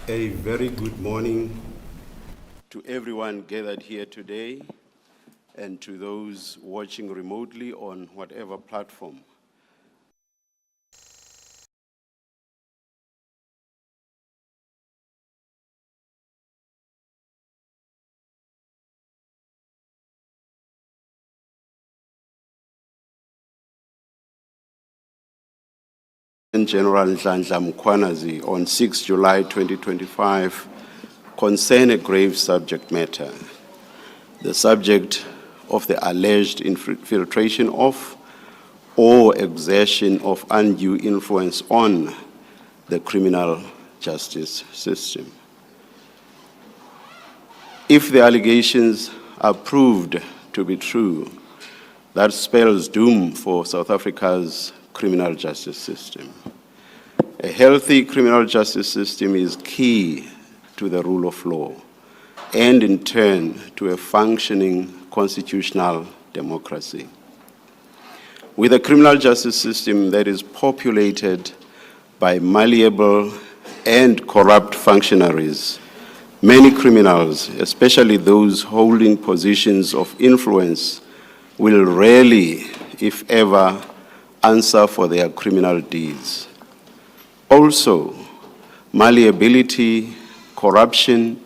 A very good morning to everyone gathered here today and to those watching remotely on whatever platform. General Mkhwanazi on 6 July 2025 concern a grave subject matter, the subject of the alleged infiltration of or exertion of undue influence on the criminal justice system. If the allegations are proved to be true, that spells doom for South Africa's criminal justice system. A healthy criminal justice system is key to the rule of law and, in turn, to a functioning constitutional democracy. With a criminal justice system that is populated by malleable and corrupt functionaries, many criminals, especially those holding positions of influence, will rarely, if ever, answer for their criminal deeds. Also, malleability, corruption,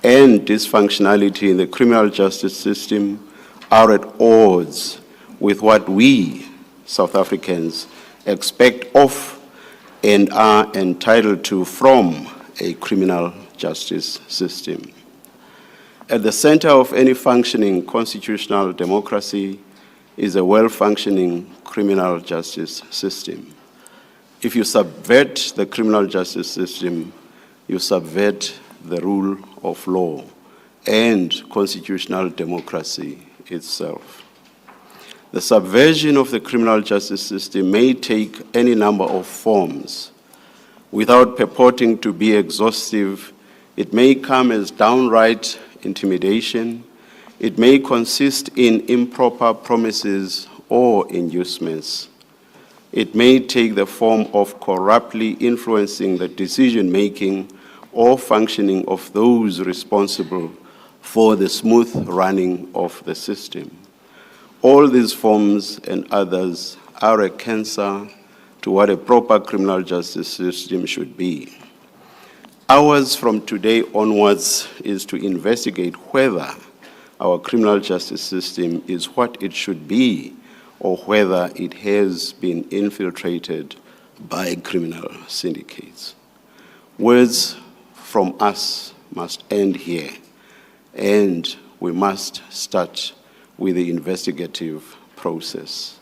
and dysfunctionality in the criminal justice system are at odds with what we, South Africans, expect of and are entitled to from a criminal justice system. At the center of any functioning constitutional democracy is a well-functioning criminal justice system. If you subvert the criminal justice system, you subvert the rule of law and constitutional democracy itself. The subversion of the criminal justice system may take any number of forms. Without purporting to be exhaustive, it may come as downright intimidation. It may consist in improper promises or inducements. It may take the form of corruptly influencing the decision-making or functioning of those responsible for the smooth running of the system. All these forms and others are a cancer to what a proper criminal justice system should be. Ours from today onwards is to investigate whether our criminal justice system is what it should be or whether it has been infiltrated by criminal syndicates. Words from us must end here, and we must start with the investigative process.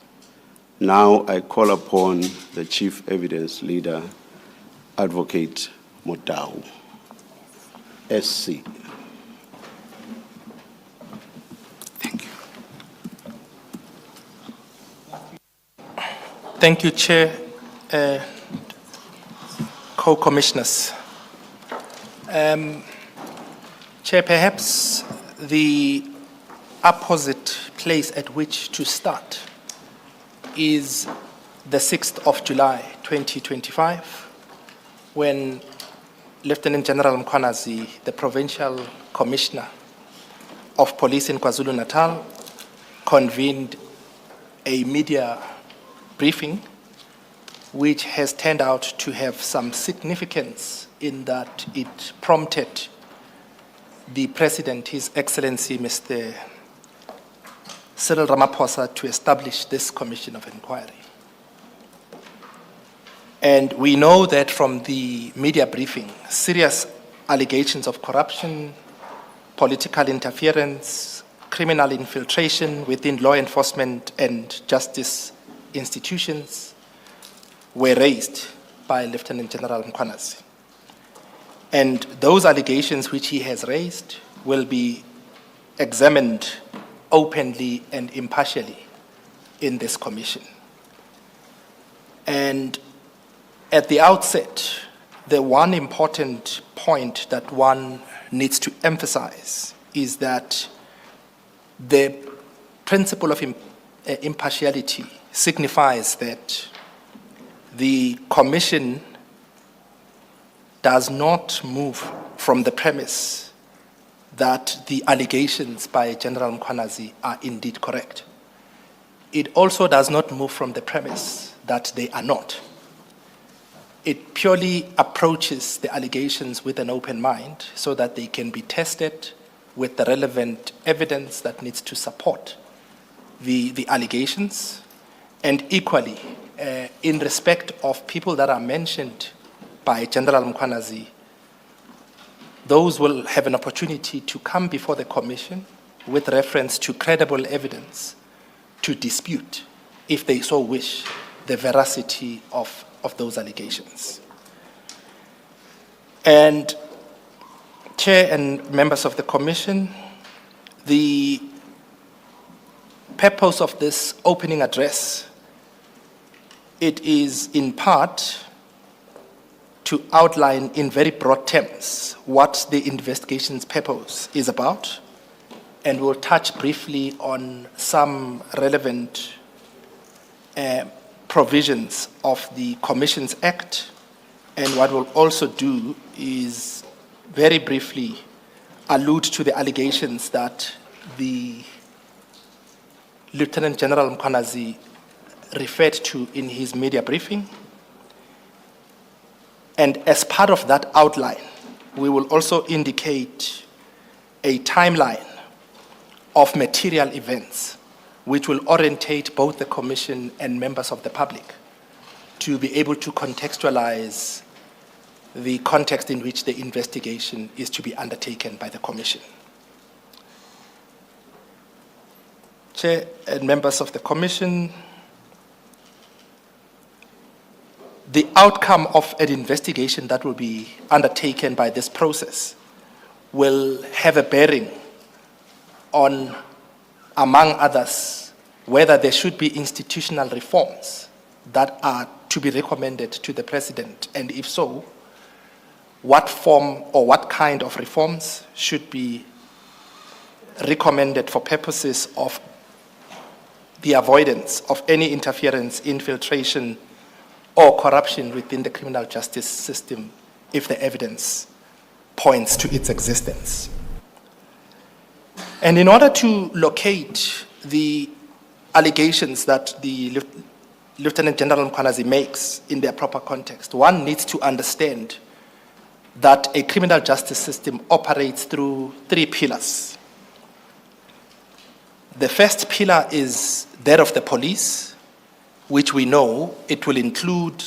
Now I call upon the Chief Evidence Leader, Advocate Motau, SC. Thank you. Thank you, Chair, co-commissioners. Chair, perhaps the opposite place at which to start is the 6th of July, 2025, when Lieutenant General Mkhwanazi, the Provincial Commissioner of Police in KwaZulu-Natal, convened a media briefing which has turned out to have some significance in that it prompted the President, His Excellency Mr. Cyril Ramaphosa, to establish this Commission of Inquiry. And we know that from the media briefing, serious allegations of corruption, political interference, criminal infiltration within law enforcement and justice institutions were raised by Lieutenant General Mkhwanazi. And those allegations which he has raised will be examined openly and impartially in this commission. And at the outset, the one important point that one needs to emphasize is that the principle of impartiality signifies that the commission does not move from the premise that the allegations by General Mkhwanazi are indeed correct. It also does not move from the premise that they are not. It purely approaches the allegations with an open mind so that they can be tested with the relevant evidence that needs to support the allegations. And equally, in respect of people that are mentioned by General Mkhwanazi, those will have an opportunity to come before the Commission with reference to credible evidence to dispute, if they so wish, the veracity of those allegations. And Chair and members of the Commission, the purpose of this opening address, it is in part to outline in very broad terms what the investigation's purpose is about, and we'll touch briefly on some relevant provisions of the Commissions Act, and what we'll also do is very briefly allude to the allegations that the Lieutenant General Mkhwanazi referred to in his media briefing. And as part of that outline, we will also indicate a timeline of material events which will orientate both the Commission and members of the public to be able to contextualize the context in which the investigation is to be undertaken by the Commission. Chair and members of the Commission, the outcome of an investigation that will be undertaken by this process will have a bearing on, among others, whether there should be institutional reforms that are to be recommended to the President, and if so, what form or what kind of reforms should be recommended for purposes of the avoidance of any interference, infiltration, or corruption within the criminal justice system if the evidence points to its existence. And in order to locate the allegations that the Lieutenant General Mkhwanazi makes in their proper context, one needs to understand that a criminal justice system operates through three pillars. The first pillar is that of the police, which we know it will include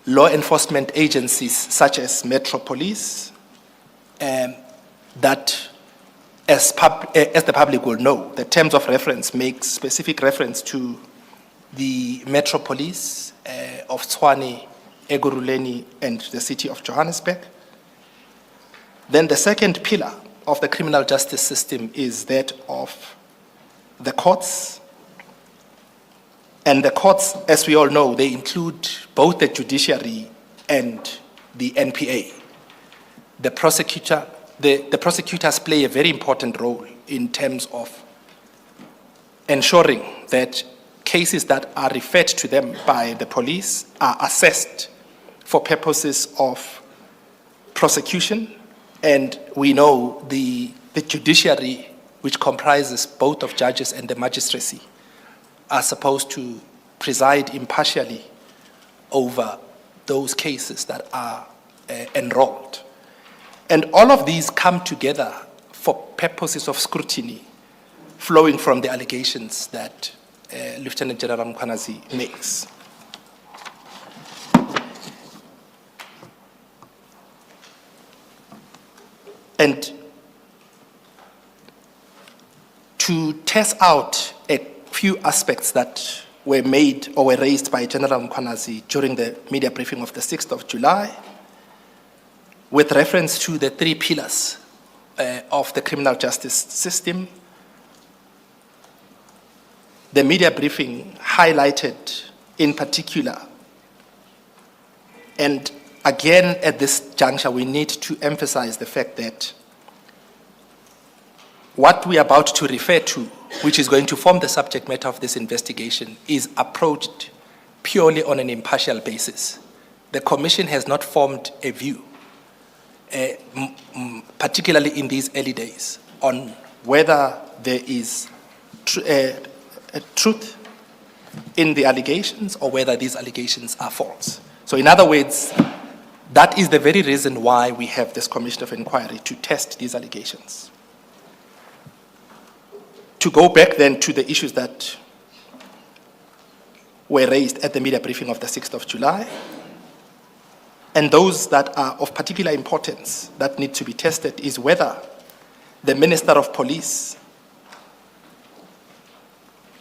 law enforcement agencies such as Metro Police, that as the public will know, the terms of reference make specific reference to the Metro Police of Tshwane, Egoruleni, and the city of Johannesburg. Then the second pillar of the criminal justice system is that of the courts. And the courts, as we all know, they include both the judiciary and the NPA. The prosecutors play a very important role in terms of ensuring that cases that are referred to them by the police are assessed for purposes of prosecution. And we know the judiciary, which comprises both of judges and the magistracy, are supposed to preside impartially over those cases that are enrolled. And all of these come together for purposes of scrutiny flowing from the allegations that Lieutenant General Mkhwanazi makes. And to test out a few aspects that were made or were raised by General Mkhwanazi during the media briefing of the 6th of July, with reference to the three pillars of the criminal justice system, the media briefing highlighted in particular, and again at this juncture we need to emphasize the fact that what we are about to refer to, which is going to form the subject matter of this investigation, is approached purely on an impartial basis. the Commission has not formed a view, particularly in these early days, on whether there is truth in the allegations or whether these allegations are false. So in other words, that is the very reason why we have this Commission of Inquiry, to test these allegations. To go back then to the issues that were raised at the media briefing of the 6th of July, and those that are of particular importance that need to be tested is whether the Minister of Police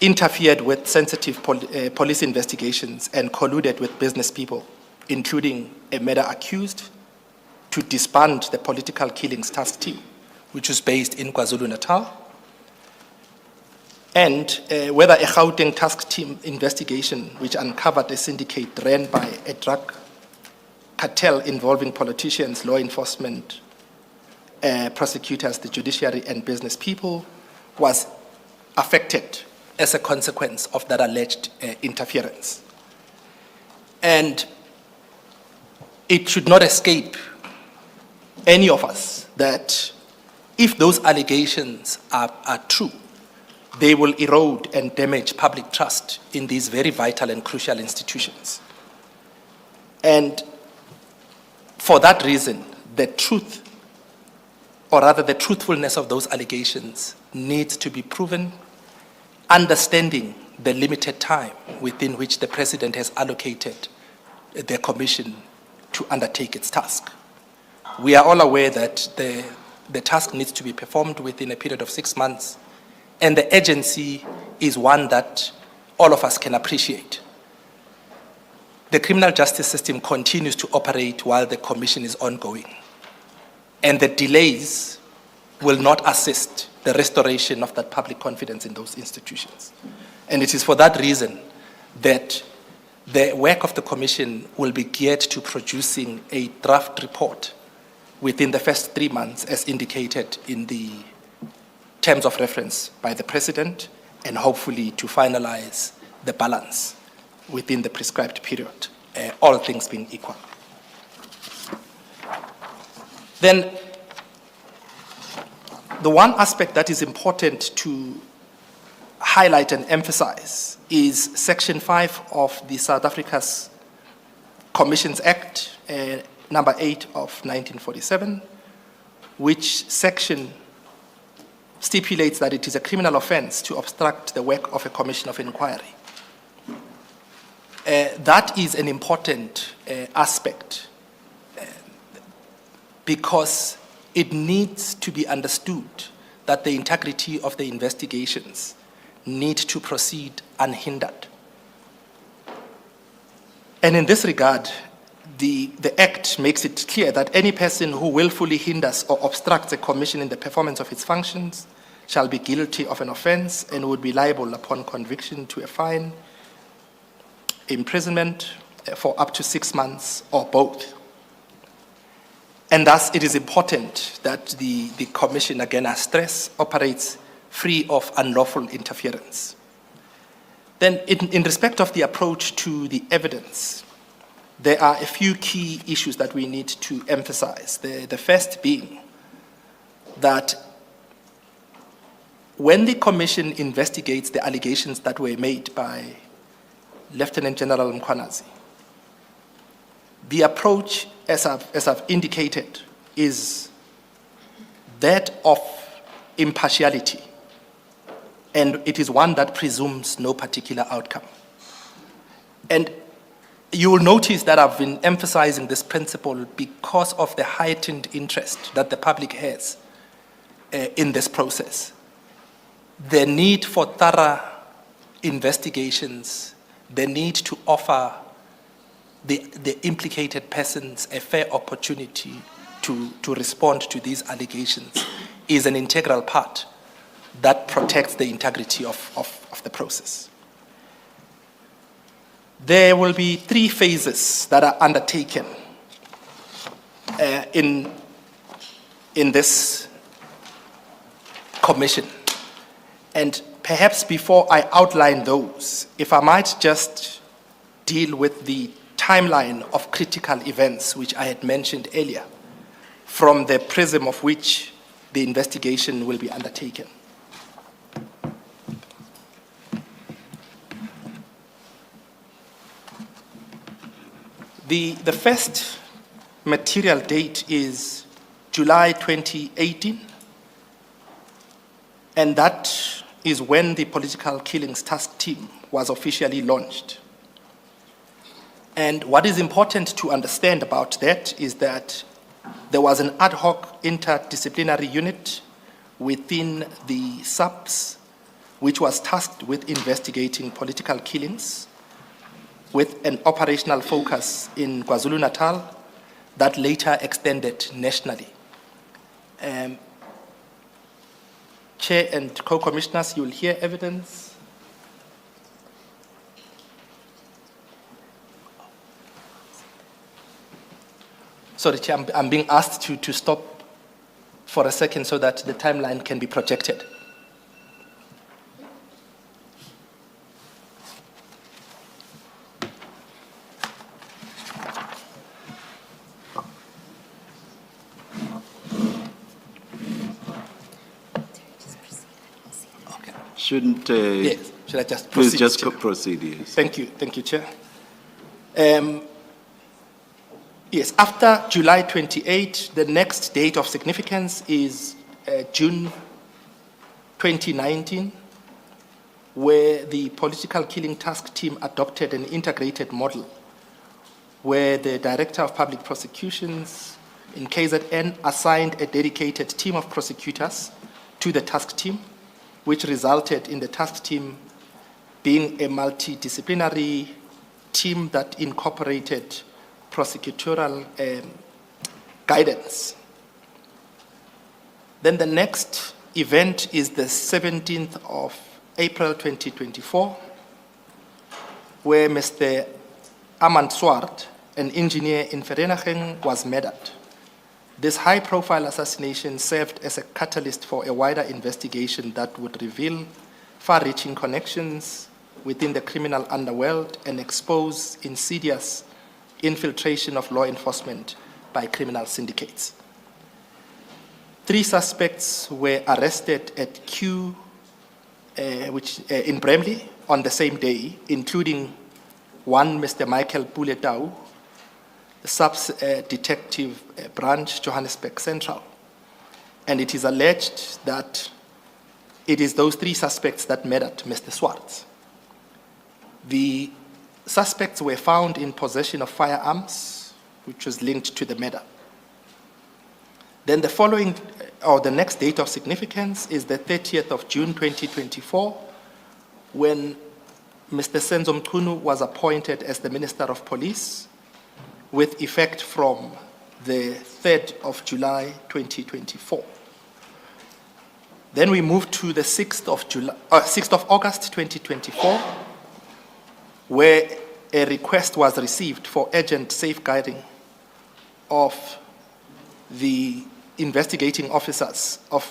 interfered with sensitive police investigations and colluded with business people, including a murder accused, to disband the political killings task team, which is based in KwaZulu-Natal, and whether a Gauteng task team investigation, which uncovered a syndicate ran by a drug cartel involving politicians, law enforcement, prosecutors, the judiciary, and business people, was affected as a consequence of that alleged interference. And it should not escape any of us that if those allegations are true, they will erode and damage public trust in these very vital and crucial institutions. And for that reason, the truth, or rather the truthfulness of those allegations, needs to be proven, understanding the limited time within which the President has allocated the Commission to undertake its task. We are all aware that the task needs to be performed within a period of 6 months, and the urgency is one that all of us can appreciate. The criminal justice system continues to operate while the Commission is ongoing, and the delays will not assist the restoration of that public confidence in those institutions. And it is for that reason that the work of the Commission will be geared to producing a draft report within the first 3 months, as indicated in the terms of reference by the President, and hopefully to finalize the balance within the prescribed period, all things being equal. Then, the one aspect that is important to highlight and emphasize is Section 5 of the South Africa's Commissions Act, number 8 of 1947, which section stipulates that it is a criminal offense to obstruct the work of a commission of inquiry. That is an important aspect because it needs to be understood that the integrity of the investigations need to proceed unhindered. And in this regard, the Act makes it clear that any person who willfully hinders or obstructs a commission in the performance of its functions shall be guilty of an offense and would be liable upon conviction to a fine, imprisonment for up to 6 months, or both. And thus, it is important that the Commission, again, I stress, operates free of unlawful interference. Then, in respect of the approach to the evidence, there are a few key issues that we need to emphasize. The first being that when the Commission investigates the allegations that were made by Lieutenant General Mkhwanazi, the approach, as I've indicated, is that of impartiality, and it is one that presumes no particular outcome. And you will notice that I've been emphasizing this principle because of the heightened interest that the public has in this process. The need for thorough investigations, the need to offer the implicated persons a fair opportunity to respond to these allegations is an integral part that protects the integrity of the process. There will be 3 phases that are undertaken in this commission. And perhaps before I outline those, if I might just deal with the timeline of critical events, which I had mentioned earlier, from the prism of which the investigation will be undertaken. The first material date is July 2018, and that is when the Political Killings Task Team was officially launched. And what is important to understand about that is that there was an ad hoc interdisciplinary unit within the SAPS, which was tasked with investigating political killings, with an operational focus in KwaZulu-Natal that later extended nationally. Chair and co-commissioners, you will hear evidence. Sorry, Chair, I'm being asked to stop for a second so that the timeline can be projected. Shouldn't Yes, should I just please proceed? just Chair? proceed, yes. Thank you, Chair. Yes, after July 28, the next date of significance is June 2019, where the Political Killing Task Team adopted an integrated model where the Director of Public Prosecutions in KZN assigned a dedicated team of prosecutors to the task team, which resulted in the task team being a multidisciplinary team that incorporated prosecutorial guidance. Then the next event is the 17th of April 2024, where Mr. Armand Swart, an engineer in Vereeniging, was murdered. This high-profile assassination served as a catalyst for a wider investigation that would reveal far-reaching connections within the criminal underworld and expose insidious infiltration of law enforcement by criminal syndicates. 3 suspects were arrested at Q, in Bramley on the same day, including one Mr. Michael Puletau, the Sub-Detective Branch, Johannesburg Central. And it is alleged that it is those 3 suspects that murdered Mr. Swart. The suspects were found in possession of firearms, which was linked to the murder. Then the next date of significance is the 30th of June 2024, when Mr. Senzo Mkhunu was appointed as the Minister of Police with effect from the 3rd of July 2024. Then we move to the 6th of August 2024, where a request was received for urgent safeguarding of the investigating officers of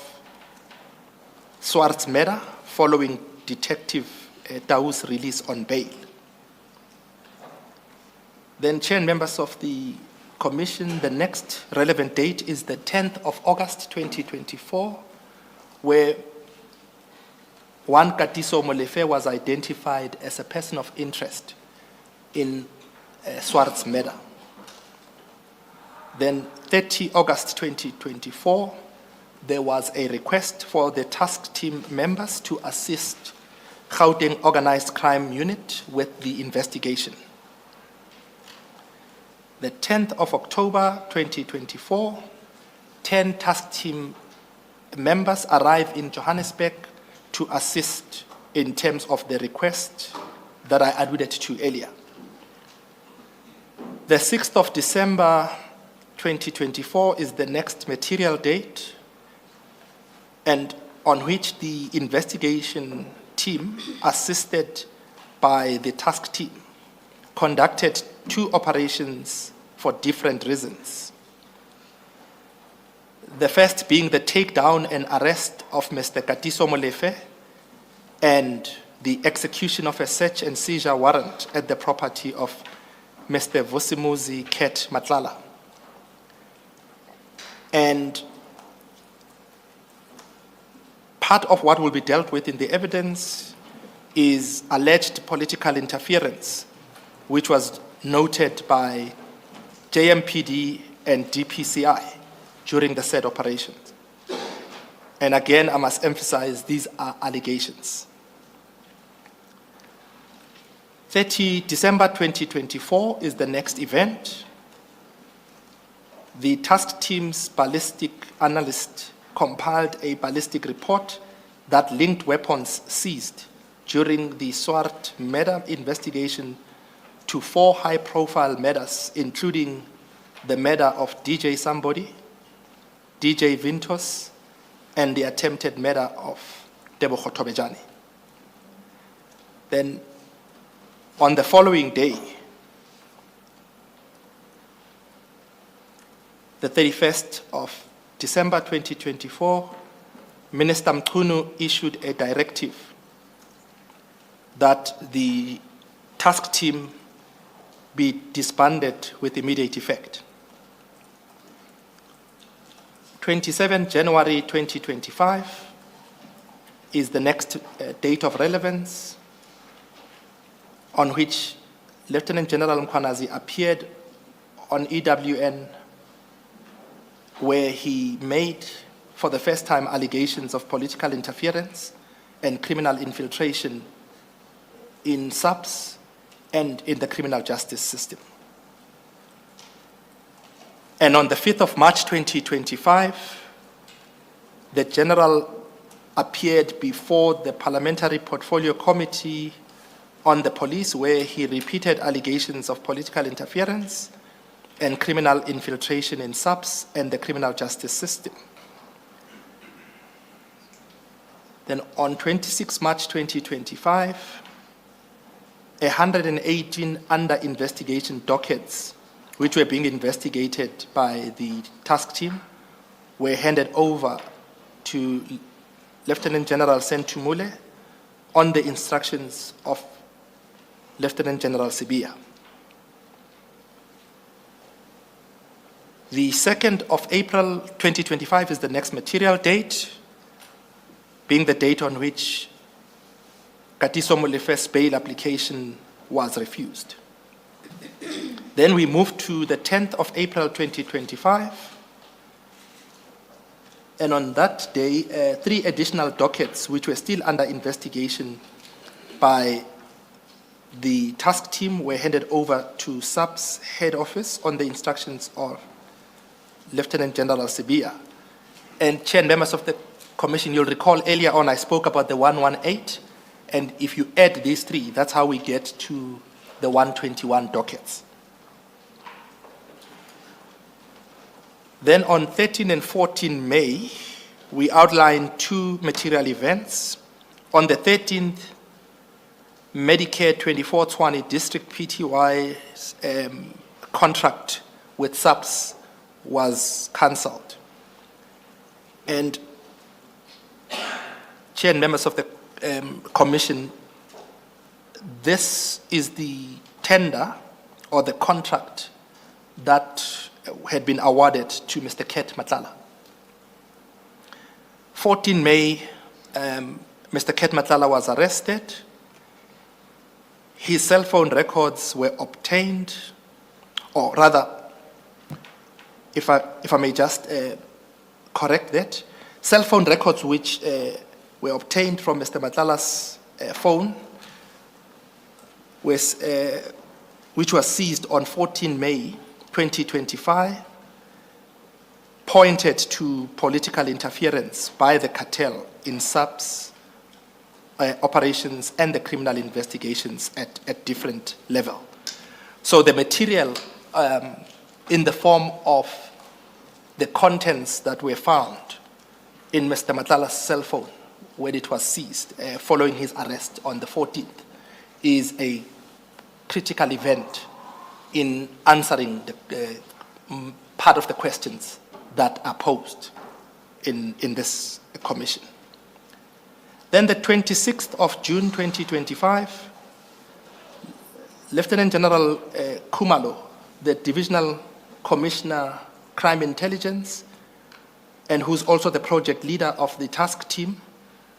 Swart's murder following Detective Tau's release on bail. Then, Chair and members of the Commission, the next relevant date is the 10th of August 2024, where one Katiso Molefe was identified as a person of interest in Swart's murder. Then 30 August 2024, there was a request for the task team members to assist Gauteng Organized Crime Unit with the investigation. The 10th of October 2024, 10 task team members arrived in Johannesburg to assist in terms of the request that I alluded to earlier. The 6th of December 2024 is the next material date, and on which the investigation team, assisted by the task team, conducted 2 operations for different reasons. The first being the takedown and arrest of Mr. Katiso Molefe and the execution of a search and seizure warrant at the property of Mr. Vusimuzi Ket Matlala. And part of what will be dealt with in the evidence is alleged political interference, which was noted by JMPD and DPCI during the said operations. And again, I must emphasize, these are allegations. 30 December 2024 is the next event. The task team's ballistic analyst compiled a ballistic report that linked weapons seized during the SWART murder investigation to 4 high-profile murders, including the murder of DJ Somebody, DJ Vintos, and the attempted murder of Tebogo Tobejane. Then, on the following day, the 31st of December 2024, Minister Mkhwanazi issued a directive that the task team be disbanded with immediate effect. 27 January 2025 is the next date of relevance on which Lieutenant General Mkhwanazi appeared on EWN, where he made for the first time allegations of political interference and criminal infiltration in SAPS and in the criminal justice system. And on the 5th of March 2025, the General appeared before the Parliamentary Portfolio Committee on the Police, where he repeated allegations of political interference and criminal infiltration in SAPS and the criminal justice system. Then on 26 March 2025, 118 under investigation dockets, which were being investigated by the task team, were handed over to Lieutenant General Sentumule on the instructions of Lieutenant General Sibia. The 2nd of April 2025 is the next material date, being the date on which Katiso Molefe's bail application was refused. Then we move to the 10th of April 2025, and on that day, 3 additional dockets, which were still under investigation by the task team, were handed over to SAPS head office on the instructions of Lieutenant General Sibia. And Chair and members of the Commission, you'll recall earlier on I spoke about the 118, and if you add these 3, that's how we get to the 121 dockets. Then on 13 and 14 May, we outlined 2 material events. On the 13th, Medicare 24 Tshwane District PTY's contract with SAPS was cancelled. And Chair and members of the Commission, this is the tender or the contract that had been awarded to Mr. Ket Matlala. 14 May, Mr. Ket Matlala was arrested. His cell phone records were obtained, or rather, if I may just correct that, cell phone records which were obtained from Mr. Matlala's phone, which was seized on 14 May 2025, pointed to political interference by the cartel in SAPS operations and the criminal investigations at different levels. So the material in the form of the contents that were found in Mr. Matlala's cell phone when it was seized following his arrest on the 14th is a critical event in answering the part of the questions that are posed in this commission. Then the 26th of June 2025, Lieutenant General Khumalo, the Divisional Commissioner, Crime Intelligence, and who's also the project leader of the task team,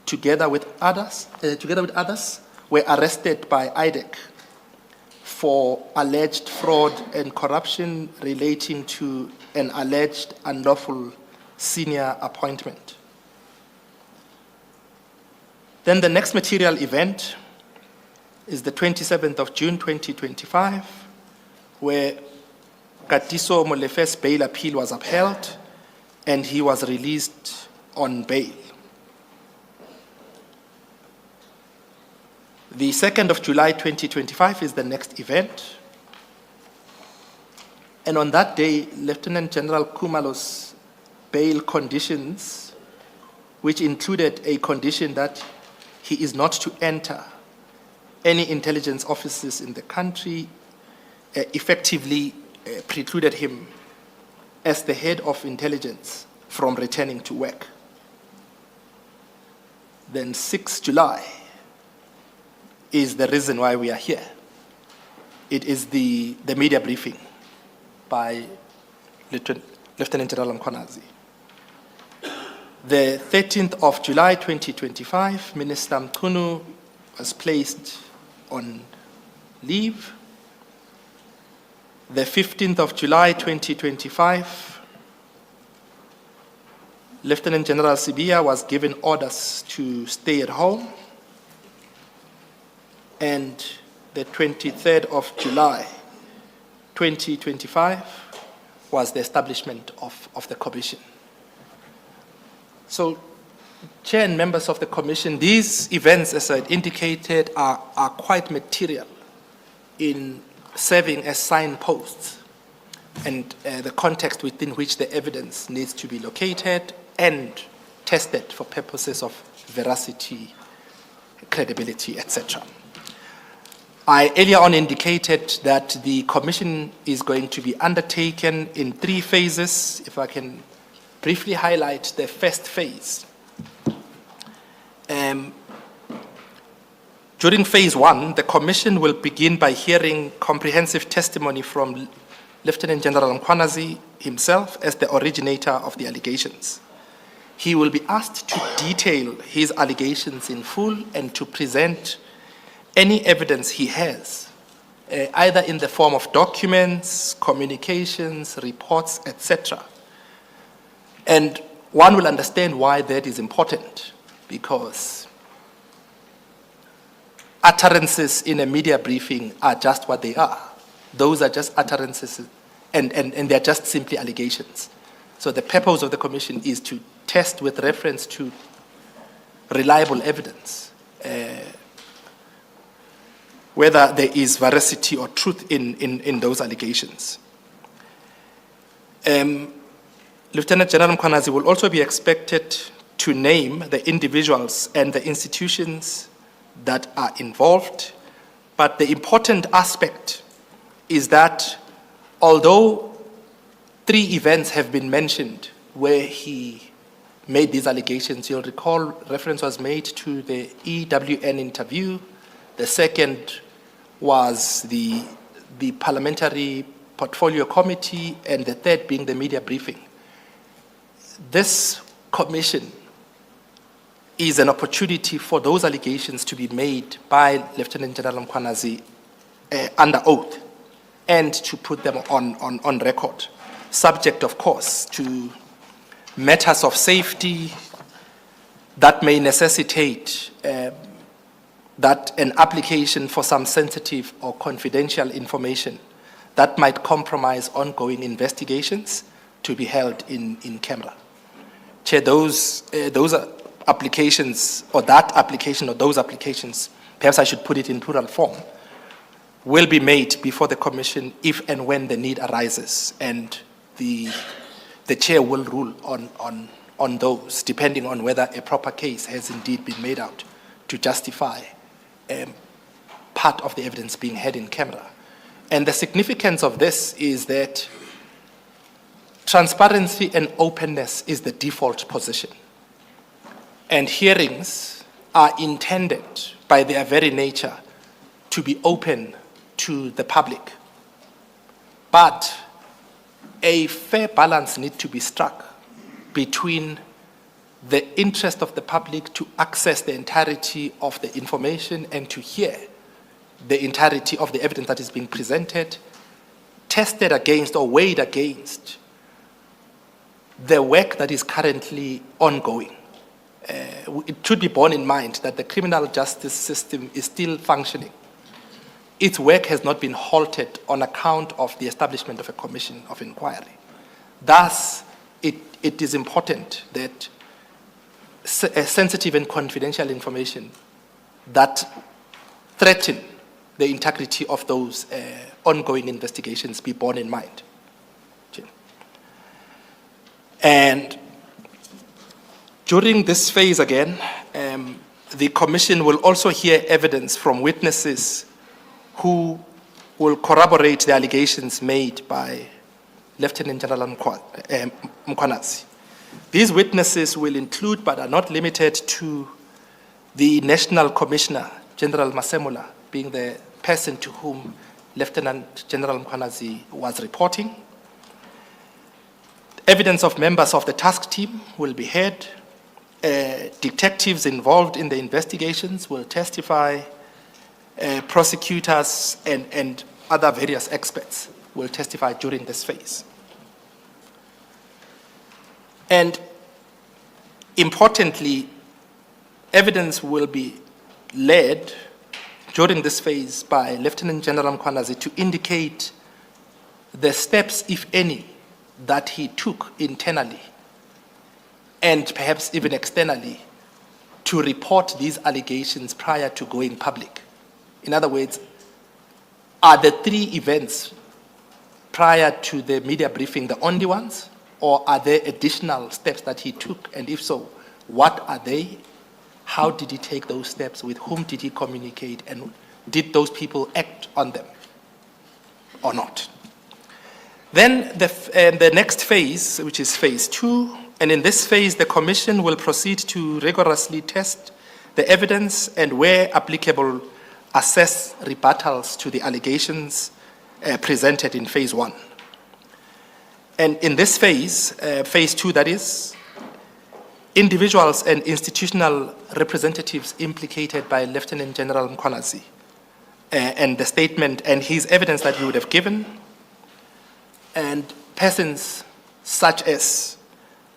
together with others, were arrested by IDEC for alleged fraud and corruption relating to an alleged unlawful senior appointment. Then the next material event is the 27th of June 2025, where Katiso Molefe's bail appeal was upheld and he was released on bail. The 2nd of July 2025 is the next event. And on that day, Lieutenant General Khumalo's bail conditions, which included a condition that he is not to enter any intelligence offices in the country, effectively precluded him as the head of intelligence from returning to work. Then 6 July is the reason why we are here. It is the media briefing by Lieutenant General Mkhwanazi. The 13th of July 2025, Minister Mkhunu was placed on leave. The 15th of July 2025, Lieutenant General Sibia was given orders to stay at home. And the 23rd of July 2025 was the establishment of the commission. So, Chair and members of the commission, these events, as I indicated, are quite material in serving as signposts and the context within which the evidence needs to be located and tested for purposes of veracity, credibility, etc. I earlier on indicated that the commission is going to be undertaken in 3 phases. If I can briefly highlight the first phase. During phase 1, the commission will begin by hearing comprehensive testimony from Lieutenant General Mkhwanazi himself as the originator of the allegations. He will be asked to detail his allegations in full and to present any evidence he has, either in the form of documents, communications, reports, etc. And one will understand why that is important, because utterances in a media briefing are just what they are. Those are just utterances, and they're just simply allegations. So the purpose of the commission is to test with reference to reliable evidence whether there is veracity or truth in those allegations. Lieutenant General Mkhwanazi will also be expected to name the individuals and the institutions that are involved, but the important aspect is that although 3 events have been mentioned where he made these allegations, you'll recall reference was made to the EWN interview. The second was the Parliamentary Portfolio Committee, and the third being the media briefing. This commission is an opportunity for those allegations to be made by Lieutenant General Mkhwanazi under oath and to put them on record, subject, of course, to matters of safety that may necessitate that an application for some sensitive or confidential information that might compromise ongoing investigations to be held in camera. Chair, those applications, or that application, or those applications, perhaps I should put it in plural form, will be made before the commission if and when the need arises, and the chair will rule on those, depending on whether a proper case has indeed been made out to justify part of the evidence being heard in camera. And the significance of this is that transparency and openness is the default position. And hearings are intended by their very nature to be open to the public. But a fair balance needs to be struck between the interest of the public to access the entirety of the information and to hear the entirety of the evidence that is being presented, tested against or weighed against the work that is currently ongoing. It should be borne in mind that the criminal justice system is still functioning. Its work has not been halted on account of the establishment of a commission of inquiry. Thus, it is important that sensitive and confidential information that threaten the integrity of those ongoing investigations be borne in mind. And during this phase again, the Commission will also hear evidence from witnesses who will corroborate the allegations made by Lieutenant General Mkhwanazi. These witnesses will include, but are not limited to, the National Commissioner, General Masemula, being the person to whom Lieutenant General Mkhwanazi was reporting. Evidence of members of the task team will be heard. Detectives involved in the investigations will testify. Prosecutors and other various experts will testify during this phase. And importantly, evidence will be led during this phase by Lieutenant General Mkhwanazi to indicate the steps, if any, that he took internally and perhaps even externally to report these allegations prior to going public. In other words, are the three events prior to the media briefing the only ones, or are there additional steps that he took? And if so, what are they? How did he take those steps? With whom did he communicate? And did those people act on them or not? Then the next phase, which is phase 2, and in this phase, the Commission will proceed to rigorously test the evidence and, where applicable, assess rebuttals to the allegations presented in phase 1. And in this phase, phase 2 that is, individuals and institutional representatives implicated by Lieutenant General Mkhwanazi and the statement and his evidence that he would have given, and persons such as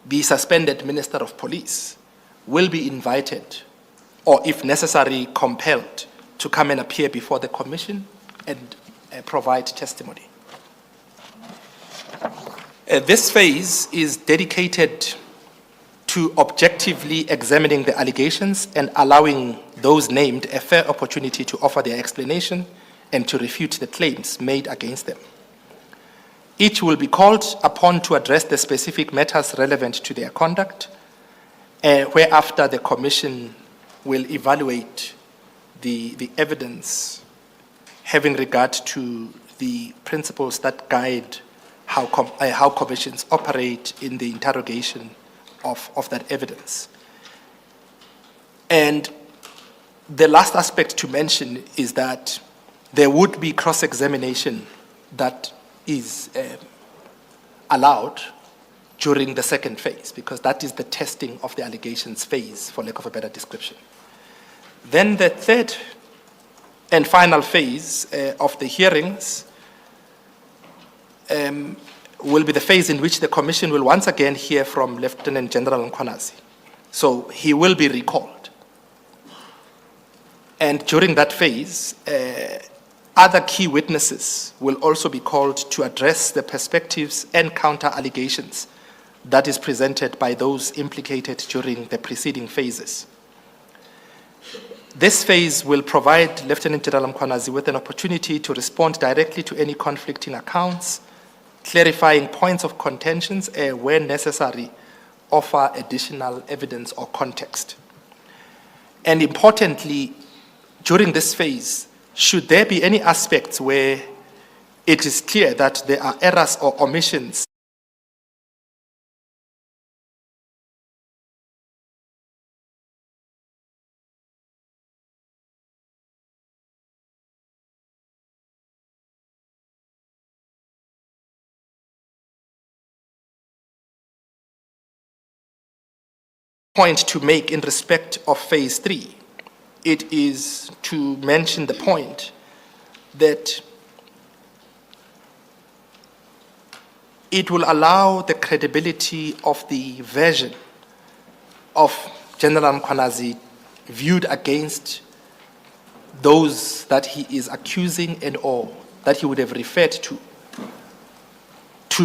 the suspended Minister of Police will be invited, or if necessary, compelled to come and appear before the Commission and provide testimony. This phase is dedicated to objectively examining the allegations and allowing those named a fair opportunity to offer their explanation and to refute the claims made against them. Each will be called upon to address the specific matters relevant to their conduct, whereafter the Commission will evaluate the evidence having regard to the principles that guide how commissions operate in the interrogation of that evidence. And the last aspect to mention is that there would be cross-examination that is allowed during the second phase, because that is the testing of the allegations phase, for lack of a better description. Then the third and final phase of the hearings will be the phase in which the Commission will once again hear from Lieutenant General Mkhwanazi. So he will be recalled. And during that phase, other key witnesses will also be called to address the perspectives and counter-allegations that is presented by those implicated during the preceding phases. This phase will provide Lieutenant General Mkhwanazi with an opportunity to respond directly to any conflicting accounts, clarifying points of contentions, and where necessary, offer additional evidence or context. And importantly, during this phase, should there be any aspects where it is clear that there are errors or omissions point to make in respect of phase 3, it is to mention the point that it will allow the credibility of the version of General Mkhwanazi viewed against those that he is accusing and or that he would have referred to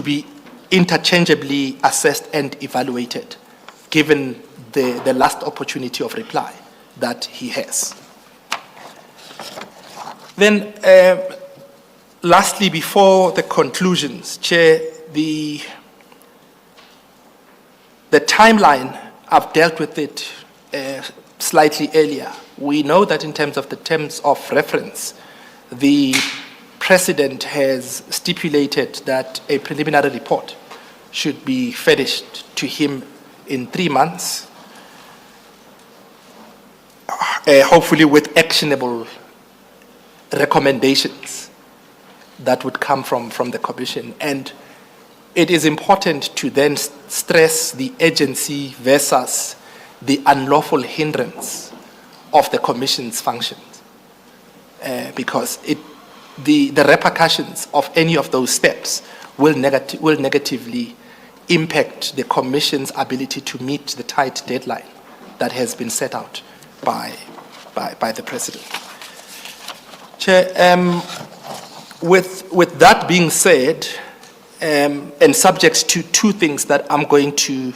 be interchangeably assessed and evaluated, given the last opportunity of reply that he has. Then, lastly, before the conclusions, Chair, the timeline, I've dealt with it slightly earlier. We know that in terms of the terms of reference, the President has stipulated that a preliminary report should be furnished to him in 3 months, hopefully with actionable recommendations that would come from the Commission. And it is important to then stress the urgency versus the unlawful hindrance of the Commission's functions, because the repercussions of any of those steps will negatively impact the Commission's ability to meet the tight deadline that has been set out by the President. Chair, with that being said, and subject to 2 things that I'm going to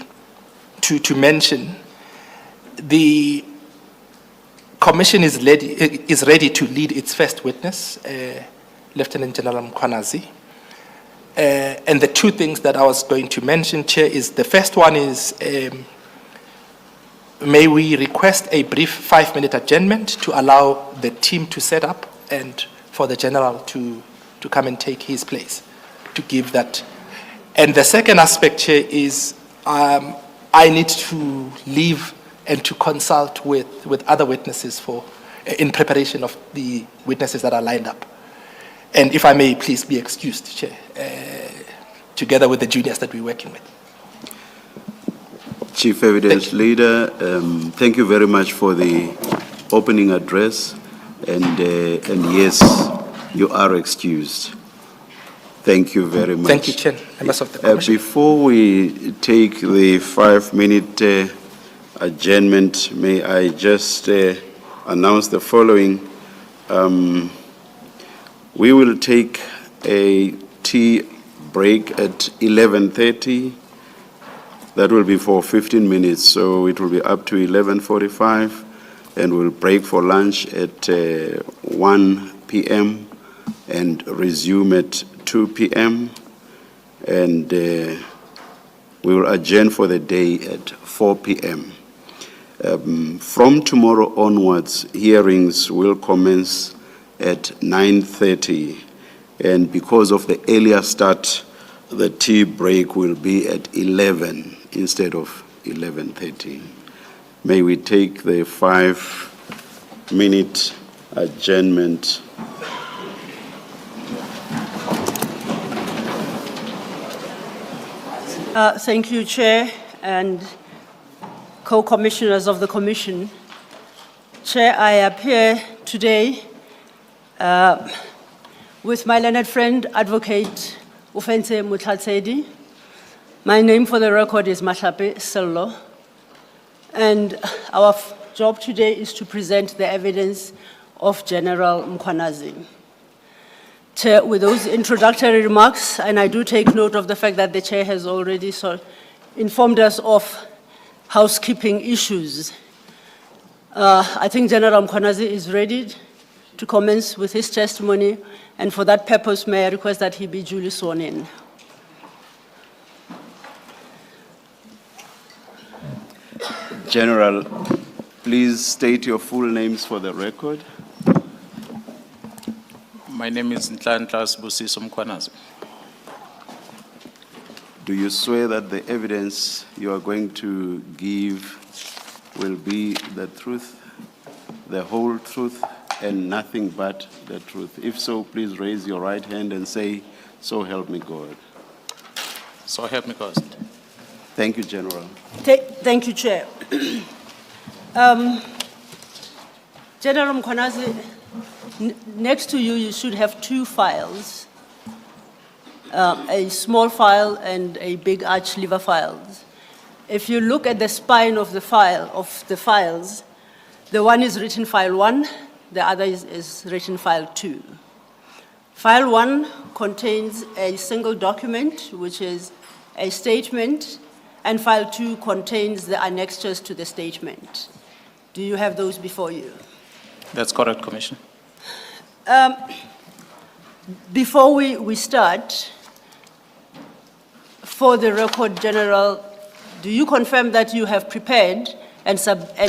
mention, the Commission is ready to lead its first witness, Lieutenant General Mkhwanazi. And the 2 things that I was going to mention, Chair, is the first one is, may we request a brief 5-minute adjournment to allow the team to set up and for the General to come and take his place, to give that. And the second aspect, Chair, is I need to leave and to consult with other witnesses in preparation of the witnesses that are lined up. And if I may, please be excused, Chair, together with the juniors that we're working with. Chief Evidence Leader, thank you very much for the opening address, and yes, you are excused. Thank you very much. Thank you, Chair, members of the Commission. Before we take the 5-minute adjournment, may I just announce the following. We will take a tea break at 11:30. That will be for 15 minutes, so it will be up to 11:45, and we'll break for lunch at 1 p.m. and resume at 2 p.m. And we will adjourn for the day at 4 p.m. From tomorrow onwards, hearings will commence at 9:30, and because of the earlier start, the tea break will be at 11 instead of 11:30. May we take the 5-minute adjournment. Thank you, Chair, and co-commissioners of the Commission. Chair, I appear today with my learned friend, Advocate Ufense Mutlatsedi. My name for the record is Mahlape Sello, and our job today is to present the evidence of General Mkhwanazi. Chair, with those introductory remarks, and I do take note of the fact that the Chair has already informed us of housekeeping issues. I think General Mkhwanazi is ready to commence with his testimony, and for that purpose, may I request that he be duly sworn in. General, please state your full names for the record. My name is Nhlanhla Sibusiso Mkhwanazi. Do you swear that the evidence you are going to give will be the truth, the whole truth, and nothing but the truth? If so, please raise your right hand and say, "So help me God." So help me God. Thank you, General. Thank you, Chair. General Mkhwanazi, next to you, you should have two files, a small file and a big arch lever files. If you look at the spine of the files, the one is written file 1, the other is written file 2. File 1 contains a single document, which is a statement, and file 2 contains the annexures to the statement. Do you have those before you? That's correct, Commissioner. Before we start, for the record, General, do you confirm that you have prepared and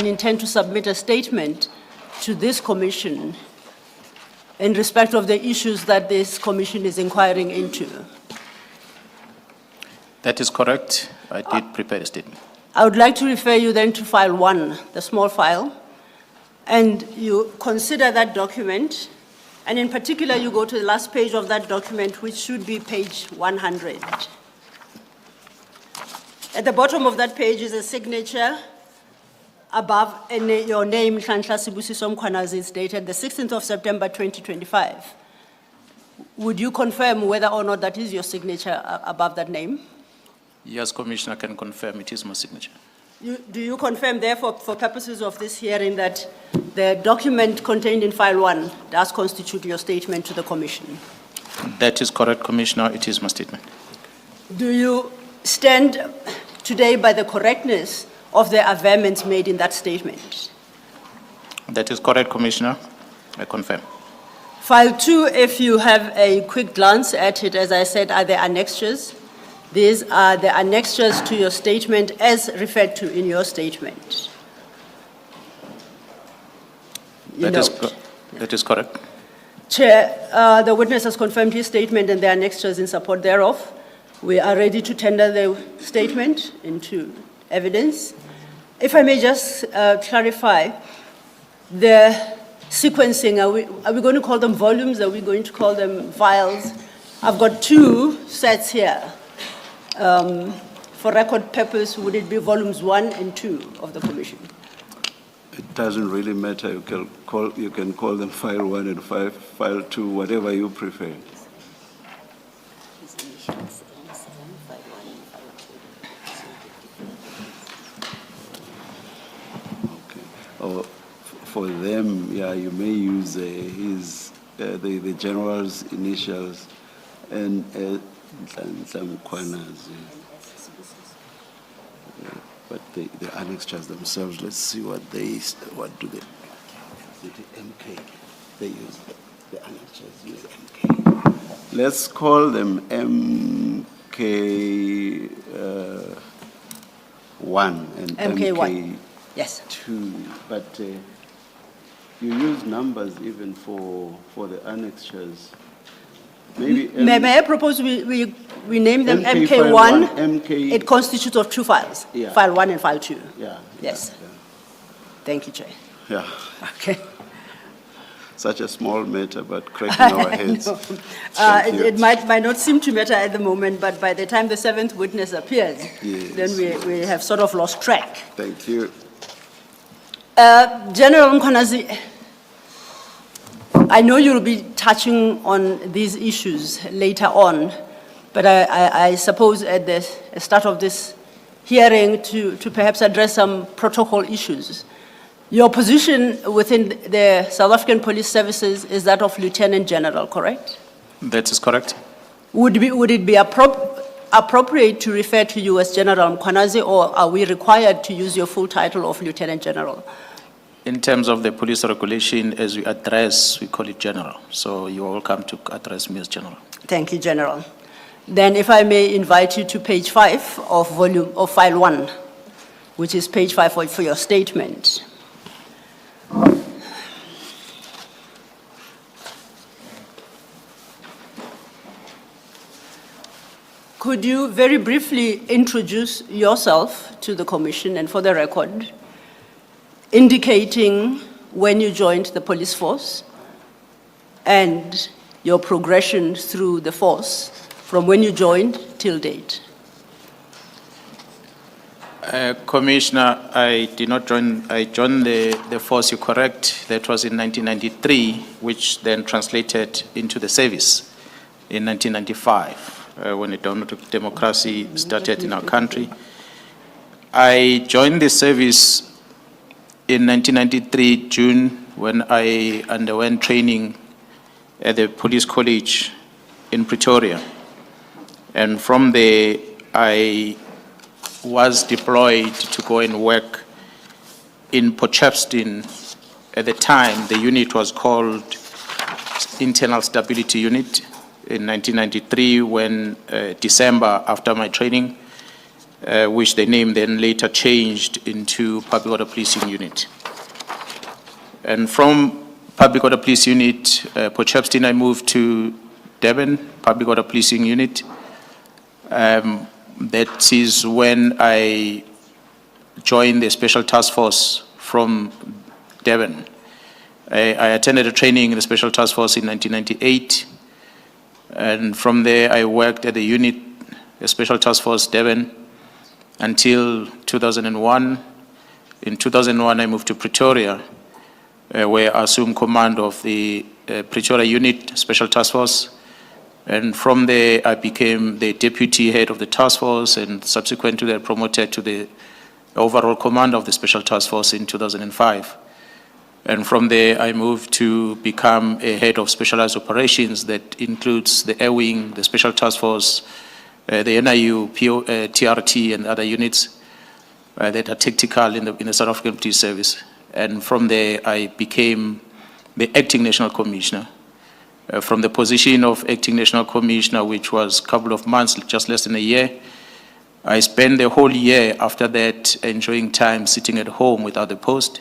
intend to submit a statement to this commission in respect of the issues that this commission is inquiring into? That is correct. I did prepare a statement. I would like to refer you then to file 1, the small file, and you consider that document, and in particular you go to the last page of that document, which should be page 100. At the bottom of that page is a signature. Above your name, Nhlanhla Sibusiso Mkhwanazi, is dated the 16th of September 2025. Would you confirm whether or not that is your signature above that name? Yes, Commissioner, I can confirm it is my signature. Do you confirm, therefore, for purposes of this hearing, that the document contained in file 1 does constitute your statement to the commission? That is correct, Commissioner. It is my statement. Do you stand today by the correctness of the averments made in that statement? That is correct, Commissioner. I confirm. File 2, if you have a quick glance at it, as I said, are the annexures. These are the annexures to your statement as referred to in your statement. That is correct. Chair, the witness has confirmed his statement and the annexures in support thereof. We are ready to tender the statement into evidence. If I may just clarify, the sequencing, are we going to call them volumes? Are we going to call them files? I've got 2 sets here. For record purpose, would it be volumes 1 and 2 of the commission? It doesn't really matter. You can call them file 1 and file 2, whatever you prefer. Or for them, yeah, you may use the general's initials and Mkhwanazi. But the annexures themselves, let's see what do they, the MK, they use, the annexures use MK. Let's call them MK1 and MK1. Yes. 2, but you use numbers even for the annexures. Maybe May I propose we name them MK MK1? MK. It constitutes of 2 files, Yeah. file 1 and file 2. Yeah. Yes. Yeah, Thank you, Chair. yeah. Okay. Such a small matter, but cracking our heads. Thank you. It might not seem to matter at the moment, but by the time the 7th witness appears, Yes. then we have sort of lost track. Thank you. General Mkhwanazi, I know you'll be touching on these issues later on, but I suppose at the start of this hearing to perhaps address some protocol issues. Your position within the South African Police Services is that of Lieutenant General, correct? That is correct. Would it be appropriate to refer to you as General Mkhwanazi, or are we required to use your full title of Lieutenant General? In terms of the police regulation, as we address, we call it general. So you are welcome to address me as general. Thank you, General. Then if I may invite you to page 5 of file 1, which is page 5 for your statement. Could you very briefly introduce yourself to the commission and for the record, indicating when you joined the police force and your progression through the force from when you joined till date? Commissioner, I did not join, I joined the force, you're correct. That was in 1993, which then translated into the service in 1995, when the dawn of democracy started in our country. I joined the service in 1993, June, when I underwent training at the police college in Pretoria. And from there, I was deployed to go and work in Potchefstroom. At the time, the unit was called Internal Stability Unit. In 1993, when December, after my training, which the name then later changed into Public Order Policing Unit. And from Public Order Police Unit, Potchefstroom, I moved to Durban, Public Order Policing Unit. That is when I joined the Special Task Force from Durban. I attended a training in the Special Task Force in 1998. And from there, I worked at the unit, the Special Task Force Durban, until 2001. In 2001, I moved to Pretoria, where I assumed command of the Pretoria unit, Special Task Force. And from there, I became the deputy head of the task force, and subsequent to that, promoted to the overall command of the Special Task Force in 2005. And from there, I moved to become a head of specialized operations that includes the Air Wing, the Special Task Force, the NIU, TRT, and other units that are tactical in the South African Police Service. And from there, I became the acting National Commissioner. From the position of acting National Commissioner, which was a couple of months, just less than a year, I spent the whole year after that enjoying time sitting at home without the post.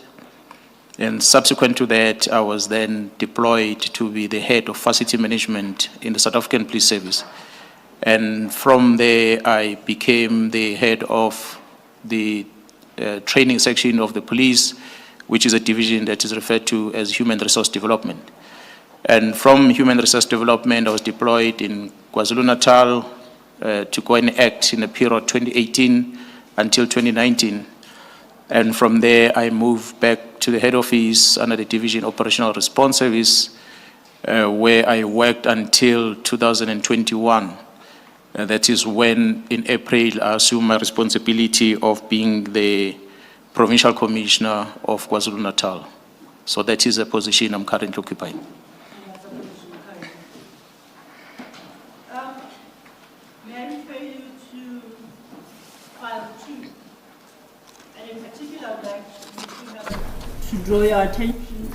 And subsequent to that, I was then deployed to be the head of facility management in the South African Police Service. And from there, I became the head of the training section of the police, which is a division that is referred to as Human Resource Development. And from Human Resource Development, I was deployed in KwaZulu-Natal to go and act in the period 2018 until 2019. And from there, I moved back to the head office under the Division Operational Response Service, where I worked until 2021. That is when, in April, I assumed my responsibility of being the Provincial Commissioner of KwaZulu-Natal. So that is a position I'm currently occupying. May I refer you to file 2? And in particular, I would like to draw your attention.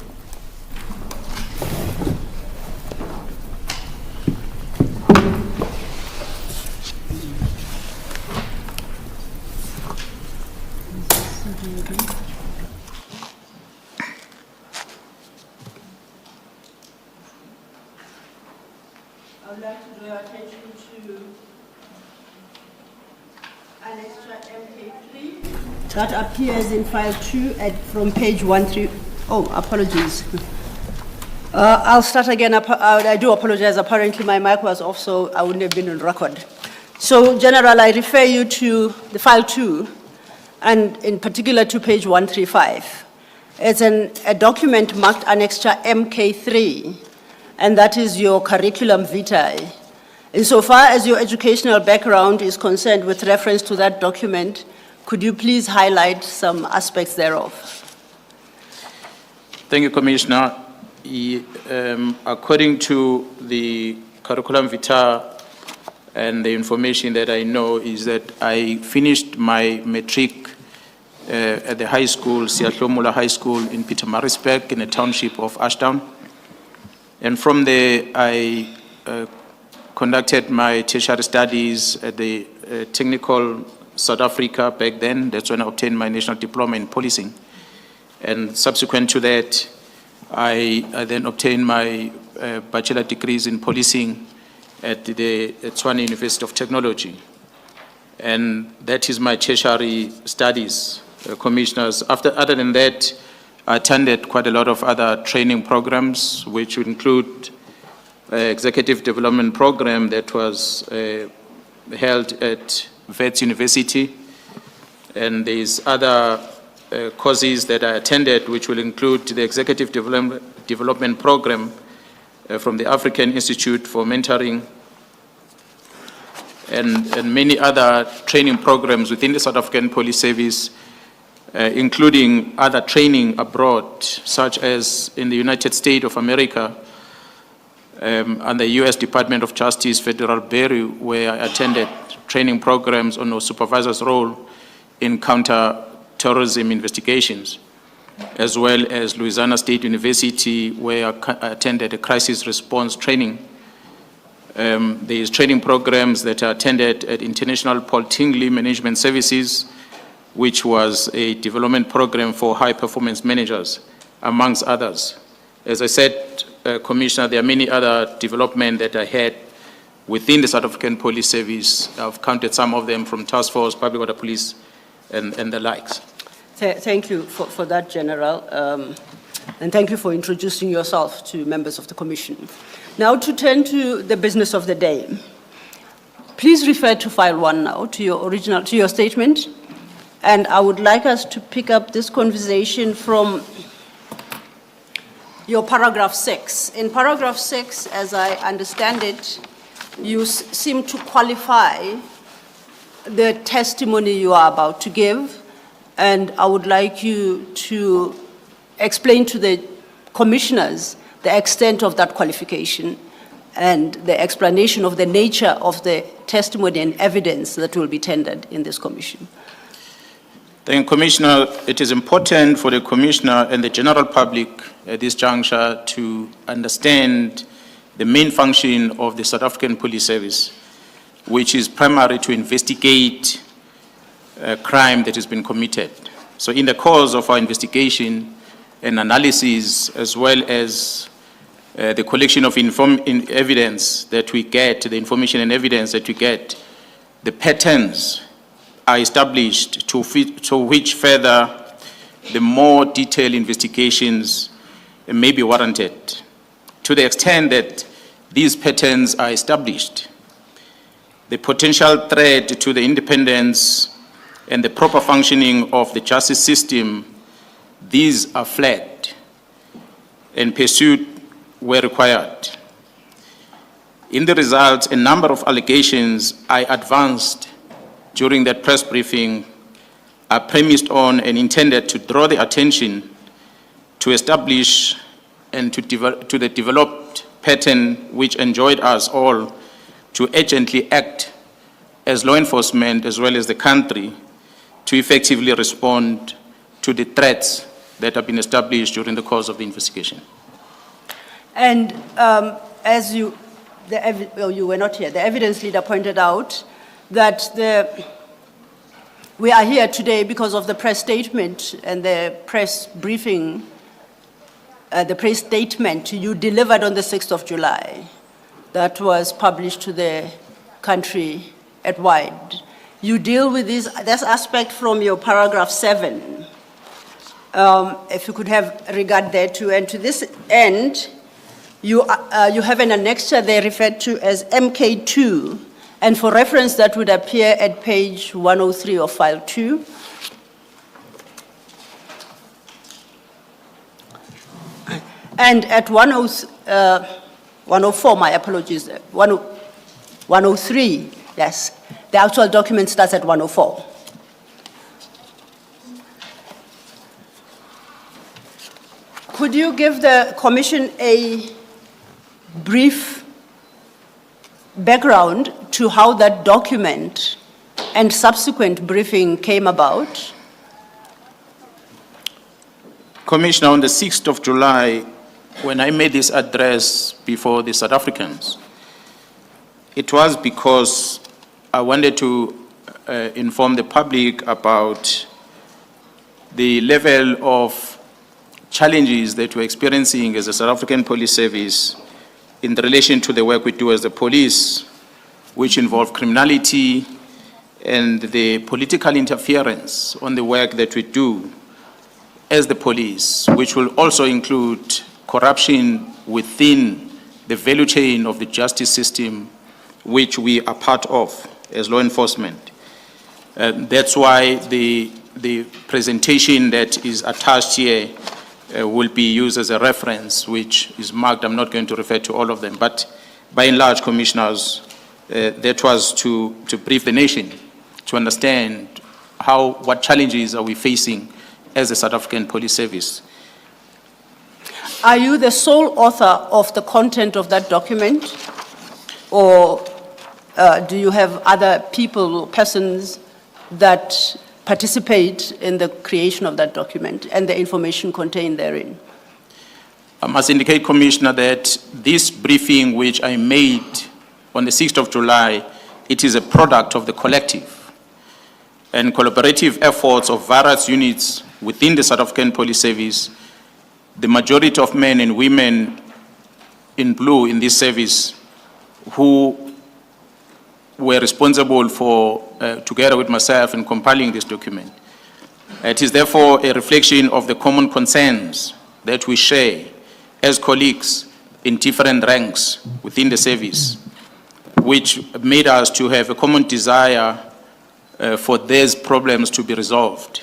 I would like to draw your attention to an extra MK3 that appears in file 2 from page 13. Oh, apologies. I'll start again. I do apologize. Apparently my mic was off, so I wouldn't have been on record. So, General, I refer you to the file 2, and in particular to page 135. It's a document marked Annexure MK3, and that is your curriculum vitae. Insofar as your educational background is concerned with reference to that document, could you please highlight some aspects thereof? Thank you, Commissioner. According to the curriculum vitae and the information that I know is that I finished my matric at the high school, Siyahlomula High School in Pietermaritzburg in the township of Ashdown. And from there, I conducted my tertiary studies at the Technical South Africa back then. That's when I obtained my national diploma in policing. And subsequent to that, I then obtained my bachelor degrees in policing at the Tshwane University of Technology. And that is my tertiary studies, commissioners. Other than that, I attended quite a lot of other training programs, which would include executive development program that was held at Wits University. and there's other courses that I attended, which will include the Executive Development Program from the African Institute for Mentoring, and many other training programs within the South African Police Service, including other training abroad, such as in the United States of America and the U.S. Department of Justice Federal Bureau, where I attended training programs on a supervisor's role in counter-terrorism investigations, as well as Louisiana State University, where I attended a crisis response training. There's training programs that I attended at International Paul Tingley Management Services, which was a development program for high-performance managers, amongst others. As I said, Commissioner, there are many other developments that I had within the South African Police Service. I've counted some of them from Task Force, Public Order Police, and the likes. Thank you for that, General. And thank you for introducing yourself to members of the Commission. Now to turn to the business of the day. Please refer to file 1 now, to your statement. And I would like us to pick up this conversation from your paragraph 6. In paragraph 6, as I understand it, you seem to qualify the testimony you are about to give, and I would like you to explain to the commissioners the extent of that qualification and the explanation of the nature of the testimony and evidence that will be tendered in this commission. Then, Commissioner, it is important for the Commissioner and the general public at this juncture to understand the main function of the South African Police Service, which is primary to investigate a crime that has been committed. So in the course of our investigation and analysis, as well as the collection of evidence that we get, the information and evidence that we get, the patterns are established to which further the more detailed investigations may be warranted. To the extent that these patterns are established, the potential threat to the independence and the proper functioning of the justice system, these are flagged and pursued where required. In the results, a number of allegations I advanced during that press briefing are premised on and intended to draw the attention to establish and to the developed pattern which enjoined us all to urgently act as law enforcement as well as the country to effectively respond to the threats that have been established during the course of the investigation. And as you were not here, the evidence leader pointed out that we are here today because of the press statement and the press briefing, the press statement you delivered on the 6th of July that was published to the country at wide. You deal with this aspect from your paragraph 7. If you could have regard there too. And to this end, you have an annexure there referred to as MK2. And for reference, that would appear at page 103 of file 2. And at 104, my apologies, 103, yes. The actual document starts at 104. Could you give the Commission a brief background to how that document and subsequent briefing came about? Commissioner, on the 6th of July, when I made this address before the South Africans, it was because I wanted to inform the public about the level of challenges that we're experiencing as a South African Police Service in relation to the work we do as the police, which involve criminality and the political interference on the work that we do as the police, which will also include corruption within the value chain of the justice system, which we are part of as law enforcement. That's why the presentation that is attached here will be used as a reference, which is marked. I'm not going to refer to all of them, but by and large, commissioners, that was to brief the nation to understand what challenges are we facing as a South African Police Service. Are you the sole author of the content of that document? Or do you have other people, persons that participate in the creation of that document and the information contained therein? I must indicate, Commissioner, that this briefing which I made on the 6th of July, it is a product of the collective and collaborative efforts of various units within the South African Police Service. The majority of men and women in blue in this service who were responsible for, together with myself, in compiling this document. It is therefore a reflection of the common concerns that we share as colleagues in different ranks within the service, which made us to have a common desire for these problems to be resolved,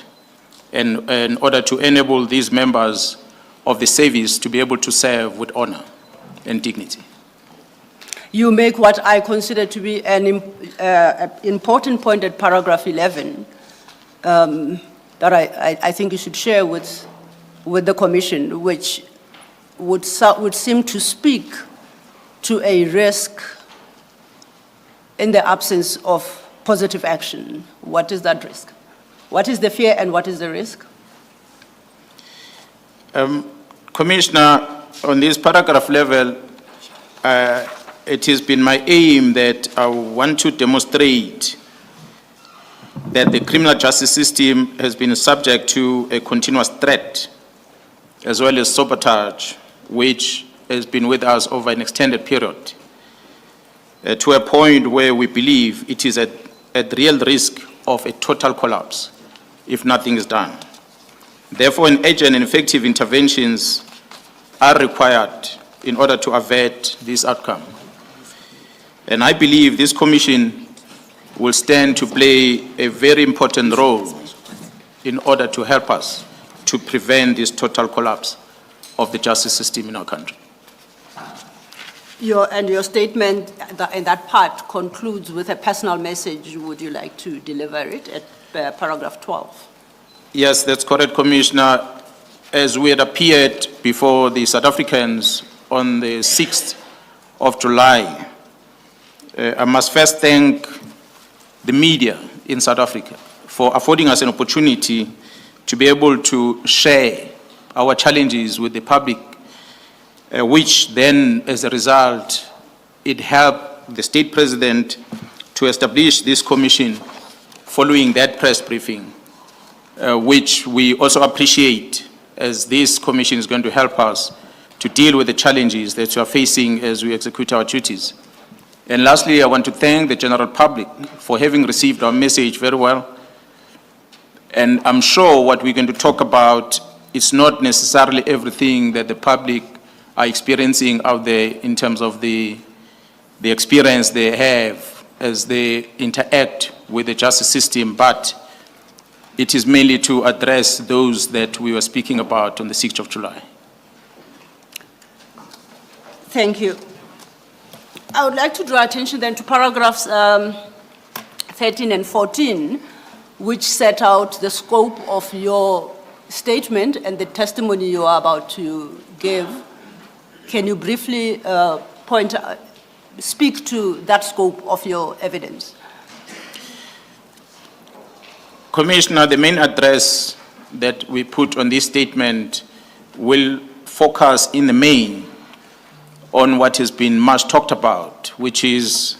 and in order to enable these members of the service to be able to serve with honor and dignity. You make what I consider to be an important point at paragraph 11 that I think you should share with the Commission, which would seem to speak to a risk in the absence of positive action. What is that risk? What is the fear and what is the risk? Commissioner, on this paragraph level, it has been my aim that I want to demonstrate that the criminal justice system has been subject to a continuous threat, as well as sabotage, which has been with us over an extended period, to a point where we believe it is at real risk of a total collapse if nothing is done. Therefore, an urgent and effective interventions are required in order to avert this outcome. And I believe this commission will stand to play a very important role in order to help us to prevent this total collapse of the justice system in our country. Your statement in that part concludes with a personal message. Would you like to deliver it at paragraph 12? Yes, that's correct, Commissioner. As we had appeared before the South Africans on the 6th of July, I must first thank the media in South Africa for affording us an opportunity to be able to share our challenges with the public, which then, as a result, it helped the state president to establish this commission following that press briefing, which we also appreciate, as this commission is going to help us to deal with the challenges that we are facing as we execute our duties. And lastly, I want to thank the general public for having received our message very well. And I'm sure what we're going to talk about is not necessarily everything that the public are experiencing out there in terms of the experience they have as they interact with the justice system, but it is mainly to address those that we were speaking about on the 6th of July. Thank you. I would like to draw attention then to paragraphs 13 and 14, which set out the scope of your statement and the testimony you are about to give. Can you briefly speak to that scope of your evidence? Commissioner, the main address that we put on this statement will focus in the main on what has been much talked about, which is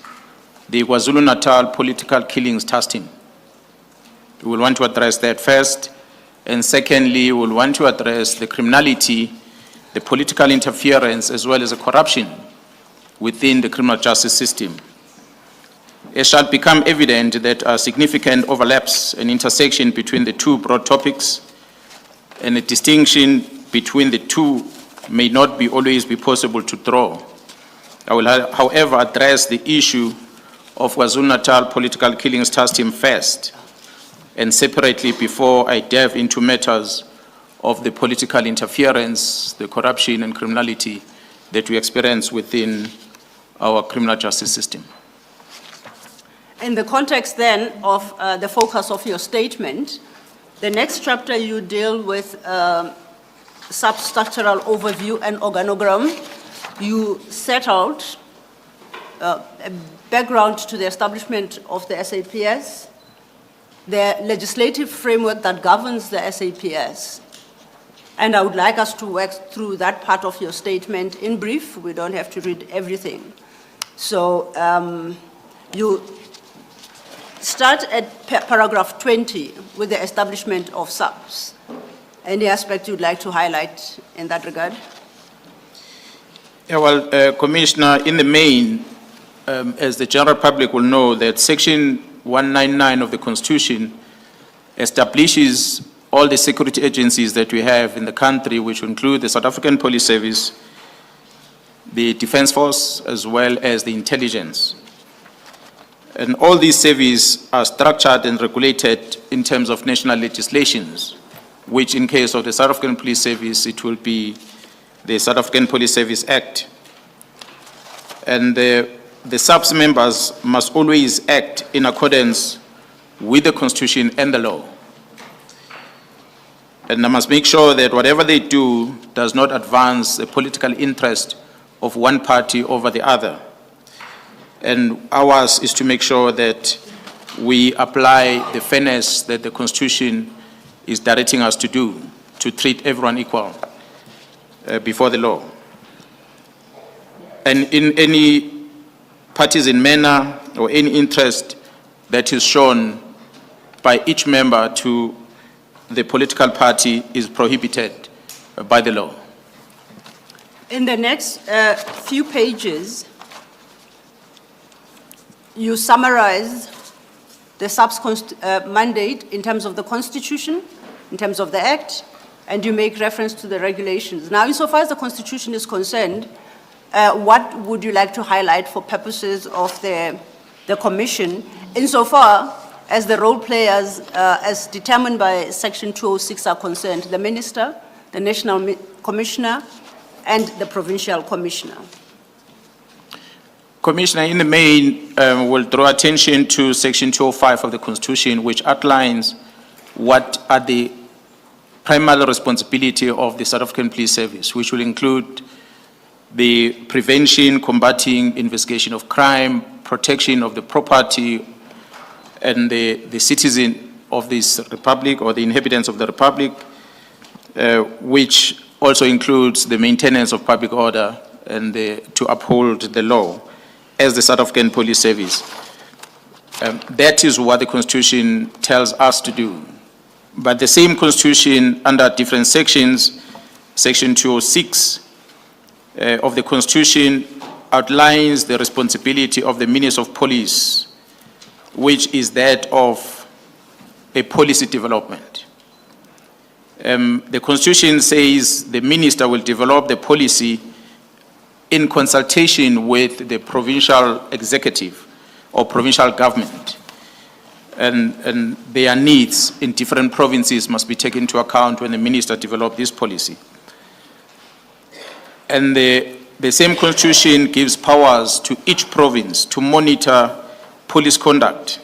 the KwaZulu-Natal political killings task team. We will want to address that first, and secondly, we will want to address the criminality, the political interference, as well as the corruption within the criminal justice system. It shall become evident that significant overlaps and intersection between the two broad topics, and the distinction between the two may not always be possible to draw. I will, however, address the issue of KwaZulu-Natal political killings task team first, And separately, before I delve into matters of the political interference, the corruption and criminality that we experience within our criminal justice system. In the context then of the focus of your statement, the next chapter you deal with substructural overview and organogram. You set out a background to the establishment of the SAPS, the legislative framework that governs the SAPS. And I would like us to work through that part of your statement in brief. We don't have to read everything. So you start at paragraph 20 with the establishment of SAPS. Any aspect you'd like to highlight in that regard? Yeah, well, Commissioner, in the main, as the general public will know, that Section 199 of the Constitution establishes all the security agencies that we have in the country, which include the South African Police Service, the Defence Force, as well as the intelligence. And all these services are structured and regulated in terms of national legislations, which in case of the South African Police Service, it will be the South African Police Service Act. And the SAPS members must always act in accordance with the Constitution and the law. And they must make sure that whatever they do does not advance the political interest of one party over the other. And ours is to make sure that we apply the fairness that the Constitution is directing us to do, to treat everyone equal before the law. And in any partisan manner or any interest that is shown by each member to the political party is prohibited by the law. In the next few pages, you summarize the SAPS mandate in terms of the Constitution, in terms of the Act, and you make reference to the regulations. Now, insofar as the Constitution is concerned, what would you like to highlight for purposes of the Commission, insofar as the role players, as determined by Section 206 are concerned, the Minister, the National Commissioner, and the Provincial Commissioner? Commissioner, in the main, will draw attention to Section 205 of the Constitution, which outlines what are the primary responsibility of the South African Police Service, which will include the prevention, combating, investigation of crime, protection of the property and the citizen of this republic or the inhabitants of the republic, which also includes the maintenance of public order and to uphold the law as the South African Police Service. That is what the Constitution tells us to do. But the same Constitution, under different sections, Section 206 of the Constitution outlines the responsibility of the Minister of Police, which is that of a policy development. The Constitution says the Minister will develop the policy in consultation with the provincial executive or provincial government. And their needs in different provinces must be taken into account when the minister develops this policy. And the same Constitution gives powers to each province to monitor police conduct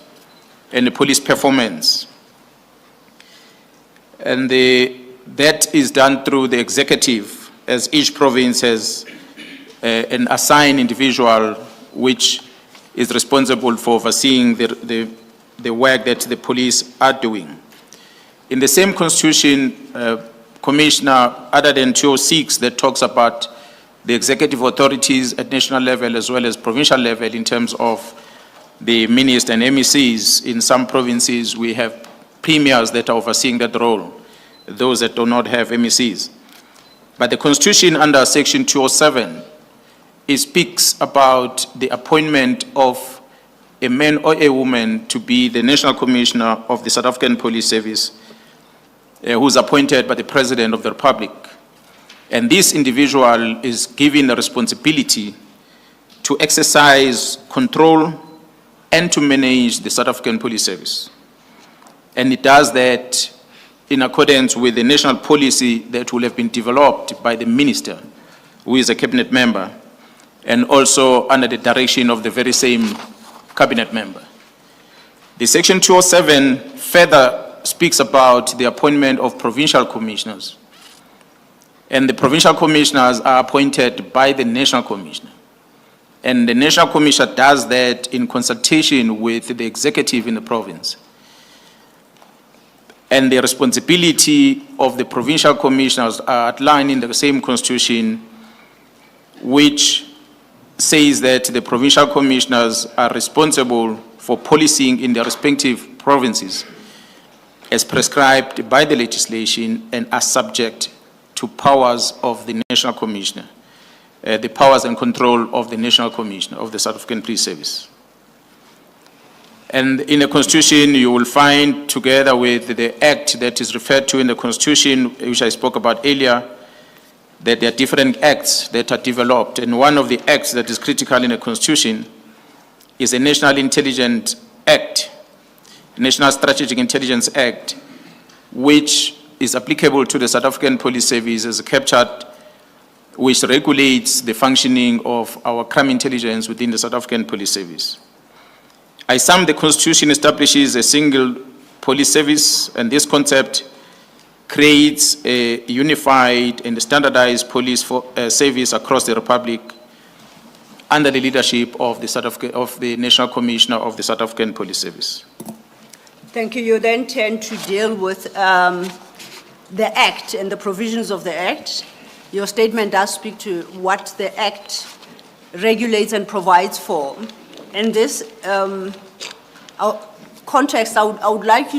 and the police performance. And that is done through the executive, as each province has an assigned individual which is responsible for overseeing the work that the police are doing. In the same Constitution, Commissioner, other than 206 that talks about the executive authorities at national level as well as provincial level in terms of the ministers and MECs, in some provinces we have premiers that are overseeing that role, those that do not have MECs. But the Constitution under Section 207, it speaks about the appointment of a man or a woman to be the National Commissioner of the South African Police Service, who's appointed by the President of the Republic. And this individual is given the responsibility to exercise control and to manage the South African Police Service. And it does that in accordance with the national policy that will have been developed by the minister, who is a cabinet member, and also under the direction of the very same cabinet member. The Section 207 further speaks about the appointment of provincial commissioners. And the provincial commissioners are appointed by the national commissioner. And the national commissioner does that in consultation with the executive in the province. And the responsibility of the provincial commissioners are outlined in the same constitution, which says that the provincial commissioners are responsible for policing in their respective provinces as prescribed by the legislation and are subject to powers of the national commissioner, the powers and control of the national commissioner of the South African Police Service. And in the Constitution, you will find, together with the act that is referred to in the Constitution, which I spoke about earlier, that there are different acts that are developed. And one of the acts that is critical in the Constitution is the National Intelligence Act, National Strategic Intelligence Act, which is applicable to the South African Police Service as captured, which regulates the functioning of our crime intelligence within the South African Police Service. I sum the Constitution establishes a single police service, and this concept creates a unified and standardized police service across the Republic under the leadership of the National Commissioner of the South African Police Service. Thank you. You then tend to deal with the Act and the provisions of the Act. Your statement does speak to what the Act regulates and provides for. In this context, I would like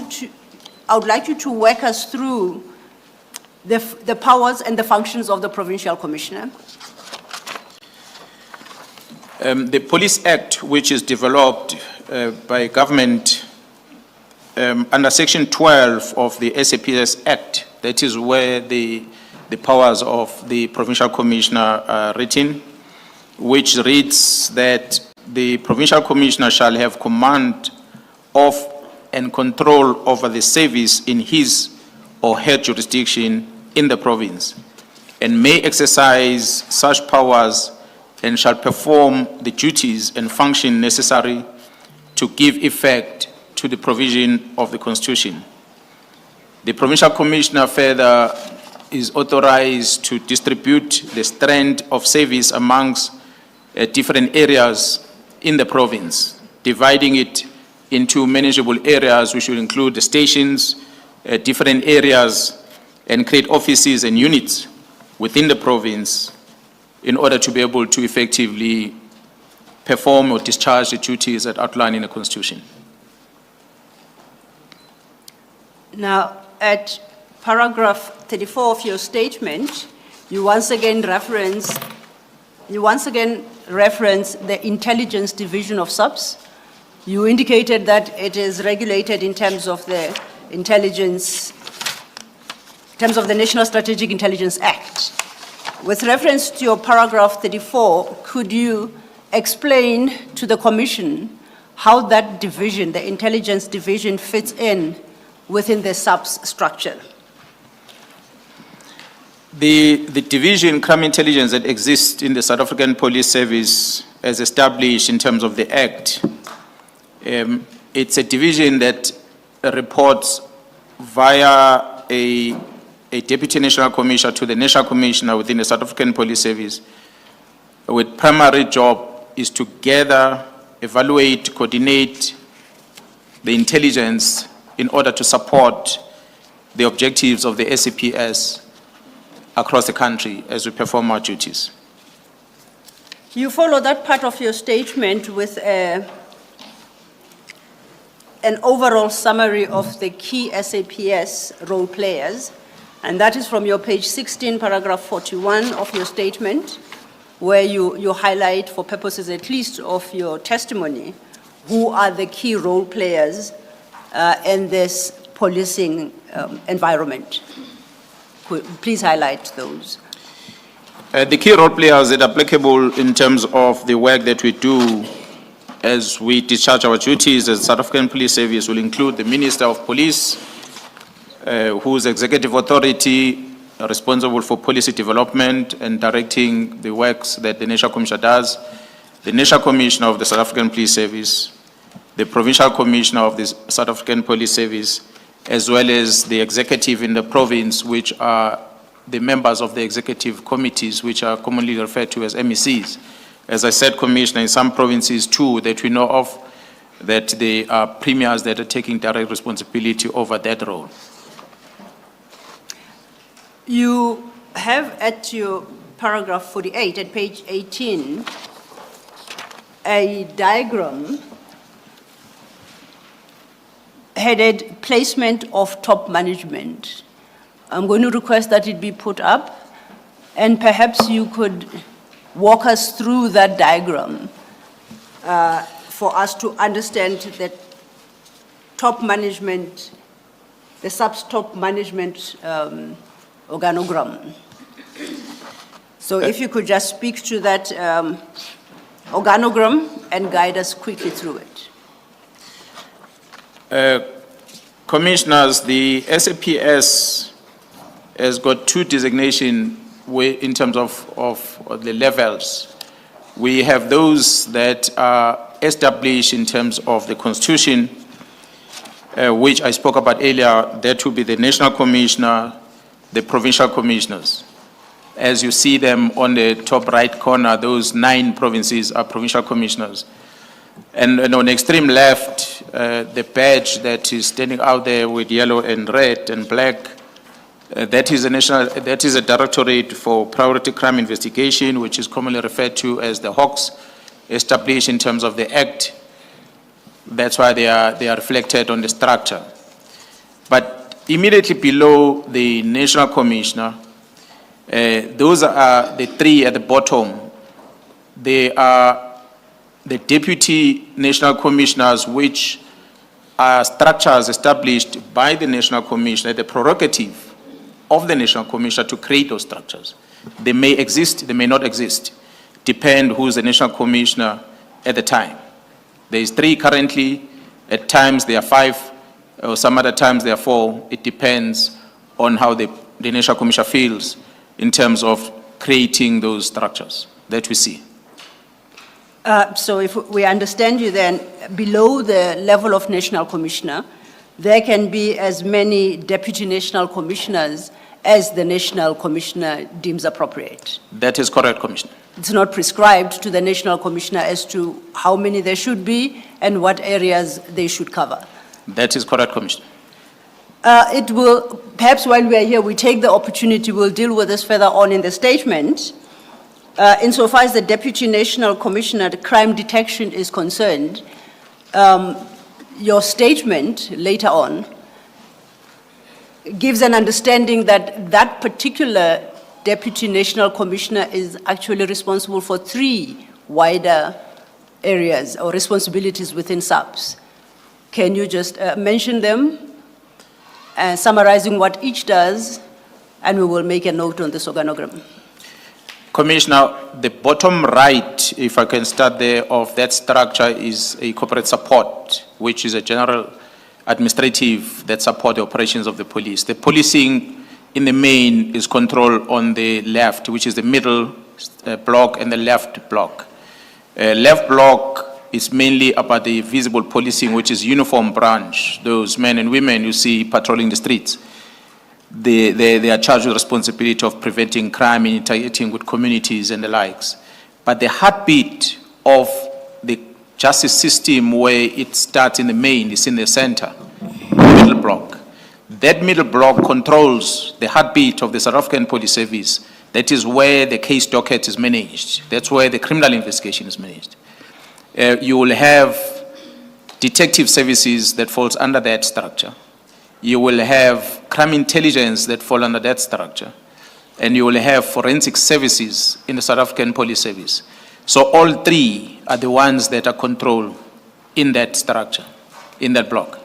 you to work us through the powers and the functions of the provincial commissioner. The Police Act, which is developed by government under Section 12 of the SAPS Act, that is where the powers of the provincial commissioner are written, which reads that the provincial commissioner shall have command of and control over the service in his or her jurisdiction in the province, and may exercise such powers and shall perform the duties and function necessary to give effect to the provision of the Constitution. The provincial commissioner further is authorized to distribute the strength of service amongst different areas in the province, dividing it into manageable areas, which will include the stations, different areas, and create offices and units within the province in order to be able to effectively perform or discharge the duties that outlined in the Constitution. Now, at paragraph 34 of your statement, you once again reference the intelligence division of SAPS. You indicated that it is regulated in terms of the intelligence, in terms of the National Strategic Intelligence Act. With reference to your paragraph 34, could you explain to the Commission how that division, the intelligence division, fits in within the SAPS structure? The division crime intelligence that exists in the South African Police Service, as established in terms of the Act, it's a division that reports via a Deputy National Commissioner to the National Commissioner within the South African Police Service, with primary job is to gather, evaluate, coordinate the intelligence in order to support the objectives of the SAPS across the country as we perform our duties. You follow that part of your statement with an overall summary of the key SAPS role players, and that is from your page 16, paragraph 41 of your statement, where you highlight, for purposes at least of your testimony, who are the key role players in this policing environment. Please highlight those. The key role players that are applicable in terms of the work that we do as we discharge our duties as South African Police Service, will include the Minister of Police, whose executive authority responsible for policy development and directing the works that the National Commissioner does, the National Commissioner of the South African Police Service, the Provincial Commissioner of the South African Police Service, as well as the executive in the province, which are the members of the executive committees, which are commonly referred to as MECs. As I said, Commissioner, in some provinces too that we know of, that they are premiers that are taking direct responsibility over that role. You have at your paragraph 48, at page 18, a diagram headed placement of top management. I'm going to request that it be put up, and perhaps you could walk us through that diagram for us to understand that top management, the sub-top management organogram. So if you could just speak to that organogram and guide us quickly through it. Commissioners, the SAPS has got two designations in terms of the levels. We have those that are established in terms of the Constitution, which I spoke about earlier. That will be the National Commissioner, the Provincial Commissioners. As you see them on the top right corner, those 9 provinces are Provincial Commissioners. And on the extreme left, the badge that is standing out there with yellow and red and black, that is a directorate for priority crime investigation, which is commonly referred to as the Hawks, established in terms of the Act. That's why they are reflected on the structure. But immediately below the National Commissioner, those are the 3 at the bottom. They are the Deputy National Commissioners, which are structures established by the National Commissioner, the prerogative of the National Commissioner to create those structures. They may exist, they may not exist, depend who's the National Commissioner at the time. There is 3 currently, at times there are 5, or some other times there are 4. It depends on how the National Commissioner feels in terms of creating those structures that we see. So if we understand you then, below the level of National Commissioner, there can be as many Deputy National Commissioners as the National Commissioner deems appropriate. That is correct, Commissioner. It's not prescribed to the National Commissioner as to how many there should be and what areas they should cover. That is correct, Commissioner. It will, perhaps while we are here, we take the opportunity, we'll deal with this further on in the statement. Insofar as the Deputy National Commissioner, the crime detection is concerned, your statement later on gives an understanding that that particular Deputy National Commissioner is actually responsible for 3 wider areas or responsibilities within SAPS. Can you just mention them, summarizing what each does, and we will make a note on this organogram. Commissioner, the bottom right, if I can start there, of that structure is a corporate support, which is a general administrative that support the operations of the police. The policing in the main is controlled on the left, which is the middle block and the left block. Left block is mainly about the visible policing, which is uniform branch, those men and women you see patrolling the streets. They are charged with responsibility of preventing crime and interacting with communities and the likes. But the heartbeat of the justice system, where it starts in the main, is in the center, the middle block. That middle block controls the heartbeat of the South African Police Service. That is where the case docket is managed. That's where the criminal investigation is managed. You will have detective services that falls under that structure. You will have crime intelligence that fall under that structure. And you will have forensic services in the South African Police Service. So all 3 are the ones that are controlled in that structure, in that block.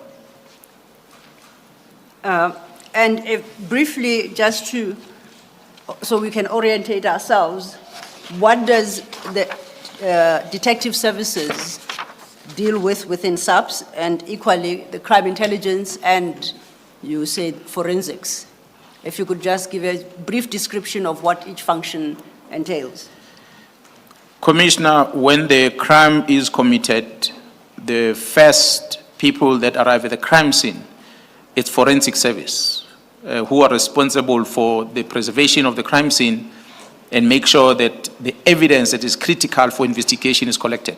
And if briefly, just to, so we can orientate ourselves, what does the detective services deal with within SAPS, and equally the crime intelligence and, you said, forensics. If you could just give a brief description of what each function entails. Commissioner, when the crime is committed, the first people that arrive at the crime scene, it's forensic service, who are responsible for the preservation of the crime scene and make sure that the evidence that is critical for investigation is collected.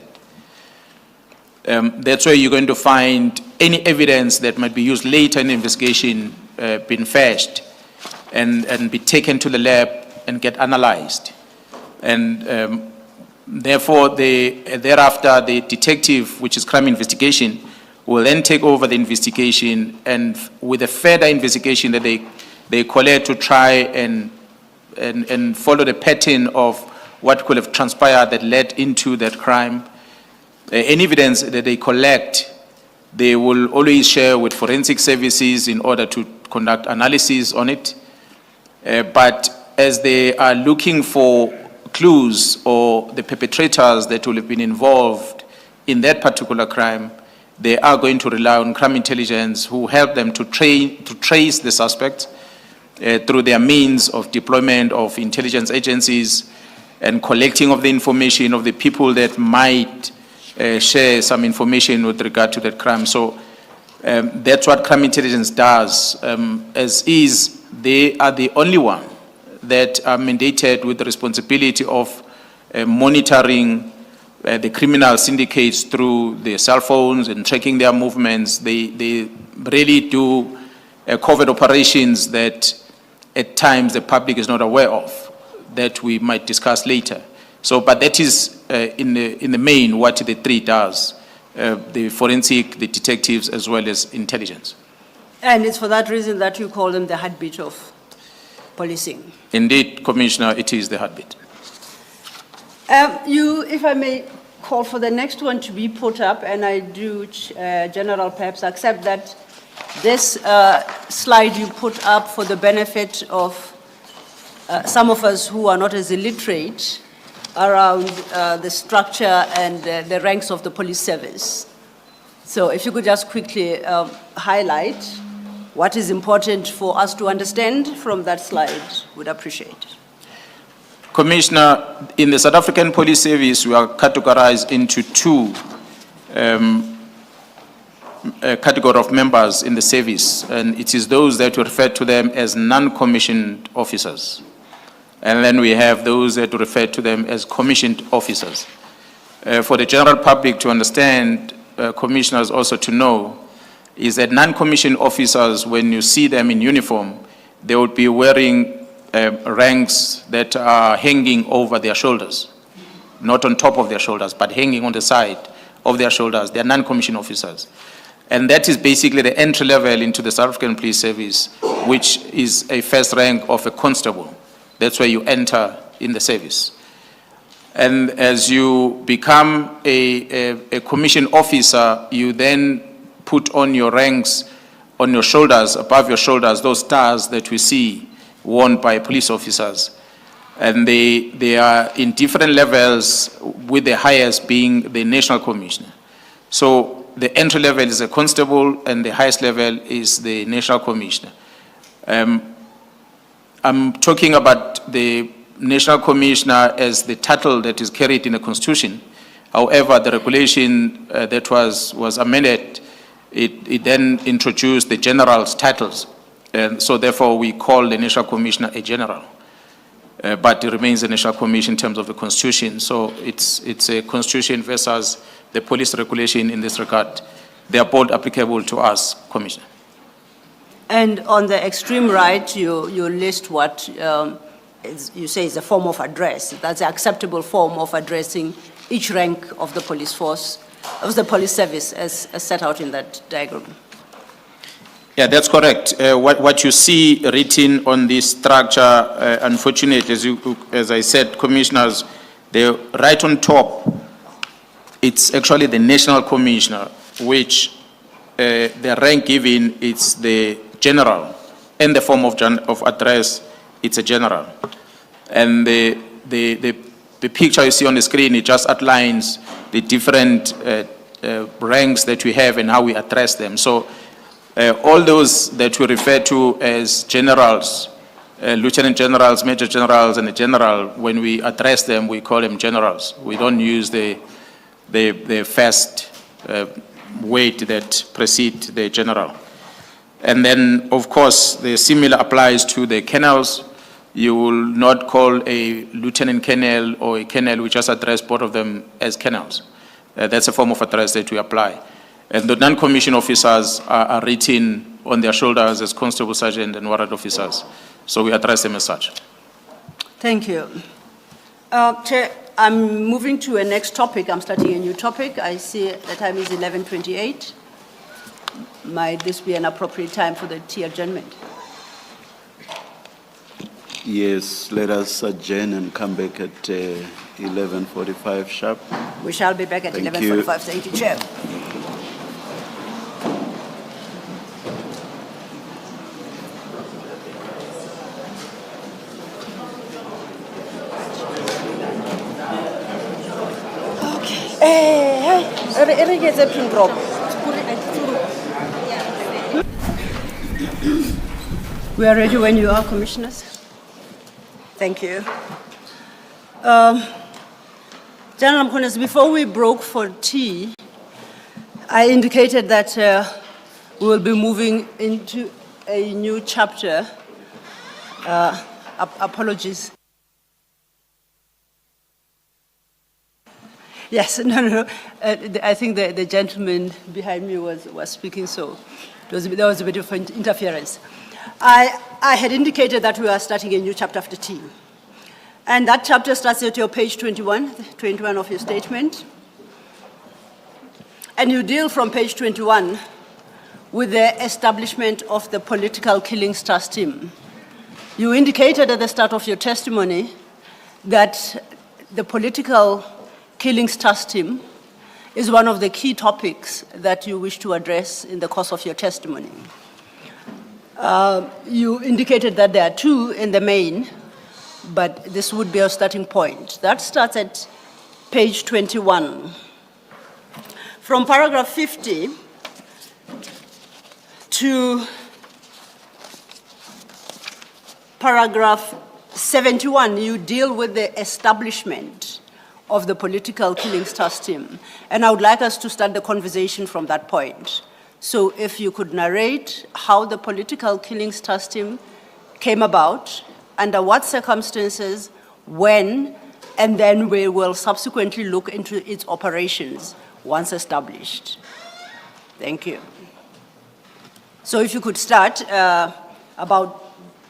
That's where you're going to find any evidence that might be used later in the investigation being fetched and be taken to the lab and get analyzed. And therefore, thereafter, the detective, which is crime investigation, will then take over the investigation, and with a further investigation that they collect to try and follow the pattern of what could have transpired that led into that crime. Any evidence that they collect, they will always share with forensic services in order to conduct analysis on it. But as they are looking for clues or the perpetrators that will have been involved in that particular crime, they are going to rely on crime intelligence, who help them to trace the suspects through their means of deployment of intelligence agencies and collecting of the information of the people that might share some information with regard to that crime. So that's what crime intelligence does, as is they are the only one that are mandated with the responsibility of monitoring the criminal syndicates through their cell phones and tracking their movements. They really do covert operations that at times the public is not aware of, that we might discuss later. So, but that is in the main what the three does, the forensic, the detectives, as well as intelligence. And it's for that reason that you call them the heartbeat of policing. Indeed, Commissioner, it is the heartbeat. If I may call for the next one to be put up, and I do, General, perhaps accept that this slide you put up for the benefit of some of us who are not as illiterate around the structure and the ranks of the police service. So if you could just quickly highlight what is important for us to understand from that slide, would appreciate it. Commissioner, in the South African Police Service, we are categorized into two category of members in the service, and it is those that we refer to them as non-commissioned officers. And then we have those that refer to them as commissioned officers. For the general public to understand, commissioners also to know, is that non-commissioned officers, when you see them in uniform, they would be wearing ranks that are hanging over their shoulders, not on top of their shoulders, but hanging on the side of their shoulders. They are non-commissioned officers. And that is basically the entry level into the South African Police Service, which is a first rank of a constable. That's where you enter in the service. And as you become a commissioned officer, you then put on your ranks on your shoulders, above your shoulders, those stars that we see worn by police officers. And they are in different levels, with the highest being the national commissioner. So the entry level is a constable, and the highest level is the national commissioner. I'm talking about the national commissioner as the title that is carried in the Constitution. However, the regulation that was amended, it then introduced the general's titles. And so therefore we call the national commissioner a general. But it remains a national commission in terms of the Constitution. So it's a Constitution versus the police regulation in this regard. They are both applicable to us, Commissioner. And on the extreme right, you list what you say is a form of address. That's the acceptable form of addressing each rank of the police force, of the police service, as set out in that diagram. Yeah, that's correct. What you see written on this structure, unfortunately, as I said, commissioners, they're right on top. It's actually the national commissioner, which the rank given is the general, and the form of address, it's a general. And the picture you see on the screen, it just outlines the different ranks that we have and how we address them. So all those that we refer to as generals, lieutenant generals, major generals, and a general, when we address them, we call them generals. We don't use the first weight that precedes the general. And then, of course, the similar applies to the colonels. You will not call a lieutenant colonel or a colonel, we just address both of them as colonels. That's a form of address that we apply. And the non-commissioned officers are written on their shoulders as constable, sergeant, and warrant officers. So we address them as such. Thank you. Chair, I'm moving to a next topic. I'm starting a new topic. I see the time is 11:28. Might this be an appropriate time for the tea adjournment? Yes, let us adjourn and come back at 11:45 sharp. We shall be back at Thank 11:45. Thank you, Chair. We are ready when you are, Commissioners. Thank you. General Mkhwanazi, before we broke for tea, I indicated that we will be moving into a new chapter. Apologies. Yes, no. I think the gentleman behind me was speaking, so there was a bit of interference. I had indicated that we are starting a new chapter after tea. And that chapter starts at your page 21 of your statement. And you deal from page 21 with the establishment of the Political Killings Task Team. You indicated at the start of your testimony that the Political Killings Task Team is one of the key topics that you wish to address in the course of your testimony. You indicated that there are two in the main, but this would be a starting point. That starts at page 21. From paragraph 50 to paragraph 71, you deal with the establishment of the Political Killings Task Team. And I would like us to start the conversation from that point. So if you could narrate how the Political Killings Task Team came about, under what circumstances, when, and then we will subsequently look into its operations once established. Thank you. So if you could start on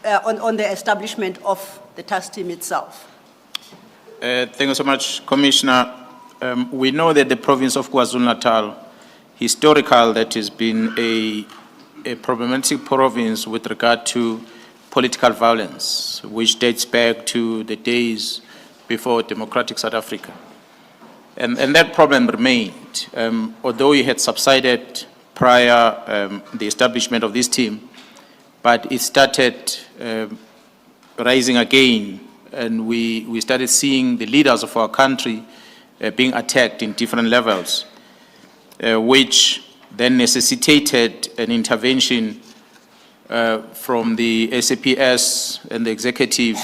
the establishment of the task team itself. Thank you so much, Commissioner. We know that the province of KwaZulu-Natal, historical, that has been a problematic province with regard to political violence, which dates back to the days before democratic South Africa. And that problem remained, although it had subsided prior the establishment of this team, but it started rising again, and we started seeing the leaders of our country being attacked in different levels, which then necessitated an intervention from the SAPS and the executive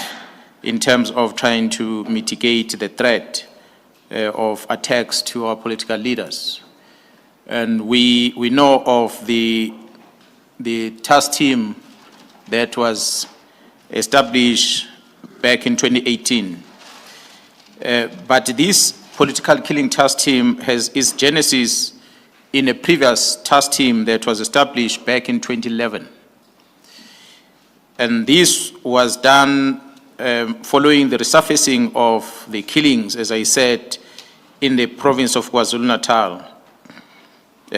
in terms of trying to mitigate the threat of attacks to our political leaders. And we know of the task team that was established back in 2018. But this political killing task team has its genesis in a previous task team that was established back in 2011. And this was done following the resurfacing of the killings, as I said, in the province of KwaZulu-Natal,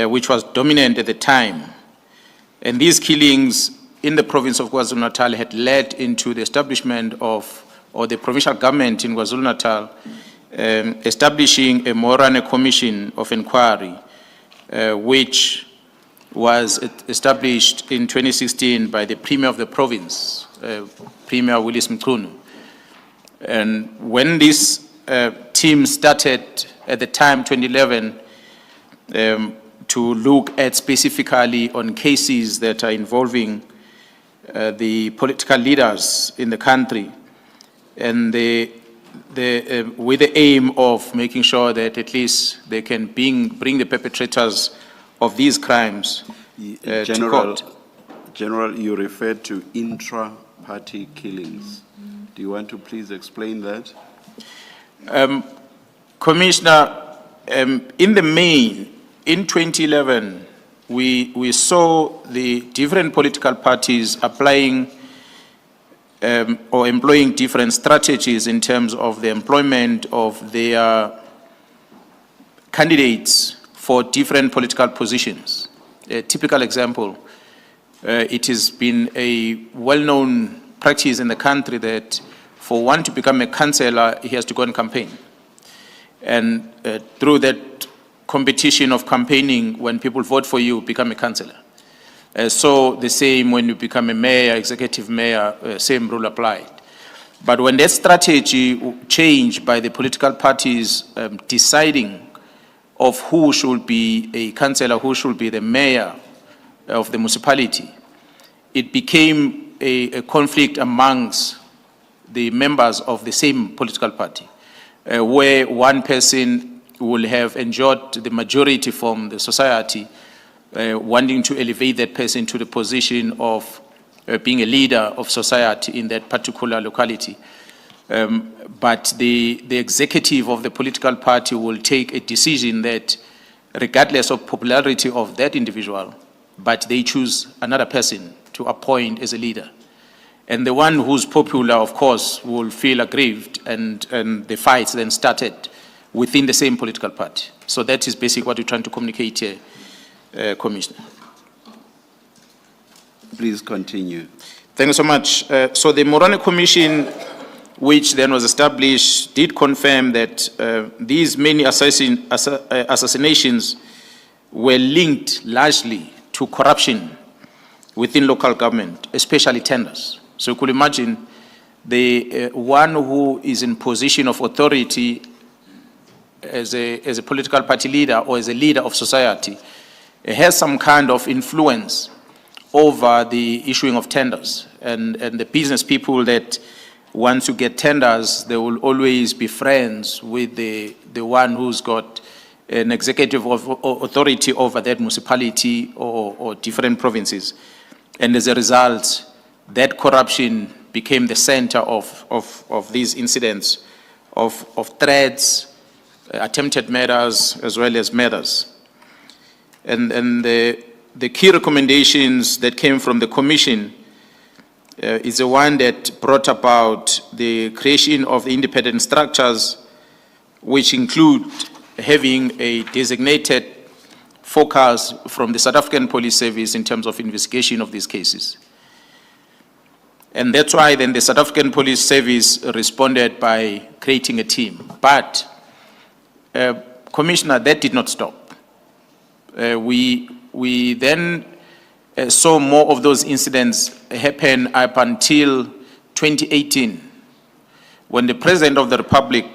which was dominant at the time. And these killings in the province of KwaZulu-Natal had led into the establishment of, or the provincial government in KwaZulu-Natal, establishing a Mkhwanazi Commission of Inquiry, which was established in 2016 by the Premier of the province, Premier Willis Mkhwanazi. And when this team started at the time, 2011, to look at specifically on cases that are involving the political leaders in the country, and with the aim of making sure that at least they can bring the perpetrators of these crimes to court. General, you referred to intra-party killings. Do you want to please explain that? Commissioner, in the main, in 2011, we saw the different political parties applying or employing different strategies in terms of the employment of their candidates for different political positions. A typical example, it has been a well-known practice in the country that for one to become a councillor, he has to go and campaign. And through that competition of campaigning, when people vote for you, become a councillor. So the same when you become a mayor, executive mayor, same rule applied. But when that strategy changed by the political parties deciding of who should be a councillor, who should be the mayor of the municipality, it became a conflict amongst the members of the same political party, where one person will have enjoyed the majority from the society, wanting to elevate that person to the position of being a leader of society in that particular locality. But the executive of the political party will take a decision that, regardless of popularity of that individual, but they choose another person to appoint as a leader. And the one who's popular, of course, will feel aggrieved, and the fights then started within the same political party. So that is basically what we're trying to communicate here, Commissioner. Please continue. Thank you so much. So the Mkhwanazi Commission, which then was established, did confirm that these many assassinations were linked largely to corruption within local government, especially tenders. So you could imagine the one who is in position of authority as a political party leader or as a leader of society has some kind of influence over the issuing of tenders. And the business people that once you get tenders, they will always be friends with the one who's got an executive authority over that municipality or different provinces. And as a result, that corruption became the center of these incidents of threats, attempted murders, as well as murders. And the key recommendations that came from the Commission is the one that brought about the creation of the independent structures, which include having a designated focus from the South African Police Service in terms of investigation of these cases. And that's why then the South African Police Service responded by creating a team. But, Commissioner, that did not stop. We then saw more of those incidents happen up until 2018, when the President of the Republic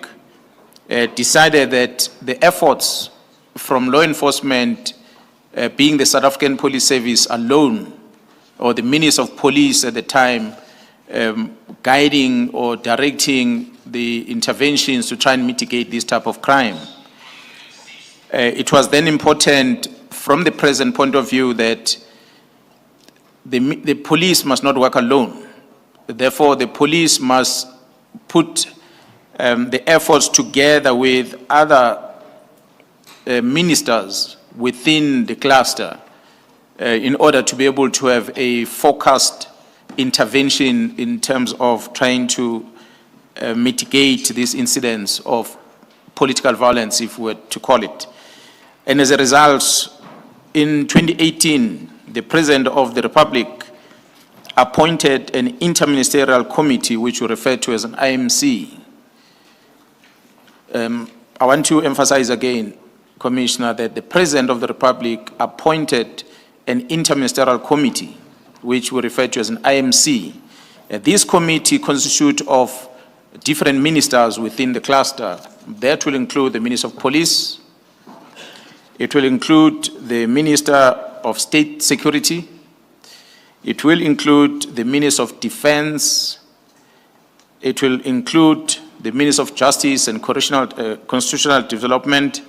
decided that the efforts from law enforcement, being the South African Police Service alone, or the Minister of Police at the time, guiding or directing the interventions to try and mitigate this type of crime. It was then important from the present point of view that the police must not work alone. Therefore, the police must put the efforts together with other ministers within the cluster in order to be able to have a focused intervention in terms of trying to mitigate these incidents of political violence, if we were to call it. And as a result, in 2018, the President of the Republic appointed an interministerial committee, which we refer to as an IMC. I want to emphasize again, Commissioner, that the President of the Republic appointed an interministerial committee, which we refer to as an IMC. This committee consists of different ministers within the cluster. That will include the Minister of Police, It will include the Minister of State Security. It will include the Minister of Defense. It will include the Minister of Justice and Constitutional Development,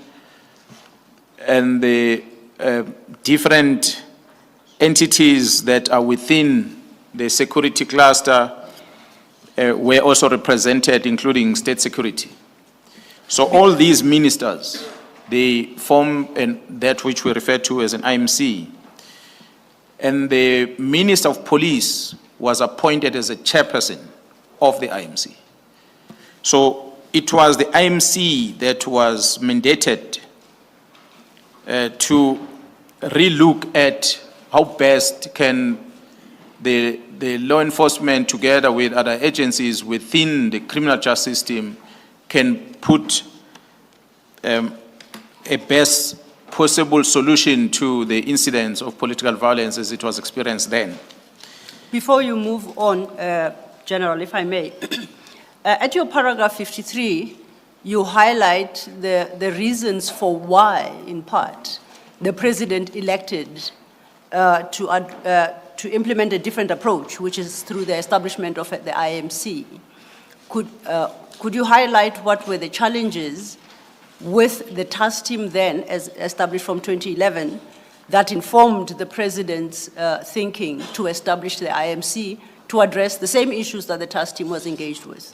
and the different entities that are within the security cluster were also represented, including state security. So all these ministers, they form that which we refer to as an IMC. And the Minister of Police was appointed as a chairperson of the IMC. So it was the IMC that was mandated to relook at how best can the law enforcement, together with other agencies within the criminal justice system, can put a best possible solution to the incidents of political violence as it was experienced then. Before you move on, General, if I may, at your paragraph 53, you highlight the reasons for why, in part, the president elected to implement a different approach, which is through the establishment of the IMC. Could you highlight what were the challenges with the task team then, as established from 2011, that informed the president's thinking to establish the IMC to address the same issues that the task team was engaged with?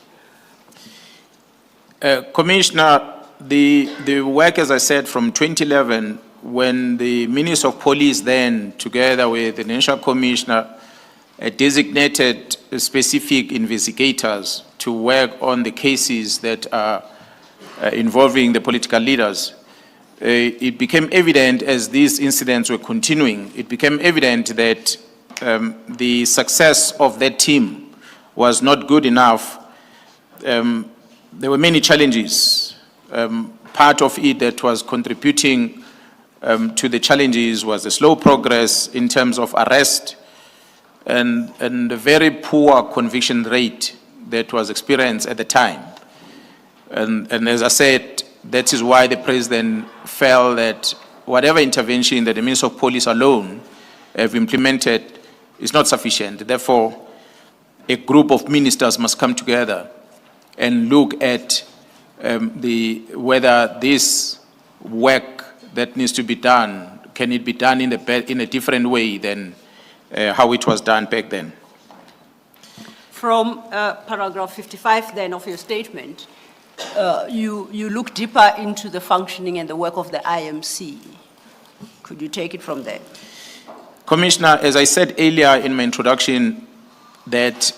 Commissioner, the work, as I said, from 2011, when the Minister of Police then, together with the National Commissioner, designated specific investigators to work on the cases that are involving the political leaders, it became evident as these incidents were continuing, it became evident that the success of that team was not good enough. There were many challenges. Part of it that was contributing to the challenges was the slow progress in terms of arrest and the very poor conviction rate that was experienced at the time. And as I said, that is why the president felt that whatever intervention that the Minister of Police alone have implemented is not sufficient. Therefore, a group of ministers must come together and look at whether this work that needs to be done, can it be done in a different way than how it was done back then. From paragraph 55 then of your statement, you look deeper into the functioning and the work of the IMC. Could you take it from there? Commissioner, as I said earlier in my introduction, that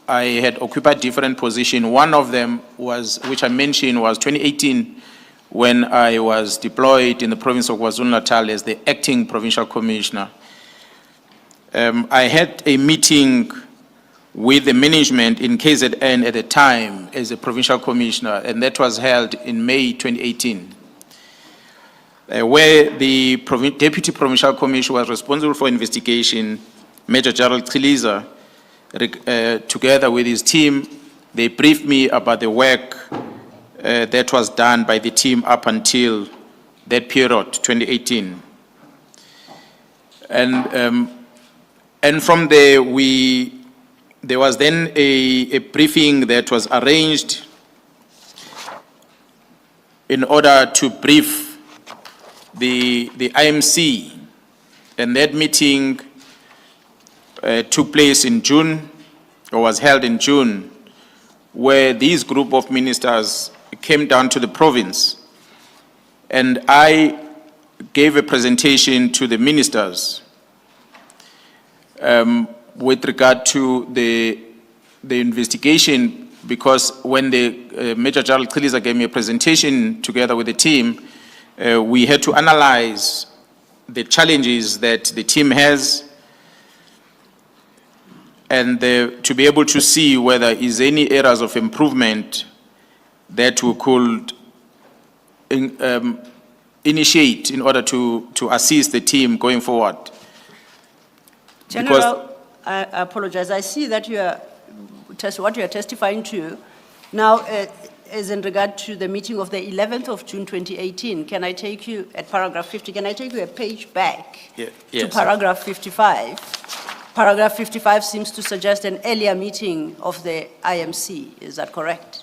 I had occupied different positions. One of them was, which I mentioned, was 2018, when I was deployed in the province of KwaZulu-Natal as the acting provincial commissioner. I had a meeting with the management in KZN at the time as a provincial commissioner, and that was held in May 2018, where the deputy provincial commissioner was responsible for investigation, Major General Chiliza, together with his team. They briefed me about the work that was done by the team up until that period, 2018. And from there, there was then a briefing that was arranged in order to brief the IMC, and that meeting took place in June, or was held in June, where these group of ministers came down to the province, and I gave a presentation to the ministers with regard to the investigation, because when the Major General Chiliza gave me a presentation together with the team, we had to analyze the challenges that the team has, and to be able to see whether is any areas of improvement that we could initiate in order to assist the team going forward. General, I apologize. I see that what you are testifying to. Now, is in regard to the meeting of the 11th of June 2018. Can I take you, at paragraph 50, can I take you a page back to Yes. paragraph 55? Paragraph 55 seems to suggest an earlier meeting of the IMC. Is that correct?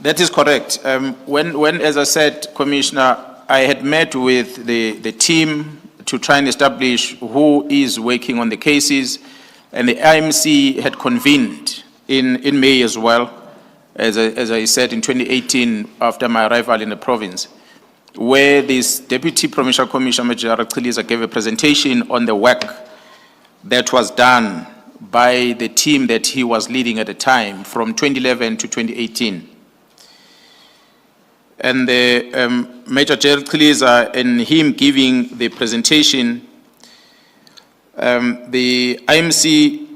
That is correct. When, as I said, Commissioner, I had met with the team to try and establish who is working on the cases, and the IMC had convened in May as well, as I said, in 2018, after my arrival in the province, where this Deputy Provincial Commissioner, General Chiliza, gave a presentation on the work that was done by the team that he was leading at the time, from 2011 to 2018. And the Major General Chiliza, and him giving the presentation, the IMC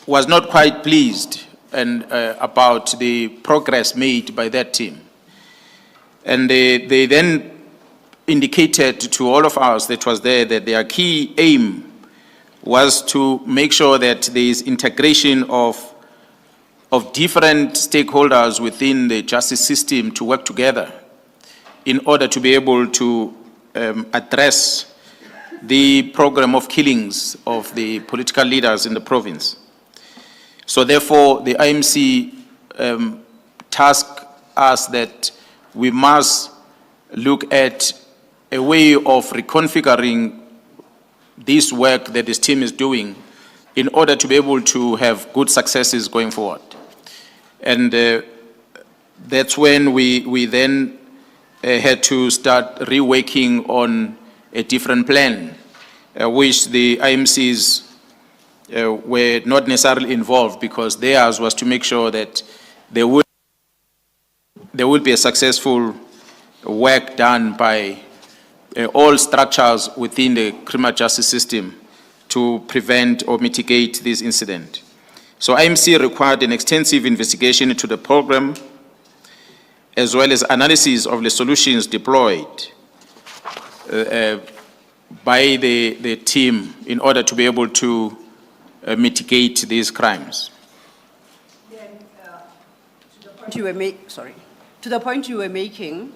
was not quite pleased about the progress made by that team. And they then indicated to all of us that was there that their key aim was to make sure that there is integration of different stakeholders within the justice system to work together in order to be able to address the program of killings of the political leaders in the province. So therefore, the IMC tasked us that we must look at a way of reconfiguring this work that this team is doing in order to be able to have good successes going forward. And that's when we then had to start reworking on a different plan, which the IMCs were not necessarily involved, because theirs was to make sure that there will be a successful work done by all structures within the criminal justice system to prevent or mitigate this incident. So IMC required an extensive investigation into the program, as well as analysis of the solutions deployed by the team in order to be able to mitigate these crimes. Then, to the point you were making,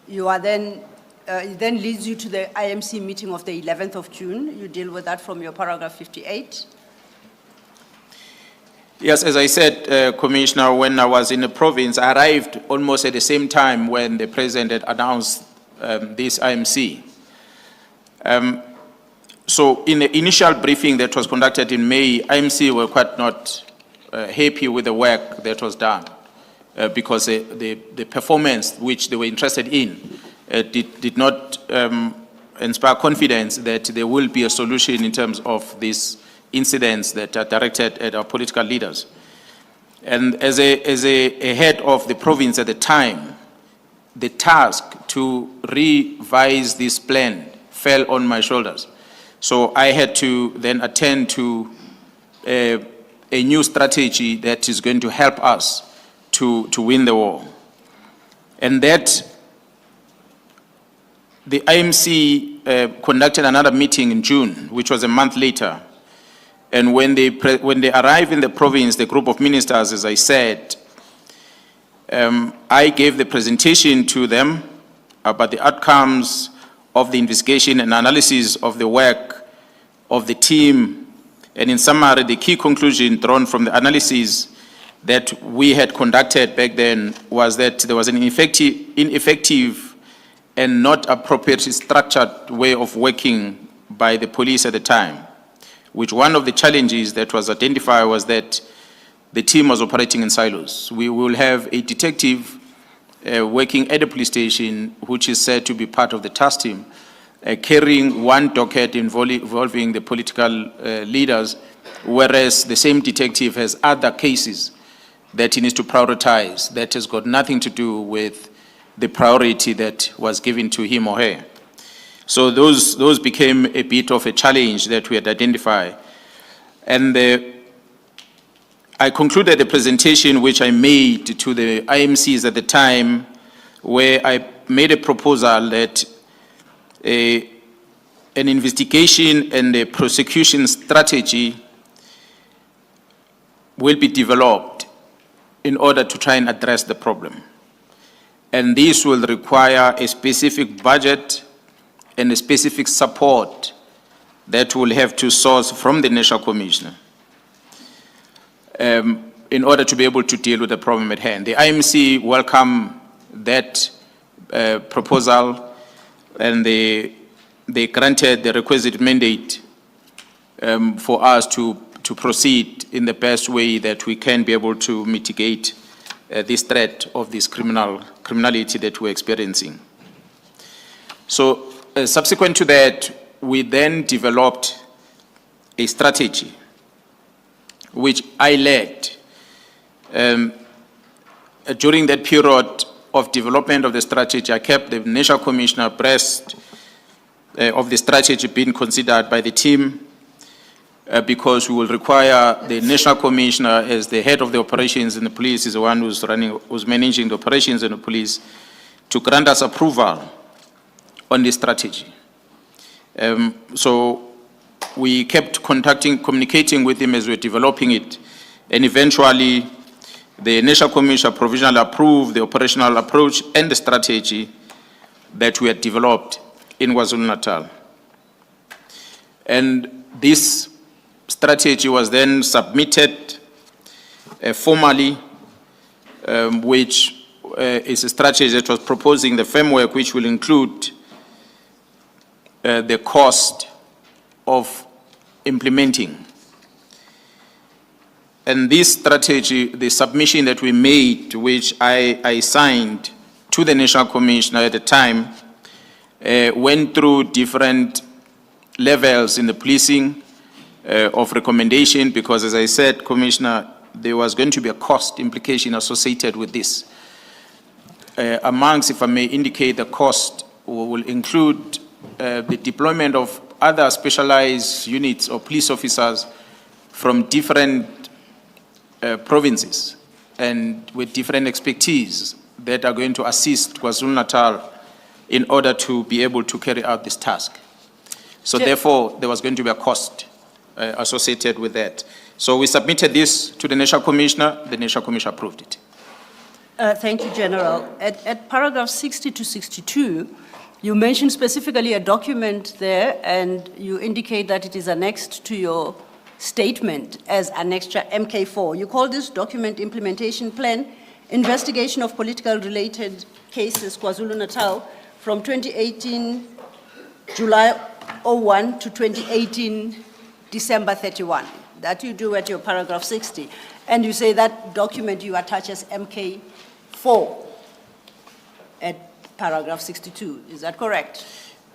you are then, it then leads you to the IMC meeting of the 11th of June. You deal with that from your paragraph 58. Yes, as I said, Commissioner, when I was in the province, I arrived almost at the same time when the President had announced this IMC. So in the initial briefing that was conducted in May, IMC were quite not happy with the work that was done because the performance which they were interested in did not inspire confidence that there will be a solution in terms of these incidents that are directed at our political leaders. And as a head of the province at the time, the task to revise this plan fell on my shoulders. So I had to then attend to a new strategy that is going to help us to win the war. And that the IMC conducted another meeting in June, which was a month later. And when they arrived in the province, the group of ministers, as I said, I gave the presentation to them about the outcomes of the investigation and analysis of the work of the team. And in summary, the key conclusion drawn from the analysis that we had conducted back then was that there was an ineffective and not appropriately structured way of working by the police at the time, which one of the challenges that was identified was that the team was operating in silos. We will have a detective working at the police station, which is said to be part of the task team, carrying one docket involving the political leaders, whereas the same detective has other cases that he needs to prioritize that has got nothing to do with the priority that was given to him or her. So those became a bit of a challenge that we had identified. And I concluded the presentation which I made to the IMCs at the time, where I made a proposal that an investigation and a prosecution strategy will be developed in order to try and address the problem. And this will require a specific budget and a specific support that will have to source from the National Commissioner in order to be able to deal with the problem at hand. The IMC welcome that proposal, and they granted the requisite mandate for us to proceed in the best way that we can be able to mitigate this threat of this criminality that we're experiencing. So subsequent to that, we then developed a strategy which I led. During that period of development of the strategy, I kept the National Commissioner abreast of the strategy being considered by the team, because we will require the National Commissioner, as the head of the operations in the police, is the one who's managing the operations in the police, to grant us approval on this strategy. So we kept communicating with him as we were developing it, and eventually the National Commissioner provisionally approved the operational approach and the strategy that we had developed in KwaZulu-Natal. And this strategy was then submitted formally, which is a strategy that was proposing the framework which will include the cost of implementing. And this strategy, the submission that we made, which I signed to the National Commissioner at the time, went through different levels in the policing of recommendation, because, as I said, Commissioner, there was going to be a cost implication associated with this. Amongst, if I may indicate, the cost will include the deployment of other specialized units or police officers from different provinces and with different expertise that are going to assist KwaZulu-Natal in order to be able to carry out this task. So therefore, there was going to be a cost associated with that. So we submitted this to the National Commissioner. The National Commissioner approved it. Thank you, General. At paragraph 60 to 62, you mentioned specifically a document there, and you indicate that it is annexed to your statement as annexure MK4. You call this document Implementation Plan, Investigation of Political Related Cases, KwaZulu-Natal, from 2018 July 01 to 2018 December 31. That you do at your paragraph 60. And you say that document you attach as MK4 at paragraph 62. Is that correct?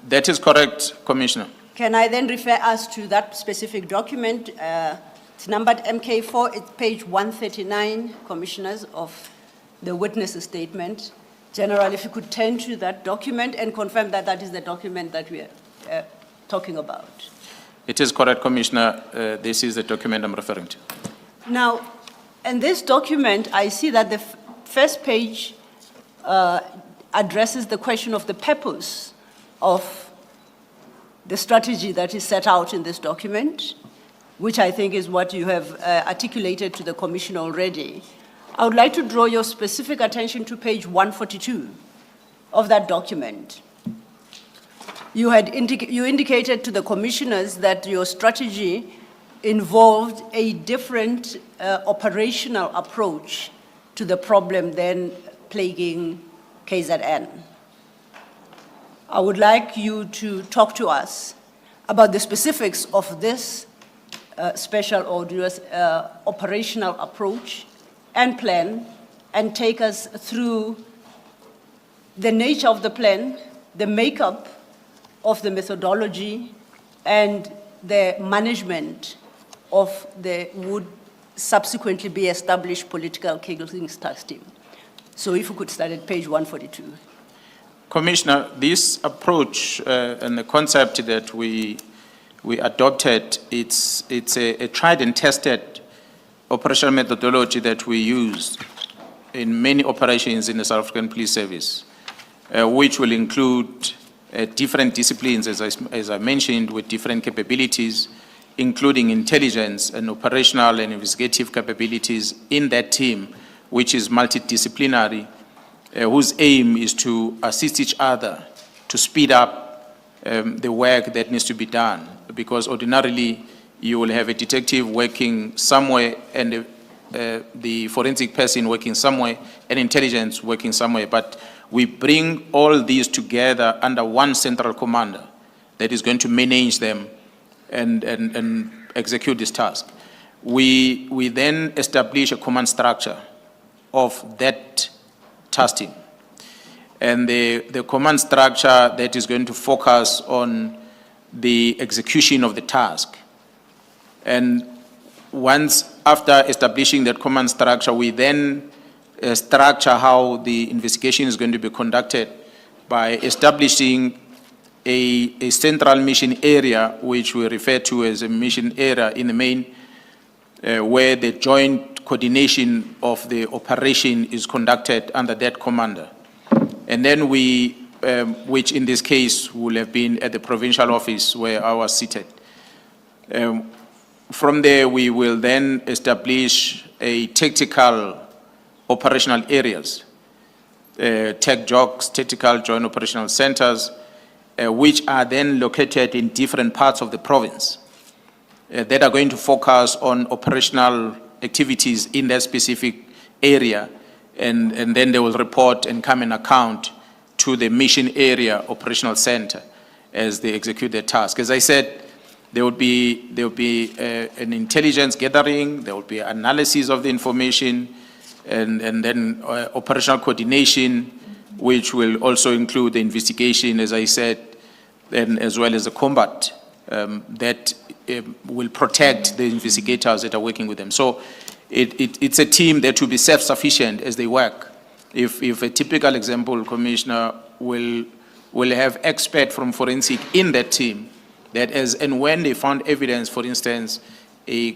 That is correct, Commissioner. Can I then refer us to that specific document? It's numbered MK4, it's page 139, Commissioners, of the witness statement. General, if you could turn to that document and confirm that that is the document that we are talking about. It is correct, Commissioner. This is the document I'm referring to. Now, in this document, I see that the first page addresses the question of the purpose of the strategy that is set out in this document, which I think is what you have articulated to the Commission already. I would like to draw your specific attention to page 142 of that document. You indicated to the commissioners that your strategy involved a different operational approach to the problem then plaguing KZN. I would like you to talk to us about the specifics of this special or operational approach and plan, and take us through the nature of the plan, the makeup of the methodology, and the management of the would subsequently be established political cabling task team. So if we could start at page 142. Commissioner, this approach and the concept that we adopted, it's a tried and tested operational methodology that we use in many operations in the South African Police Service, which will include different disciplines, as I mentioned, with different capabilities, including intelligence and operational and investigative capabilities in that team, which is multidisciplinary, whose aim is to assist each other to speed up the work that needs to be done. Because ordinarily, you will have a detective working somewhere and the forensic person working somewhere and intelligence working somewhere. But we bring all these together under one central commander that is going to manage them and execute this task. We then establish a command structure of that task team. And the command structure that is going to focus on the execution of the task. And once after establishing that command structure, we then structure how the investigation is going to be conducted by establishing a central mission area, which we refer to as a mission area in the main, where the joint coordination of the operation is conducted under that commander. And then we, which in this case will have been at the provincial office where I was seated. From there, we will then establish a tactical operational areas, tech jocks, tactical joint operational centers, which are then located in different parts of the province that are going to focus on operational activities in that specific area, and then they will report and come and account to the mission area operational center as they execute their task. As I said, there will be an intelligence gathering, there will be analysis of the information, and then operational coordination, which will also include the investigation, as I said, and as well as the combat that will protect the investigators that are working with them. So it's a team that will be self-sufficient as they work. If a typical example, Commissioner, will have expert from forensic in that team, that as and when they found evidence, for instance, a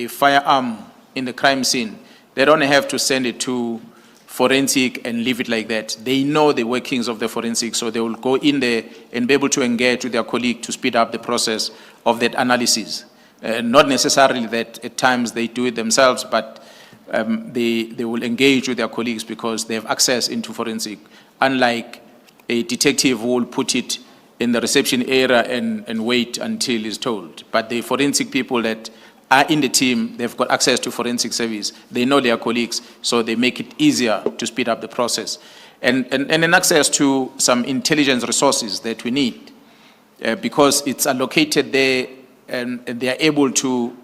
firearm in the crime scene, they don't have to send it to forensic and leave it like that. They know the workings of the forensic, so they will go in there and be able to engage with their colleague to speed up the process of that analysis. Not necessarily that at times they do it themselves, but they will engage with their colleagues because they have access into forensic, unlike a detective who will put it in the reception area and wait until he's told. But the forensic people that are in the team, they've got access to forensic service. They know their colleagues, so they make it easier to speed up the process. And then access to some intelligence resources that we need, because it's allocated there and they are able to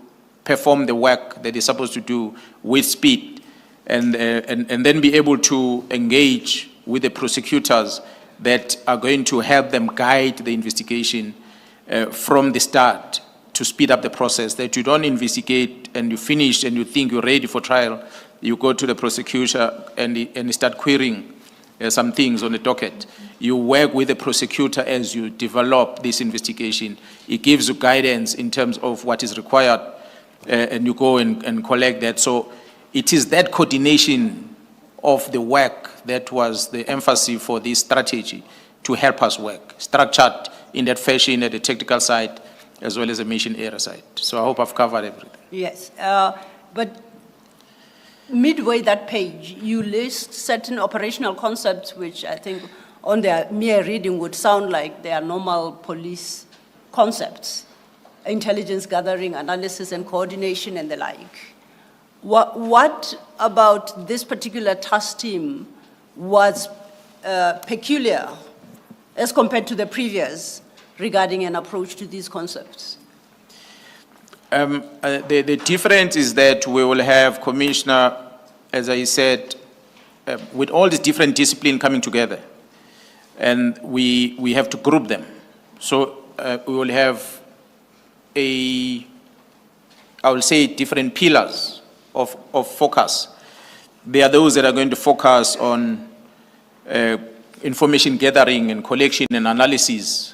perform the work that they're supposed to do with speed, and then be able to engage with the prosecutors that are going to help them guide the investigation from the start to speed up the process, that you don't investigate and you finish and you think you're ready for trial, you go to the prosecutor and start querying some things on the docket. You work with the prosecutor as you develop this investigation. It gives you guidance in terms of what is required, and you go and collect that. So it is that coordination of the work that was the emphasis for this strategy to help us work, structured in that fashion at the technical side as well as the mission area side. So I hope I've covered everything. Yes, but midway that page, you list certain operational concepts which I think on their mere reading would sound like they are normal police concepts: intelligence gathering, analysis and coordination and the like. What about this particular task team was peculiar as compared to the previous regarding an approach to these concepts? The difference is that we will have, Commissioner, as I said, with all these different disciplines coming together, and we have to group them. So we will have I will say, different pillars of focus. There are those that are going to focus on information gathering and collection and analysis.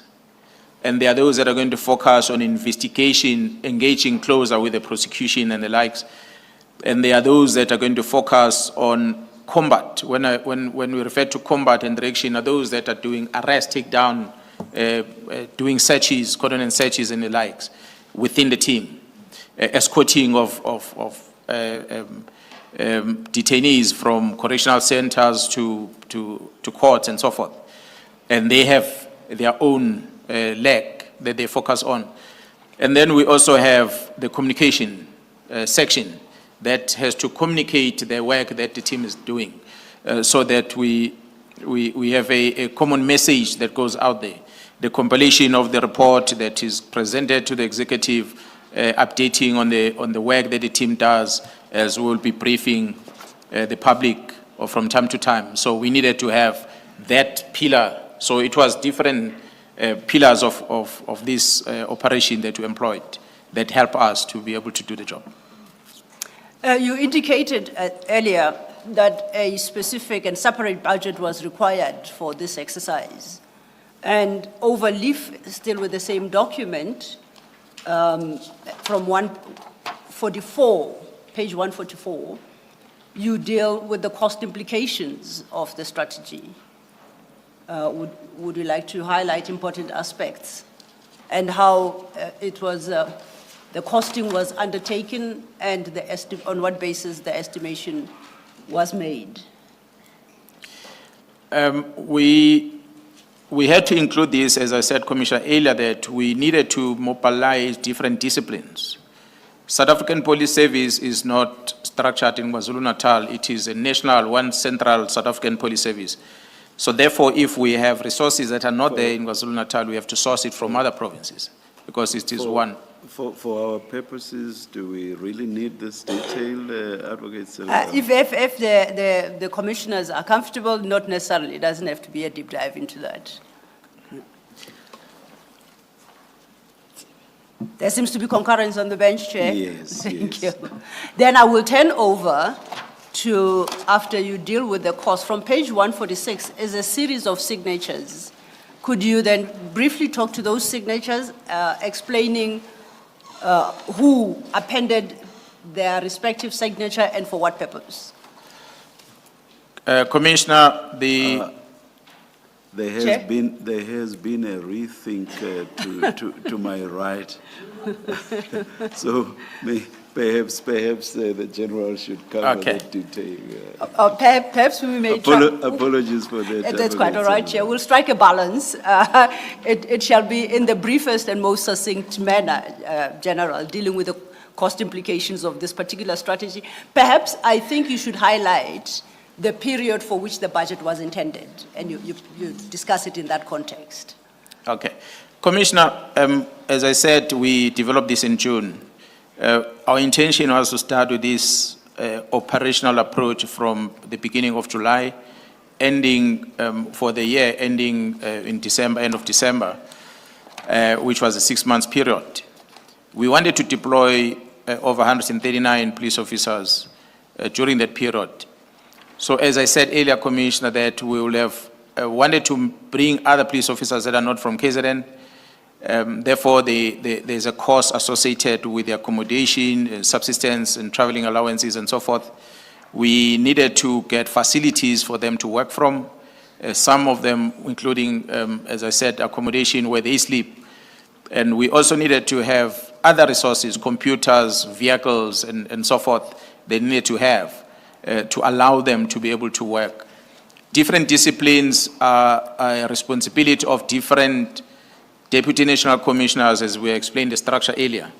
And there are those that are going to focus on investigation, engaging closer with the prosecution and the likes. And there are those that are going to focus on combat. When we refer to combat and direction, are those that are doing arrest, takedown, doing searches, coordinate searches and the likes within the team, escorting of detainees from correctional centers to courts and so forth. And they have their own leg that they focus on. And then we also have the communication section that has to communicate the work that the team is doing so that we have a common message that goes out there. The compilation of the report that is presented to the executive, updating on the work that the team does, as we will be briefing the public from time to time. So we needed to have that pillar. So it was different pillars of this operation that we employed that help us to be able to do the job. You indicated earlier that a specific and separate budget was required for this exercise. And overleaf, still with the same document, from 144, page 144, you deal with the cost implications of the strategy. Would you like to highlight important aspects and how it was, the costing was undertaken and on what basis the estimation was made? We had to include this, as I said, Commissioner, earlier, that we needed to mobilize different disciplines. South African Police Service is not structured in KwaZulu-Natal. It is a national, one central South African Police Service. So therefore, if we have resources that are not there in KwaZulu-Natal, we have to source it from other provinces because it is one. For our purposes, do we really need this detail, advocates? If the commissioners are comfortable, not necessarily. It doesn't have to be a deep dive into that. There seems to be concurrence on the bench, Chair. Yes. Thank you. Then I will turn over to, after you deal with the cost, from page 146 is a series of signatures. Could you then briefly talk to those signatures, explaining who appended their respective signature and for what purpose? Commissioner, there has been a rethink to my right. So perhaps the general should cover that detail. Perhaps we may Apologies for that. That's quite all right, Chair. We'll strike a balance. It shall be in the briefest and most succinct manner, General, dealing with the cost implications of this particular strategy. Perhaps I think you should highlight the period for which the budget was intended, and you discuss it in that context. Okay. Commissioner, as I said, we developed this in June. Our intention was to start with this operational approach from the beginning of July, ending for the year, ending in December, end of December, which was a 6-month period. We wanted to deploy over 139 police officers during that period. So as I said earlier, Commissioner, that we will have wanted to bring other police officers that are not from KZN. Therefore, there's a cost associated with the accommodation, subsistence, and traveling allowances and so forth. We needed to get facilities for them to work from, some of them including, as I said, accommodation where they sleep. And we also needed to have other resources, computers, vehicles, and so forth, they needed to have to allow them to be able to work. Different disciplines are a responsibility of different deputy national commissioners, as we explained the structure earlier.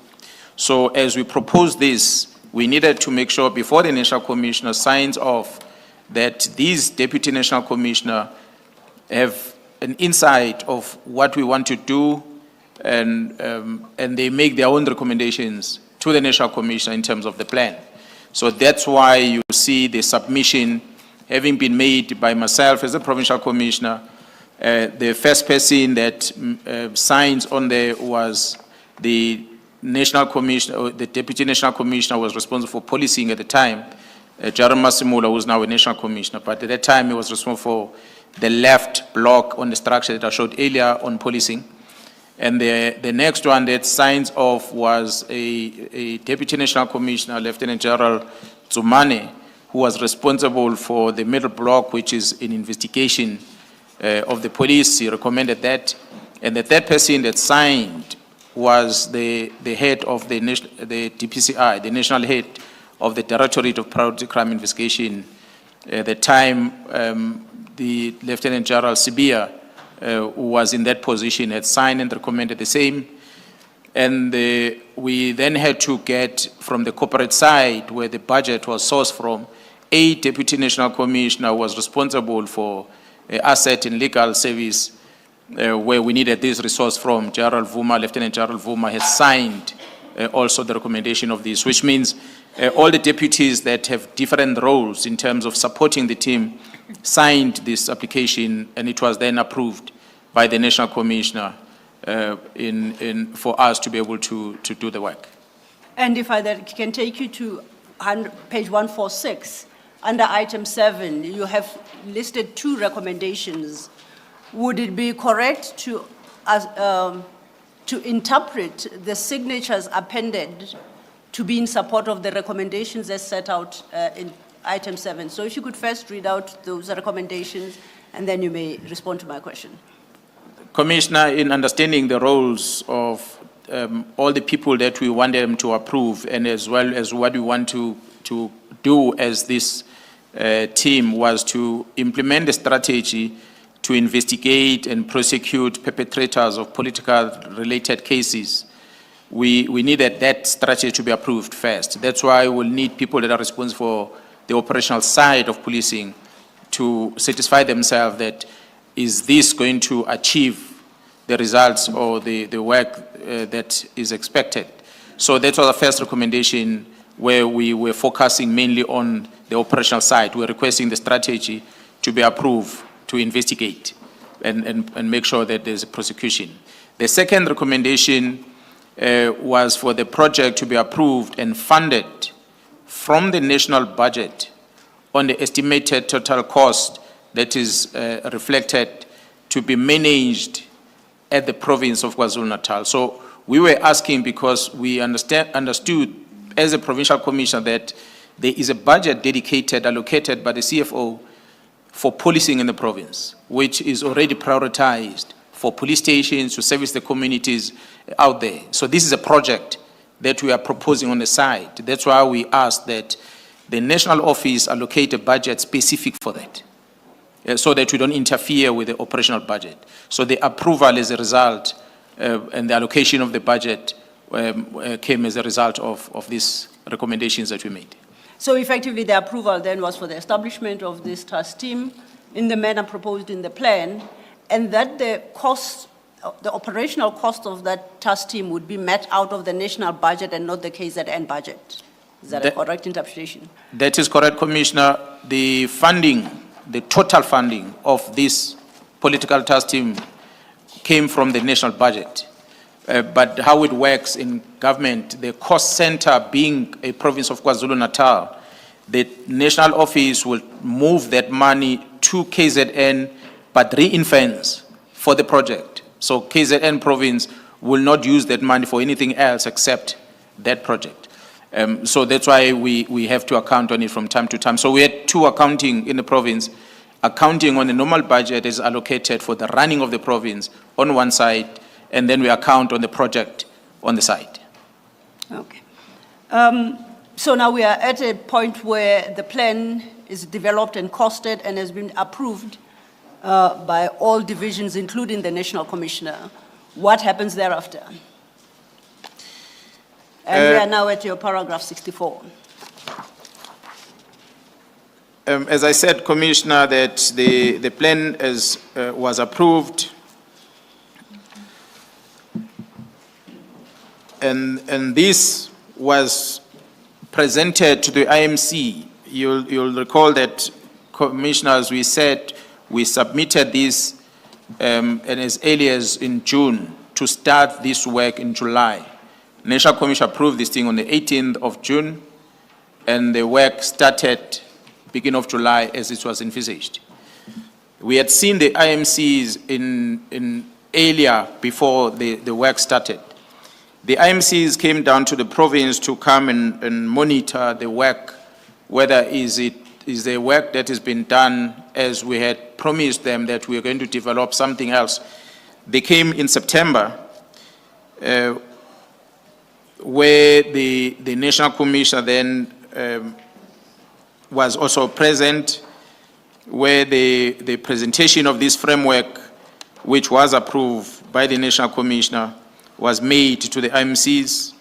So as we proposed this, we needed to make sure before the national commissioner signs off that these deputy national commissioner have an insight of what we want to do, and they make their own recommendations to the national commissioner in terms of the plan. So that's why you see the submission having been made by myself as a provincial commissioner. The first person that signs on there was the national commissioner, the deputy national commissioner was responsible for policing at the time, Jeremy Masimula, who is now a national commissioner, but at that time he was responsible for the left block on the structure that I showed earlier on policing. And the next one that signs off was a deputy national commissioner, Lieutenant General Tsumane, who was responsible for the middle block, which is an investigation of the police. He recommended that. And the third person that signed was the head of the DPCI, the national head of the Directorate of Priority Crime Investigation. At the time, the Lieutenant General Sibia, who was in that position, had signed and recommended the same. And we then had to get from the corporate side, where the budget was sourced from, a Deputy National Commissioner was responsible for asset and legal service, where we needed this resource from. General Vuma, Lieutenant General Vuma has signed also the recommendation of this, which means all the deputies that have different roles in terms of supporting the team signed this application, and it was then approved by the National Commissioner for us to be able to do the work. And if I then can take you to page 146, under item 7, you have listed 2 recommendations. Would it be correct to interpret the signatures appended to be in support of the recommendations as set out in item 7? So if you could first read out those recommendations, and then you may respond to my question. Commissioner, in understanding the roles of all the people that we want them to approve, and as well as what we want to do as this team, was to implement the strategy to investigate and prosecute perpetrators of political-related cases. We needed that strategy to be approved first. That's why we'll need people that are responsible for the operational side of policing to satisfy themselves that is this going to achieve the results or the work that is expected. So that was the first recommendation, where we were focusing mainly on the operational side. We're requesting the strategy to be approved to investigate and make sure that there's a prosecution. The second recommendation was for the project to be approved and funded from the national budget on the estimated total cost that is reflected to be managed at the province of KwaZulu-Natal. So we were asking because we understood as a provincial commissioner that there is a budget dedicated, allocated by the CFO for policing in the province, which is already prioritized for police stations to service the communities out there. So this is a project that we are proposing on the side. That's why we asked that the national office allocate a budget specific for that, so that we don't interfere with the operational budget. So the approval as a result and the allocation of the budget came as a result of these recommendations that we made. So effectively, the approval then was for the establishment of this task team in the manner proposed in the plan, and that the cost, the operational cost of that task team would be met out of the national budget and not the KZN budget. Is that a correct interpretation? That is correct, Commissioner. The funding, the total funding of this political task team came from the national budget. But how it works in government, the cost center being a province of KwaZulu-Natal, the national office will move that money to KZN, but ring-fence for the project. So KZN province will not use that money for anything else except that project. So that's why we have to account on it from time to time. So we had 2 accounting in the province. Accounting on the normal budget is allocated for the running of the province on one side, and then we account on the project on the side. Okay. So now we are at a point where the plan is developed and costed and has been approved by all divisions, including the National Commissioner. What happens thereafter? And we are now at your paragraph 64. As I said, Commissioner, that the plan was approved, and this was presented to the IMC. You'll recall that, Commissioners, we said we submitted this and as early as in June to start this work in July. National Commission approved this thing on the 18th of June, and the work started beginning of July as it was envisaged. We had seen the IMCs in earlier before the work started. The IMCs came down to the province to come and monitor the work, whether is the work that has been done as we had promised them that we are going to develop something else. They came in September, where the National Commission then was also present, where the presentation of this framework, which was approved by the National Commissioner, was made to the IMCs,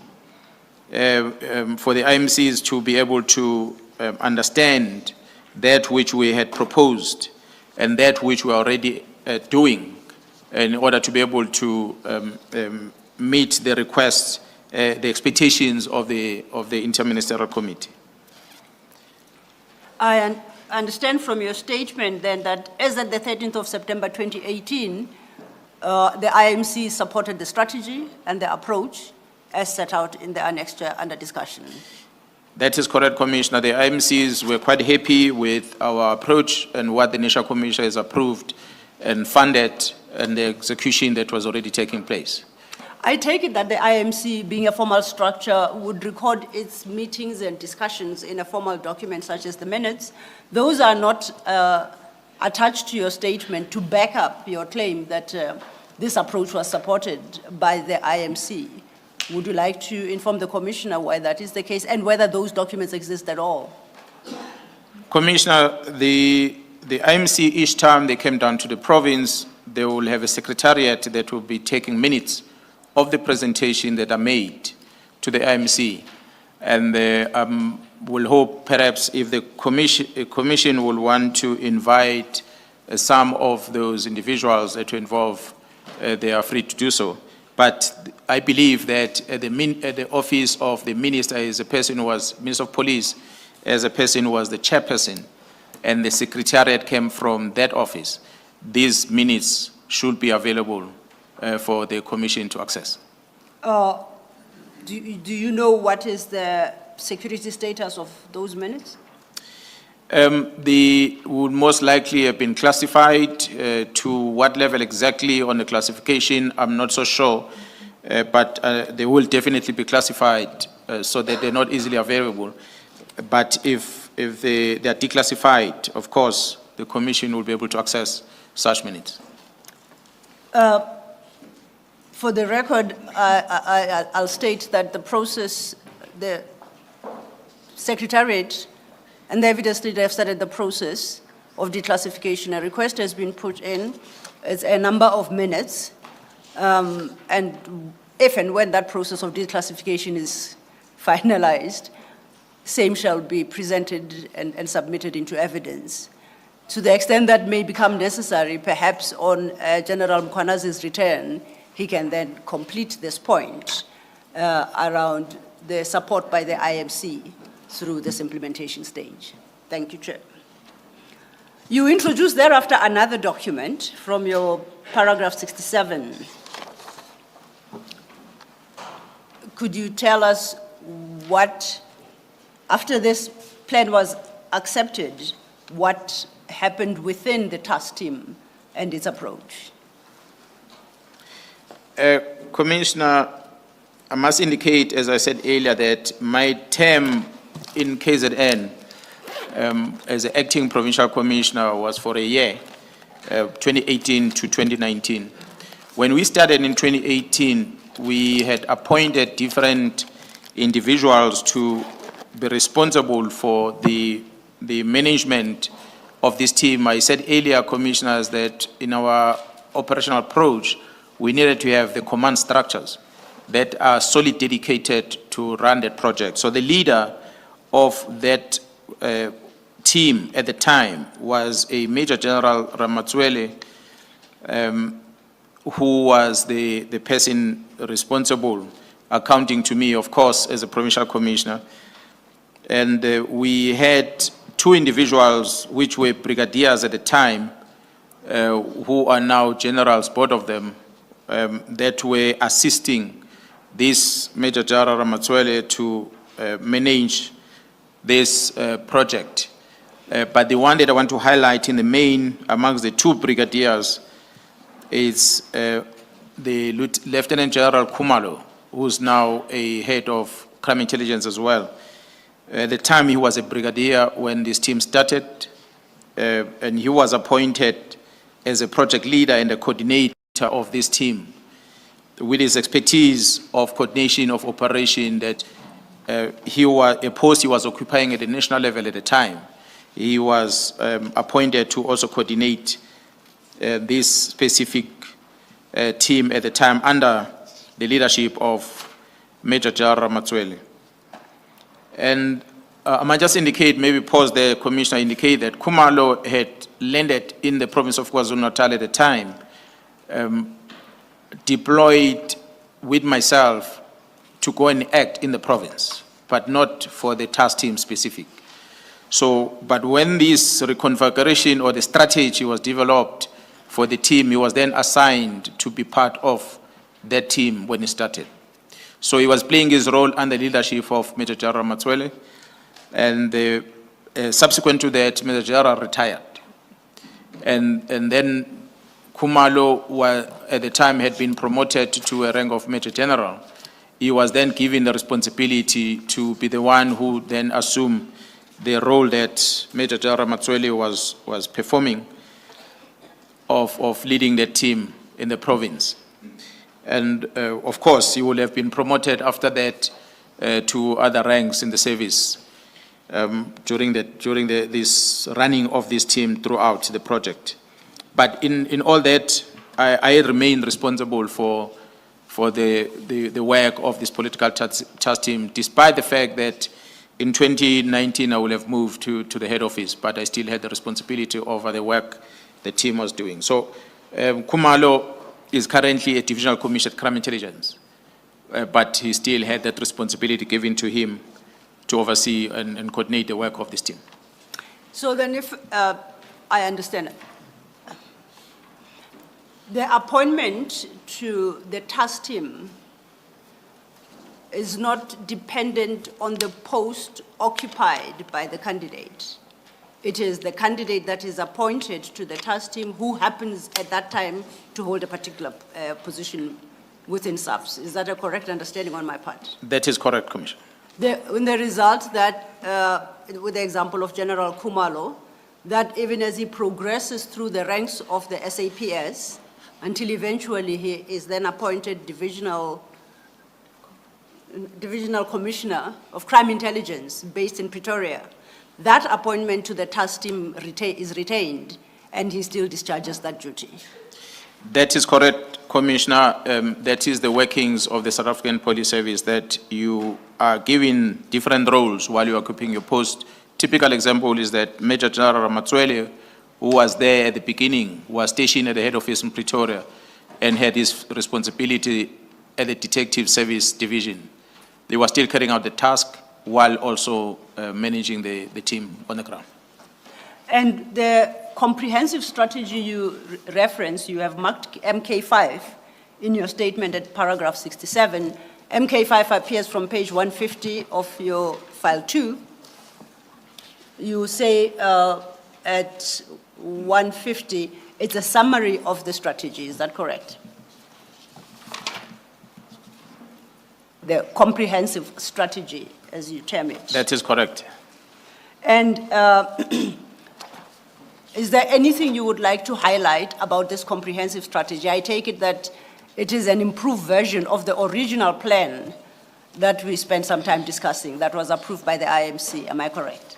for the IMCs to be able to understand that which we had proposed and that which we are already doing in order to be able to meet the requests, the expectations of the Interministerial Committee. I understand from your statement then that as at the 13th of September 2018, the IMC supported the strategy and the approach as set out in the annexure under discussion. That is correct, Commissioner. The IMCs were quite happy with our approach and what the National Commission has approved and funded and the execution that was already taking place. I take it that the IMC, being a formal structure, would record its meetings and discussions in a formal document such as the minutes. Those are not attached to your statement to back up your claim that this approach was supported by the IMC. Would you like to inform the Commissioner why that is the case and whether those documents exist at all? Commissioner, the IMC, each time they came down to the province, they will have a secretariat that will be taking minutes of the presentation that are made to the IMC. And we'll hope perhaps if the commission will want to invite some of those individuals that are involved, they are free to do so. But I believe that at the office of the minister is a person who was Minister of Police, as a person who was the chairperson, and the secretariat came from that office. These minutes should be available for the commission to access. Do you know what is the security status of those minutes? They would most likely have been classified. To what level exactly on the classification, I'm not so sure, but they will definitely be classified so that they're not easily available. But if they are declassified, of course, the commission will be able to access such minutes. For the record, I'll state that the process, the Secretariat and the evidence leader have started the process of declassification. A request has been put in. It's a number of minutes. And if and when that process of declassification is finalized, same shall be presented and submitted into evidence. To the extent that may become necessary, perhaps on General Mkhwanazi's return, he can then complete this point around the support by the IMC through this implementation stage. Thank you, Chair. You introduced thereafter another document from your paragraph 67. Could you tell us what, after this plan was accepted, what happened within the task team and its approach? Commissioner, I must indicate, as I said earlier, that my term in KZN as an acting provincial commissioner was for a year, 2018 to 2019. When we started in 2018, we had appointed different individuals to be responsible for the management of this team. I said earlier, commissioners, that in our operational approach, we needed to have the command structures that are solely dedicated to run that project. So the leader of that team at the time was a Major General Ramatswele, who was the person responsible, accounting to me, of course, as a provincial commissioner. And we had two individuals, which were brigadiers at the time, who are now generals, both of them, that were assisting this Major General Ramatswele to manage this project. But the one that I want to highlight in the main amongst the two brigadiers is the Lieutenant General Kumalo, who's now a head of crime intelligence as well. At the time, he was a brigadier when this team started, and he was appointed as a project leader and a coordinator of this team, with his expertise of coordination of operation that he was a post he was occupying at the national level at the time. He was appointed to also coordinate this specific team at the time under the leadership of Major General Matswele. And I might just indicate, maybe pause there, Commissioner, indicate that Khumalo had landed in the province of KwaZulu-Natal at the time, deployed with myself to go and act in the province, but not for the task team specific. So, but when this reconfiguration or the strategy was developed for the team, he was then assigned to be part of that team when he started. So he was playing his role under leadership of Major General Matswele, and subsequent to that, Major General retired. And then Khumalo, at the time, had been promoted to a rank of Major General. He was then given the responsibility to be the one who then assumed the role that Major General Matswele was performing of leading the team in the province. And of course, he would have been promoted after that to other ranks in the service during this running of this team throughout the project. But in all that, I remain responsible for the work of this political task team, despite the fact that in 2019 I will have moved to the head office, but I still had the responsibility over the work the team was doing. So Khumalo is currently a divisional commissioner at Crime Intelligence, but he still had that responsibility given to him to oversee and coordinate the work of this team. So then if I understand, the appointment to the task team is not dependent on the post occupied by the candidate. It is the candidate that is appointed to the task team who happens at that time to hold a particular position within SAPS. Is that a correct understanding on my part? That is correct, Commissioner. In the result that, with the example of General Khumalo, that even as he progresses through the ranks of the SAPS, until eventually he is then appointed divisional commissioner of crime intelligence based in Pretoria, that appointment to the task team is retained and he still discharges that duty. That is correct, Commissioner. That is the workings of the South African Police Service, that you are given different roles while you are occupying your post. Typical example is that Major General Matswele, who was there at the beginning, was stationed at the head office in Pretoria and had his responsibility at the Detective Service Division. They were still carrying out the task while also managing the team on the ground. And the comprehensive strategy you reference, you have marked MK5 in your statement at paragraph 67. MK5 appears from page 150 of your file 2. You say at 150, it's a summary of the strategy, is that correct? The comprehensive strategy, as you term it. That is correct. And is there anything you would like to highlight about this comprehensive strategy? I take it that it is an improved version of the original plan that we spent some time discussing, that was approved by the IMC, am I correct?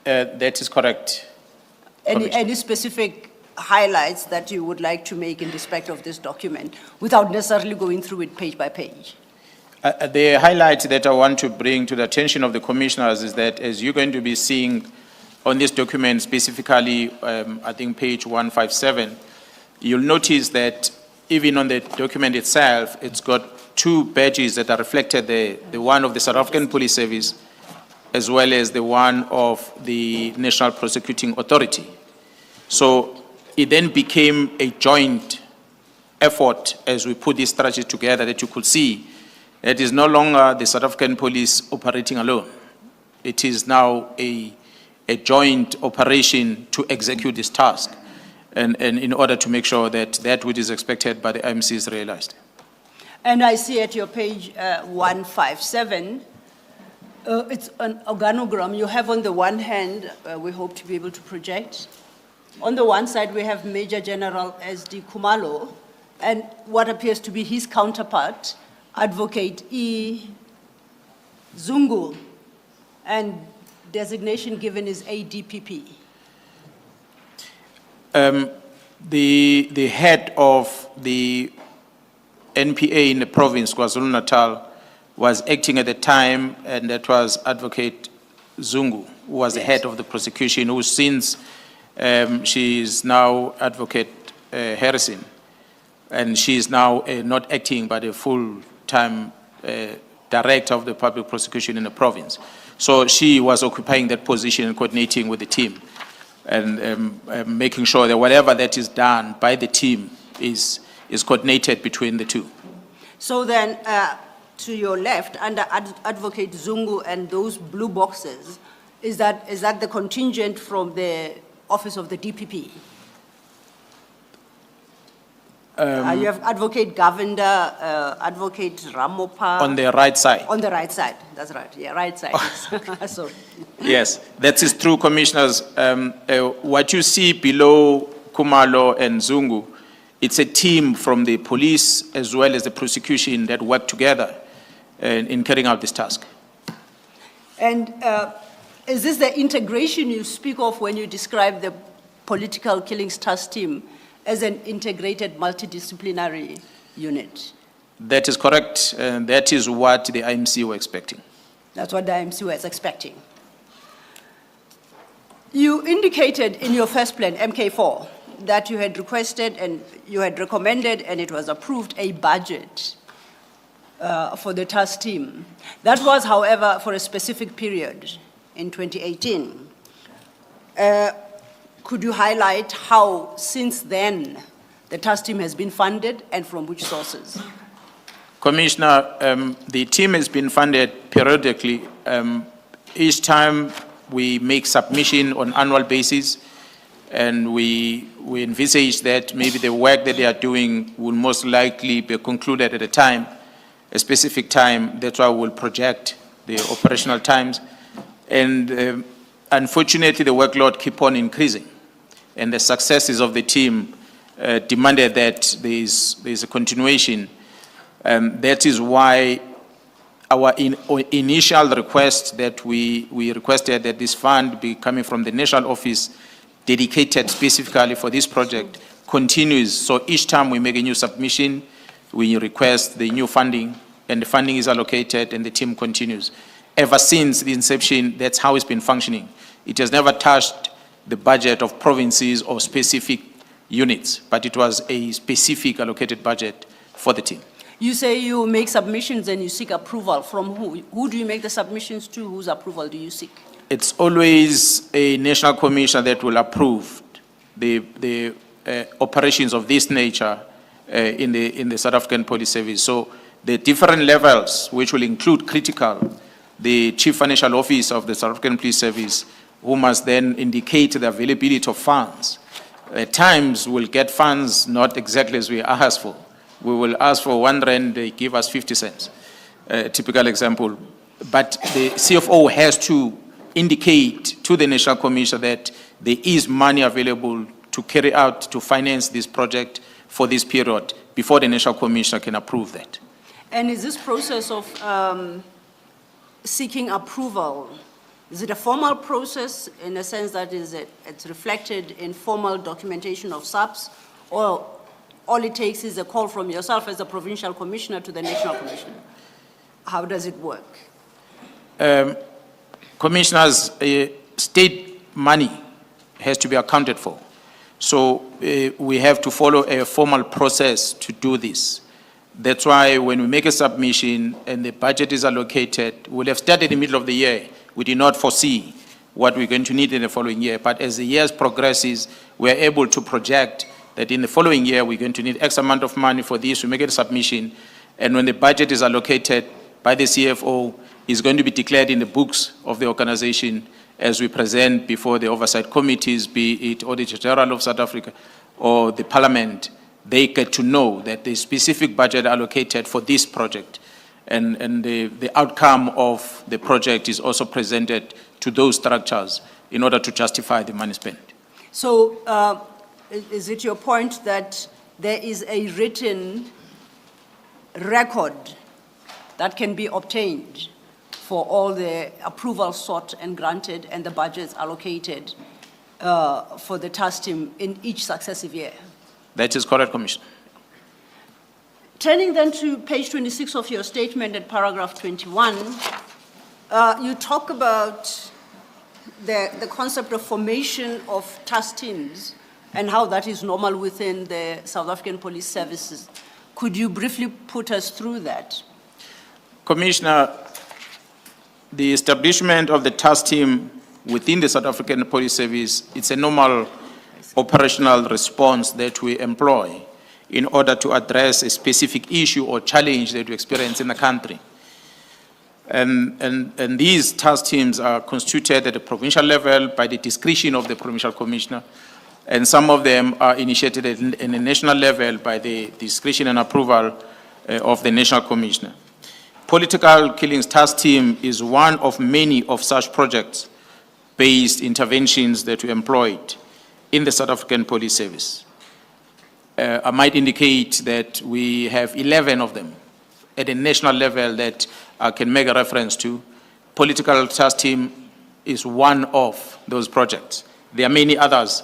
That is correct. Any specific highlights that you would like to make in respect of this document without necessarily going through it page by page? The highlight that I want to bring to the attention of the commissioners is that, as you're going to be seeing on this document, specifically, I think page 157, you'll notice that even on the document itself, it's got two badges that are reflected there, the one of the South African Police Service, as well as the one of the National Prosecuting Authority. So it then became a joint effort as we put this strategy together, that you could see it is no longer the South African police operating alone. It is now a joint operation to execute this task, and in order to make sure that that which is expected by the IMC is realized. And I see at your page 157, it's an organogram. You have on the one hand, we hope to be able to project. On the one side, we have Major General S.D. Khumalo, and what appears to be his counterpart, Advocate E. Zungu, and designation given is ADPP. The head of the NPA in the province, KwaZulu-Natal, was acting at the time, and that was Advocate Zungu, who was the head of the prosecution, who since she is now Advocate Harrison, and she is now not acting but a full-time director of the public prosecution in the province. So she was occupying that position and coordinating with the team and making sure that whatever that is done by the team is coordinated between the two. So then, to your left, under Advocate Zungu and those blue boxes, is that the contingent from the office of the DPP? You have Advocate Govender, Advocate Ramopa. On the right side. On the right side, that's right, yeah, right side. Sorry. Yes, that is true, Commissioners. What you see below Kumalo and Zungu, it's a team from the police as well as the prosecution that work together in carrying out this task. And is this the integration you speak of when you describe the political killings task team as an integrated multidisciplinary unit? That is correct, and that is what the IMC were expecting. That's what the IMC was expecting. You indicated in your first plan, MK4, that you had requested and you had recommended, and it was approved, a budget for the task team. That was, however, for a specific period in 2018. Could you highlight how, since then, the task team has been funded and from which sources? Commissioner, the team has been funded periodically. Each time we make submission on annual basis, and we envisage that maybe the work that they are doing will most likely be concluded at a specific time. That's why we'll project the operational times. And unfortunately, the workload keep on increasing. And the successes of the team demanded that there's a continuation. That is why our initial request that we requested that this fund be coming from the national office dedicated specifically for this project continues. So each time we make a new submission, we request the new funding, and the funding is allocated and the team continues. Ever since the inception, that's how it's been functioning. It has never touched the budget of provinces or specific units, but it was a specific allocated budget for the team. You say you make submissions and you seek approval from who? Who do you make the submissions to? Whose approval do you seek? It's always a national commission that will approve the operations of this nature in the South African Police Service. So the different levels, which will include critical, the Chief Financial Officer of the South African Police Service, who must then indicate the availability of funds. At times, we'll get funds not exactly as we ask for. We will ask for 1 rand, they give us 50 cents, typical example. But the CFO has to indicate to the National Commission that there is money available to carry out, to finance this project for this period before the National Commission can approve that. And is this process of seeking approval, is it a formal process in the sense that it's reflected in formal documentation of SAPS, or all it takes is a call from yourself as a provincial commissioner to the national commissioner? How does it work? Commissioners, state money has to be accounted for. So we have to follow a formal process to do this. That's why when we make a submission and the budget is allocated, we'll have started in the middle of the year. We did not foresee what we're going to need in the following year. But as the year progresses, we're able to project that in the following year, we're going to need X amount of money for this. We make a submission. And when the budget is allocated by the CFO, it's going to be declared in the books of the organization as we present before the oversight committees, be it Auditor General of South Africa or the Parliament. They get to know that the specific budget allocated for this project and the outcome of the project is also presented to those structures in order to justify the money spent. So is it your point that there is a written record that can be obtained for all the approvals sought and granted and the budgets allocated for the task team in each successive year. That is correct, Commissioner. Turning then to page 26 of your statement at paragraph 21, you talk about the concept of formation of task teams and how that is normal within the South African Police Services. Could you briefly put us through that? Commissioner, the establishment of the task team within the South African Police Service, it's a normal operational response that we employ in order to address a specific issue or challenge that we experience in the country. And these task teams are constituted at the provincial level by the discretion of the provincial commissioner, and some of them are initiated in the national level by the discretion and approval of the national commissioner. Political Killings Task Team is one of many of such project-based interventions that we employed in the South African Police Service. I might indicate that we have 11 of them at a national level that I can make a reference to. Political Task Team is one of those projects. There are many others,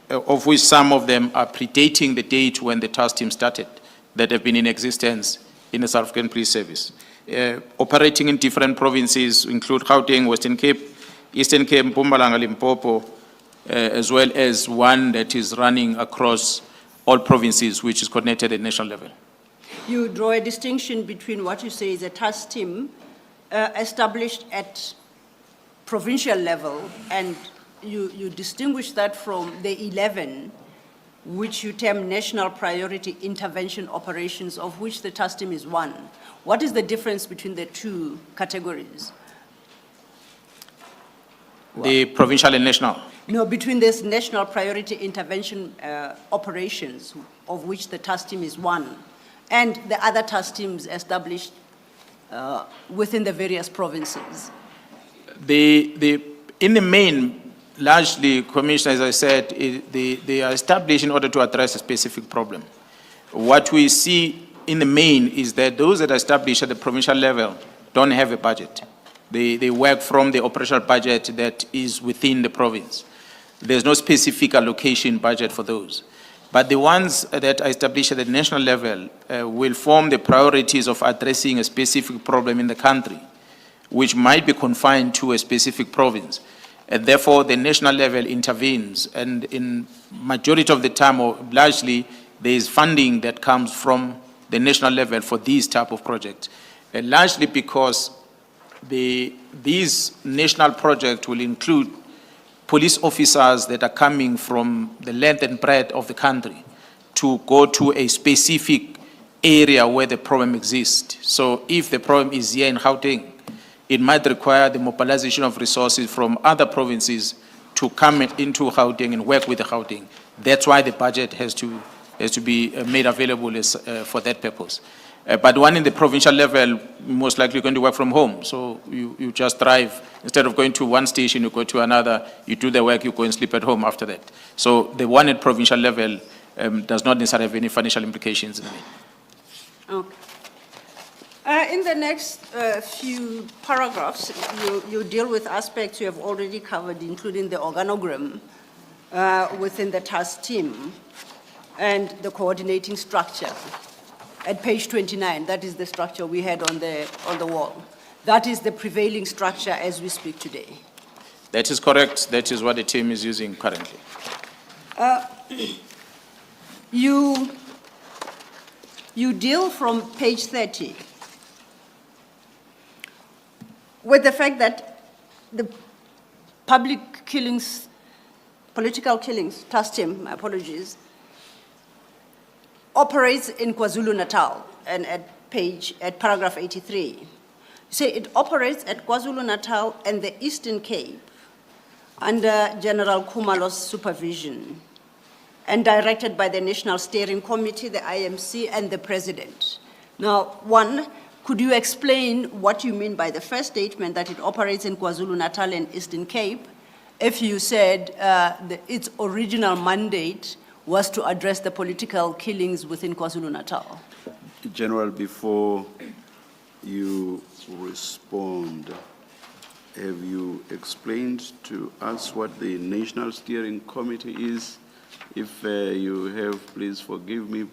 of which some of them are predating the date when the task team started, that have been in existence in the South African Police Service. Operating in different provinces include Gauteng, Western Cape, Eastern Cape, Mpumalanga, Limpopo, as well as one that is running across all provinces, which is coordinated at national level. You draw a distinction between what you say is a task team established at provincial level, and you distinguish that from the 11, which you term national priority intervention operations, of which the task team is one. What is the difference between the two categories? The provincial and national. No, between this national priority intervention operations, of which the task team is one, and the other task teams established within the various provinces. In the main, largely, Commissioner, as I said, they are established in order to address a specific problem. What we see in the main is that those that are established at the provincial level don't have a budget. They work from the operational budget that is within the province. There's no specific allocation budget for those. But the ones that are established at the national level will form the priorities of addressing a specific problem in the country, which might be confined to a specific province. And therefore, the national level intervenes. And in majority of the time, or largely, there is funding that comes from the national level for these type of projects. Largely because these national projects will include police officers that are coming from the length and breadth of the country to go to a specific area where the problem exists. So if the problem is here in Gauteng, it might require the mobilization of resources from other provinces to come into Gauteng and work with the Gauteng. That's why the budget has to be made available for that purpose. But one in the provincial level, most likely going to work from home. So you just drive, instead of going to one station, you go to another, you do the work, you go and sleep at home after that. So the one at provincial level does not necessarily have any financial implications. Okay. In the next few paragraphs, you deal with aspects you have already covered, including the organogram within the task team and the coordinating structure. At page 29, that is the structure we had on the wall. That is the prevailing structure as we speak today. That is correct. That is what the team is using currently. You deal from page 30 with the fact that the public killings, political killings, task team, my apologies, operates in KwaZulu-Natal, and at paragraph 83. You say it operates at KwaZulu-Natal and the Eastern Cape under General Khumalo's supervision and directed by the National Steering Committee, the IMC, and the President. Now, one, could you explain what you mean by the first statement that it operates in KwaZulu-Natal and Eastern Cape, if you said its original mandate was to address the political killings within KwaZulu-Natal? General, before you respond, have you explained to us what the National Steering Committee is? If you have, please forgive me,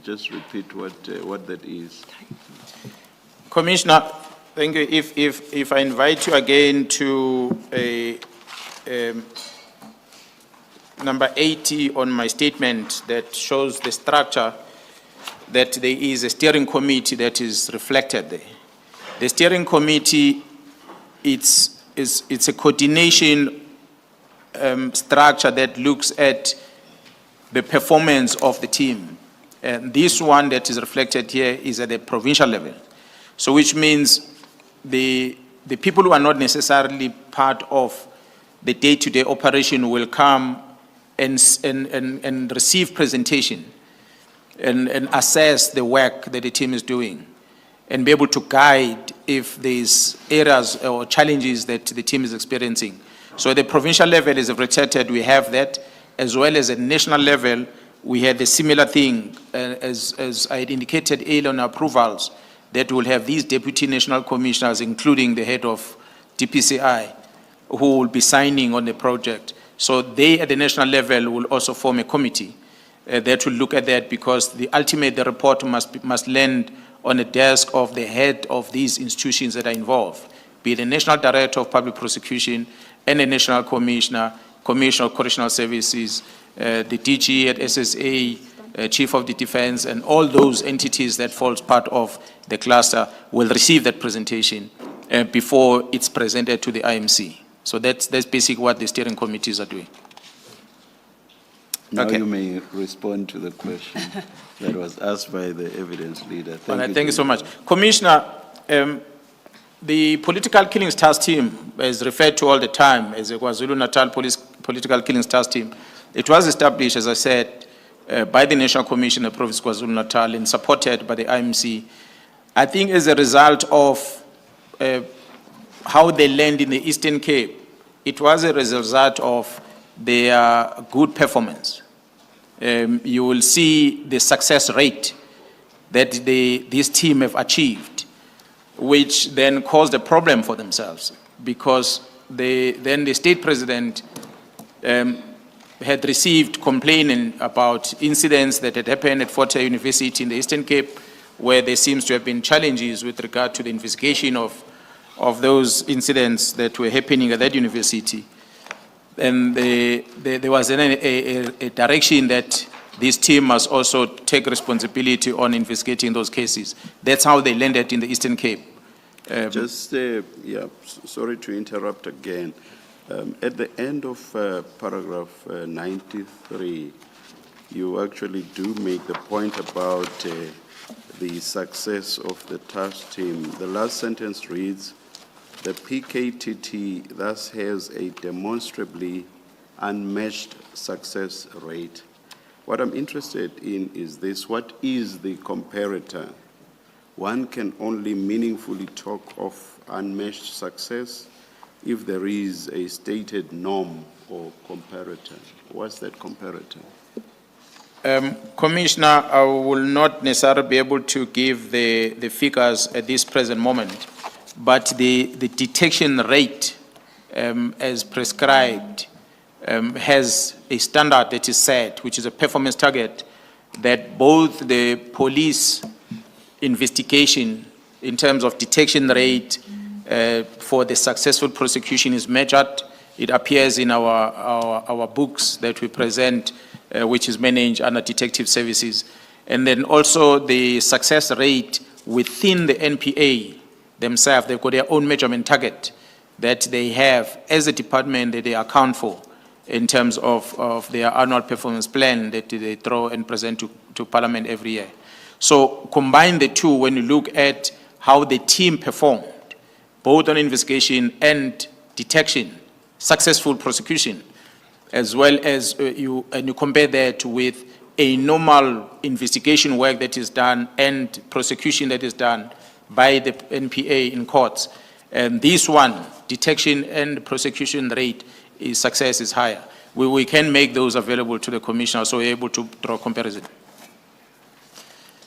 just repeat what that is. Commissioner, thank you. If I invite you again to number 80 on my statement that shows the structure, that there is a steering committee that is reflected there. The steering committee, it's a coordination structure that looks at the performance of the team. And this one that is reflected here is at the provincial level. So which means the people who are not necessarily part of the day-to-day operation will come and receive presentation and assess the work that the team is doing and be able to guide if there's areas or challenges that the team is experiencing. So at the provincial level is reflected, we have that, as well as at national level, we had a similar thing, as I had indicated earlier on approvals, that will have these deputy national commissioners, including the head of DPCI, who will be signing on the project. So they, at the national level, will also form a committee that will look at that, because the report must land on the desk of the head of these institutions that are involved, be it the National Director of Public Prosecution and the National Commissioner of Correctional Services, the DG at SSA, Chief of the Defense, and all those entities that falls part of the cluster will receive that presentation before it's presented to the IMC. So that's basically what the steering committees are doing. Now Okay. you may respond to the question that was asked by the evidence leader. Thank you so much. Commissioner, the political killings task team is referred to all the time as a KwaZulu-Natal political killings task team. It was established, as I said, by the National Commission of Province KwaZulu-Natal and supported by the IMC. I think as a result of how they land in the Eastern Cape, it was a result of their good performance. You will see the success rate that this team have achieved, which then caused a problem for themselves, because then the state president had received complaining about incidents that had happened at Fort Hare University in the Eastern Cape, where there seems to have been challenges with regard to the investigation of those incidents that were happening at that university. And there was a direction that this team must also take responsibility on investigating those cases. That's how they landed in the Eastern Cape. Sorry to interrupt again. At the end of paragraph 93, you actually do make the point about the success of the task team. The last sentence reads, the PKTT thus has a demonstrably unmatched success rate. What I'm interested in is this: what is the comparator? One can only meaningfully talk of unmatched success if there is a stated norm or comparator. What's that comparator? Commissioner, I will not necessarily be able to give the figures at this present moment, but the detection rate as prescribed has a standard that is set, which is a performance target, that both the police investigation in terms of detection rate for the successful prosecution is measured. It appears in our books that we present, which is managed under detective services. And then also the success rate within the NPA themselves, they've got their own measurement target that they have as a department that they account for in terms of their annual performance plan that they throw and present to Parliament every year. So combine the two when you look at how the team performed, both on investigation and detection, successful prosecution, as well as you compare that with a normal investigation work that is done and prosecution that is done by the NPA in courts. And this one, detection and prosecution rate, success is higher. We can make those available to the commissioner, so we're able to draw comparison.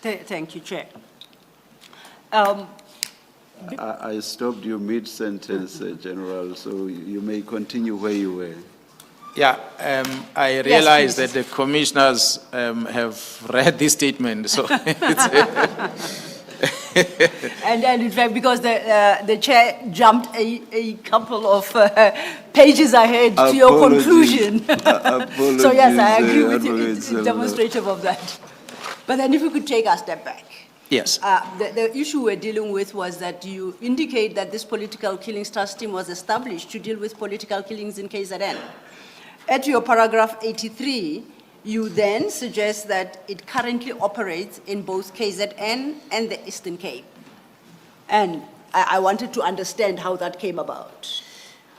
Thank you, Chair. I stopped you mid-sentence, General, so you may continue where you were. Yeah, I realize please. that the commissioners have read this statement, so And in fact, because the chair jumped a couple of pages ahead to your Apologies. conclusion. So yes, I agree with you. Advocate It's Sello. demonstrative of that. But then if you could take a step back. yes. The issue we're dealing with was that you indicate that this political killings task team was established to deal with political killings in KZN. At your paragraph 83, you then suggest that it currently operates in both KZN and the Eastern Cape. And I wanted to understand how that came about.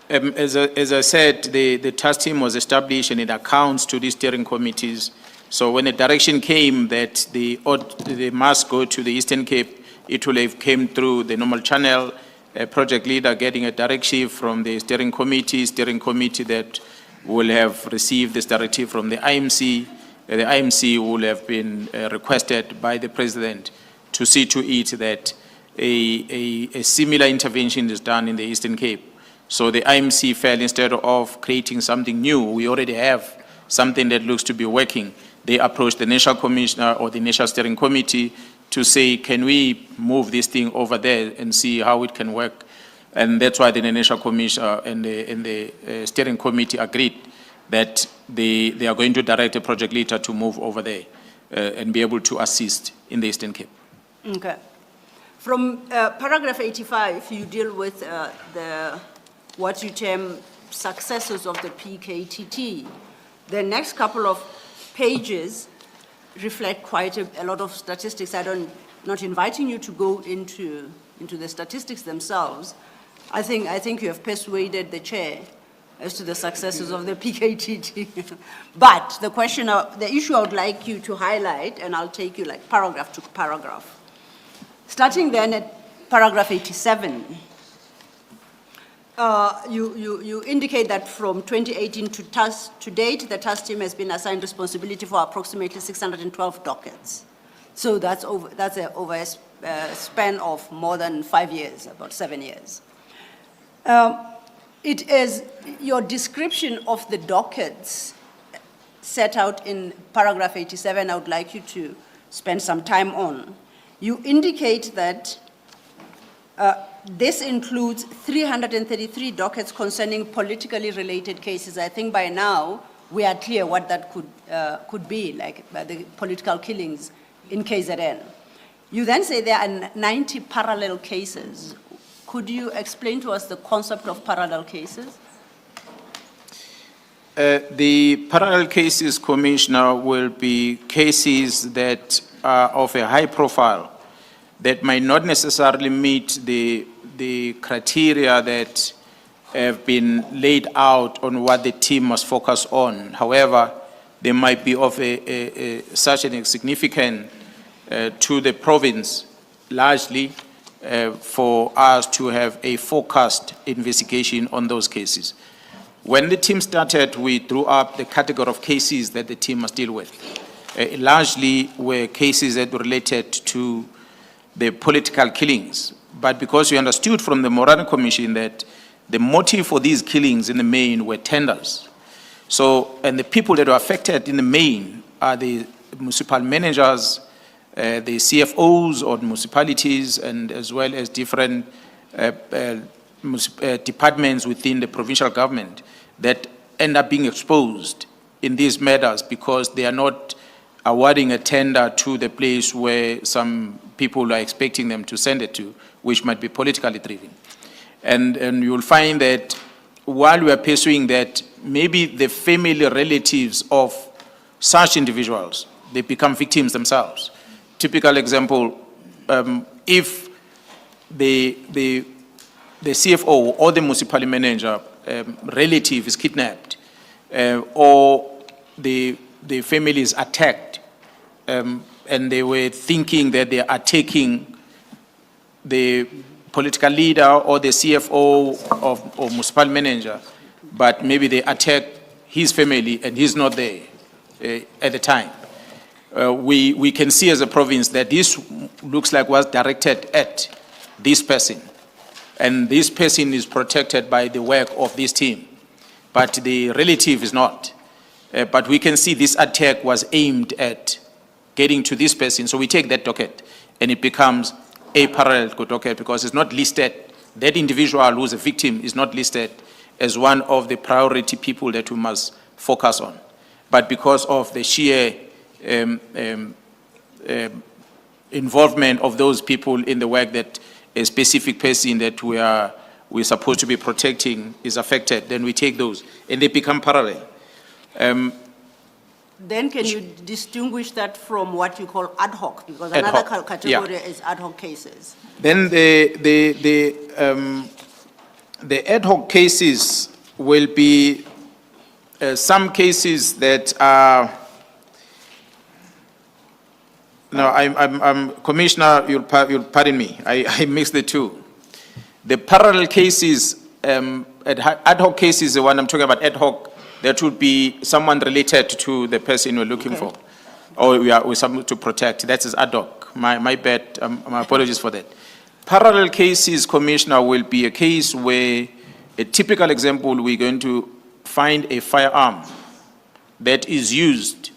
As I said, the task team was established and it accounts to the steering committees. So when the direction came that they must go to the Eastern Cape, it will have came through the normal channel, a project leader getting a directive from the steering committee that will have received this directive from the IMC. The IMC will have been requested by the president to see to it that a similar intervention is done in the Eastern Cape. So the IMC felt instead of creating something new, we already have something that looks to be working. They approached the National Commissioner or the National Steering Committee to say, can we move this thing over there and see how it can work? And that's why the National Commissioner and the Steering Committee agreed that they are going to direct a project leader to move over there and be able to assist in the Eastern Cape. Okay. From paragraph 85, you deal with what you term successes of the PKTT. The next couple of pages reflect quite a lot of statistics. Not inviting you to go into the statistics themselves. I think you have persuaded the chair as to the successes of the PKTT. But the issue I would like you to highlight, and I'll take you like paragraph to paragraph. Starting then at paragraph 87, you indicate that from 2018 to date, the task team has been assigned responsibility for approximately 612 dockets. So that's over a span of more than 5 years, about 7 years. It is your description of the dockets set out in paragraph 87 I would like you to spend some time on. You indicate that this includes 333 dockets concerning politically related cases. I think by now we are clear what that could be, like the political killings in KZN. You then say there are 90 parallel cases. Could you explain to us the concept of parallel cases? The parallel cases, Commissioner, will be cases that are of a high profile that might not necessarily meet the criteria that have been laid out on what the team must focus on. However, they might be of such a significant to the province, largely, for us to have a focused investigation on those cases. When the team started, we drew up the category of cases that the team must deal with. Largely were cases that were related to the political killings. But because we understood from the Madlanga Commission that the motive for these killings in the main were tenders. So, and the people that were affected in the main are the municipal managers, the CFOs or municipalities, and as well as different departments within the provincial government that end up being exposed in these matters because they are not awarding a tender to the place where some people are expecting them to send it to, which might be politically driven. And you'll find that while we are pursuing that, maybe the family relatives of such individuals, they become victims themselves. Typical example, if the CFO or the municipal manager relative is kidnapped or the family is attacked and they were thinking that they are taking the political leader or the CFO or municipal manager, but maybe they attack his family and he's not there at the time. We can see as a province that this looks like was directed at this person. And this person is protected by the work of this team, but the relative is not. But we can see this attack was aimed at getting to this person. So we take that docket and it becomes a parallel docket because it's not listed. That individual who's a victim is not listed as one of the priority people that we must focus on. But because of the sheer involvement of those people in the work that a specific person that we're supposed to be protecting is affected, then we take those and they become parallel. Then can you distinguish that from what you call ad hoc? Because Ad another hoc, category yeah. is ad hoc cases. Then the ad hoc cases will be some cases that are. No, I'm Commissioner. You'll pardon me. I mixed the two. The parallel cases, ad hoc cases, the one I'm talking about, ad hoc. That would be someone related to the person we're looking for, or we're supposed to protect. That is ad hoc. My bad. My apologies for that. Parallel cases, Commissioner, will be a case where a typical example, we're going to find a firearm that is used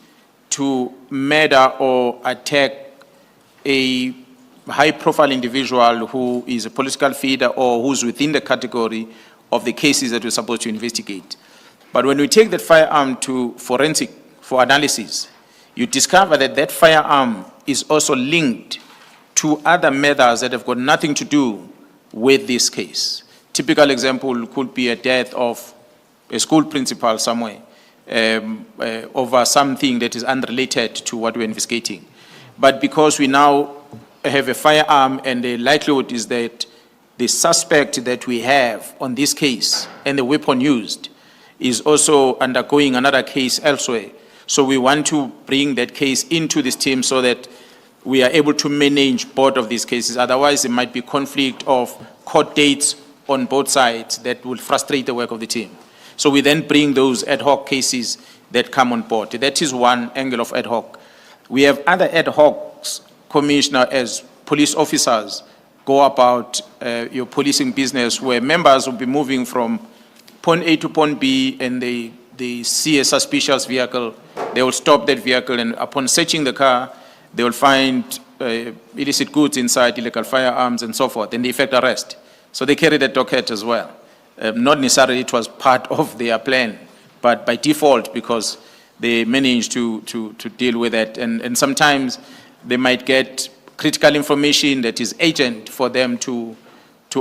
to murder or attack a high-profile individual who is a political figure or who's within the category of the cases that we're supposed to investigate. But when we take that firearm to forensic for analysis, you discover that that firearm is also linked to other murders that have got nothing to do with this case. Typical example could be a death of a school principal somewhere over something that is unrelated to what we're investigating. But because we now have a firearm and the likelihood is that the suspect that we have on this case and the weapon used is also undergoing another case elsewhere. So we want to bring that case into this team so that we are able to manage both of these cases. Otherwise, there might be conflict of court dates on both sides that will frustrate the work of the team. So we then bring those ad hoc cases that come on board. That is one angle of ad hoc. We have other ad hocs, Commissioner, as police officers go about your policing business where members will be moving from point A to point B and they see a suspicious vehicle. They will stop that vehicle and upon searching the car, they will find illicit goods inside, illegal firearms and so forth, and they effect arrest. So they carry that docket as well. Not necessarily it was part of their plan, but by default because they managed to deal with it. And sometimes they might get critical information that is urgent for them to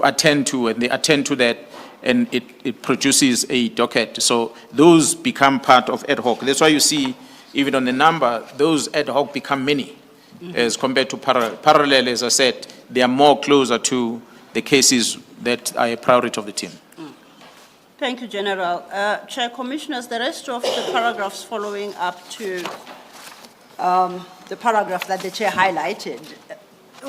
attend to, and they attend to that, and it produces a docket. So those become part of ad hoc. That's why you see, even on the number, those ad hoc become many as compared to parallel. Parallel, as I said, they are more closer to the cases that are a priority of the team. Thank you, General. Chair, Commissioners, the rest of the paragraphs following up to the paragraph that the Chair highlighted,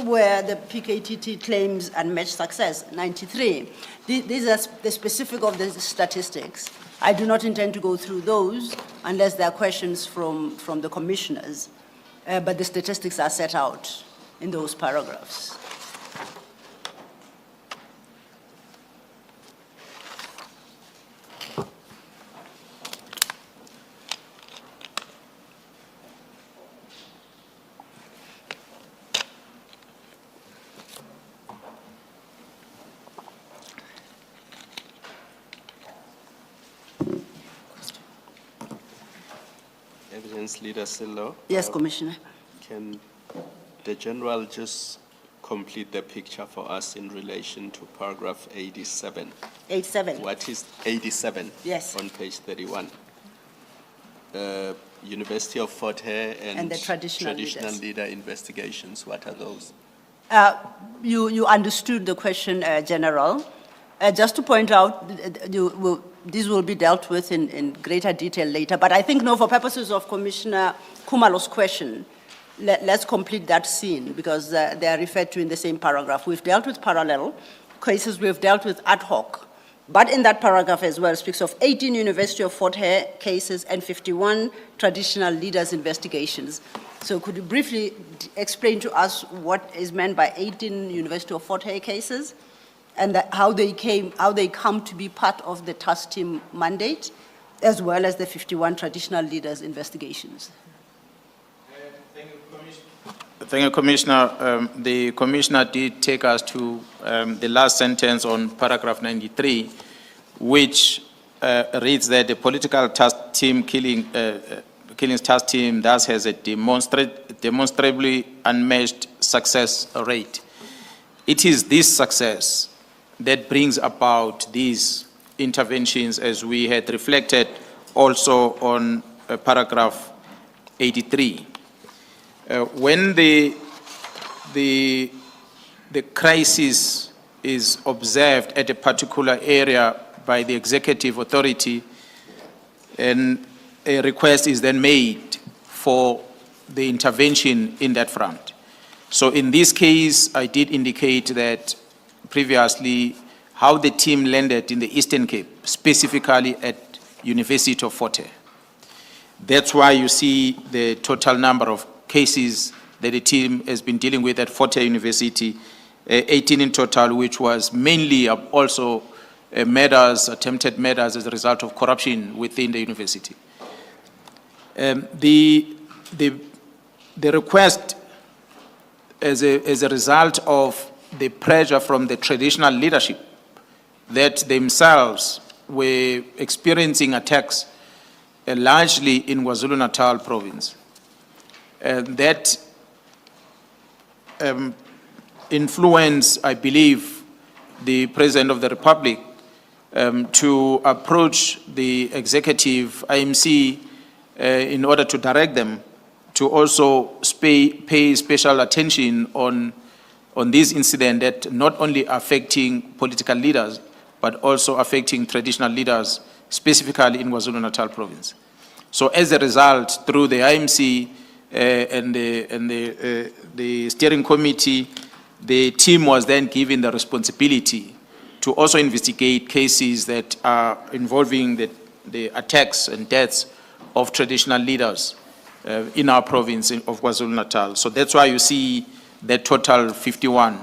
where the PKTT claims unmatched success, 93. These are the specific of the statistics. I do not intend to go through those unless there are questions from the commissioners, but the statistics are set out in those paragraphs. Evidence Leader Sillo. Yes, Commissioner. Can the General just complete the picture for us in relation to paragraph 87? 87. What is 87? Yes. On page 31. University of Fort Hare and the traditional leader investigations, what are those? You understood the question, General. Just to point out, these will be dealt with in greater detail later, but I think, no, for purposes of Commissioner Khumalo's question, let's complete that scene because they are referred to in the same paragraph. We've dealt with parallel cases, we've dealt with ad hoc, but in that paragraph as well speaks of 18 University of Fort Hare cases and 51 traditional leaders investigations. So could you briefly explain to us what is meant by 18 University of Fort Hare cases and how they come to be part of the task team mandate, as well as the 51 traditional leaders investigations? Thank you, Commissioner. The Commissioner did take us to the last sentence on paragraph 93, which reads that the political task team killings task team thus has a demonstrably unmatched success rate. It is this success that brings about these interventions, as we had reflected also on paragraph 83. When the crisis is observed at a particular area by the executive authority, and a request is then made for the intervention in that front. So in this case, I did indicate that previously how the team landed in the Eastern Cape, specifically at University of Fort Hare. That's why you see the total number of cases that the team has been dealing with at Fort Hare University, 18 in total, which was mainly also attempted murders as a result of corruption within the university. The request as a result of the pressure from the traditional leadership that themselves were experiencing attacks largely in KwaZulu-Natal province. That influence, I believe, the President of the Republic to approach the executive IMC in order to direct them to also pay special attention on this incident that not only affecting political leaders, but also affecting traditional leaders, specifically in KwaZulu-Natal province. So as a result, through the IMC and the steering committee, the team was then given the responsibility to also investigate cases that are involving the attacks and deaths of traditional leaders in our province of KwaZulu-Natal. So that's why you see that total 51,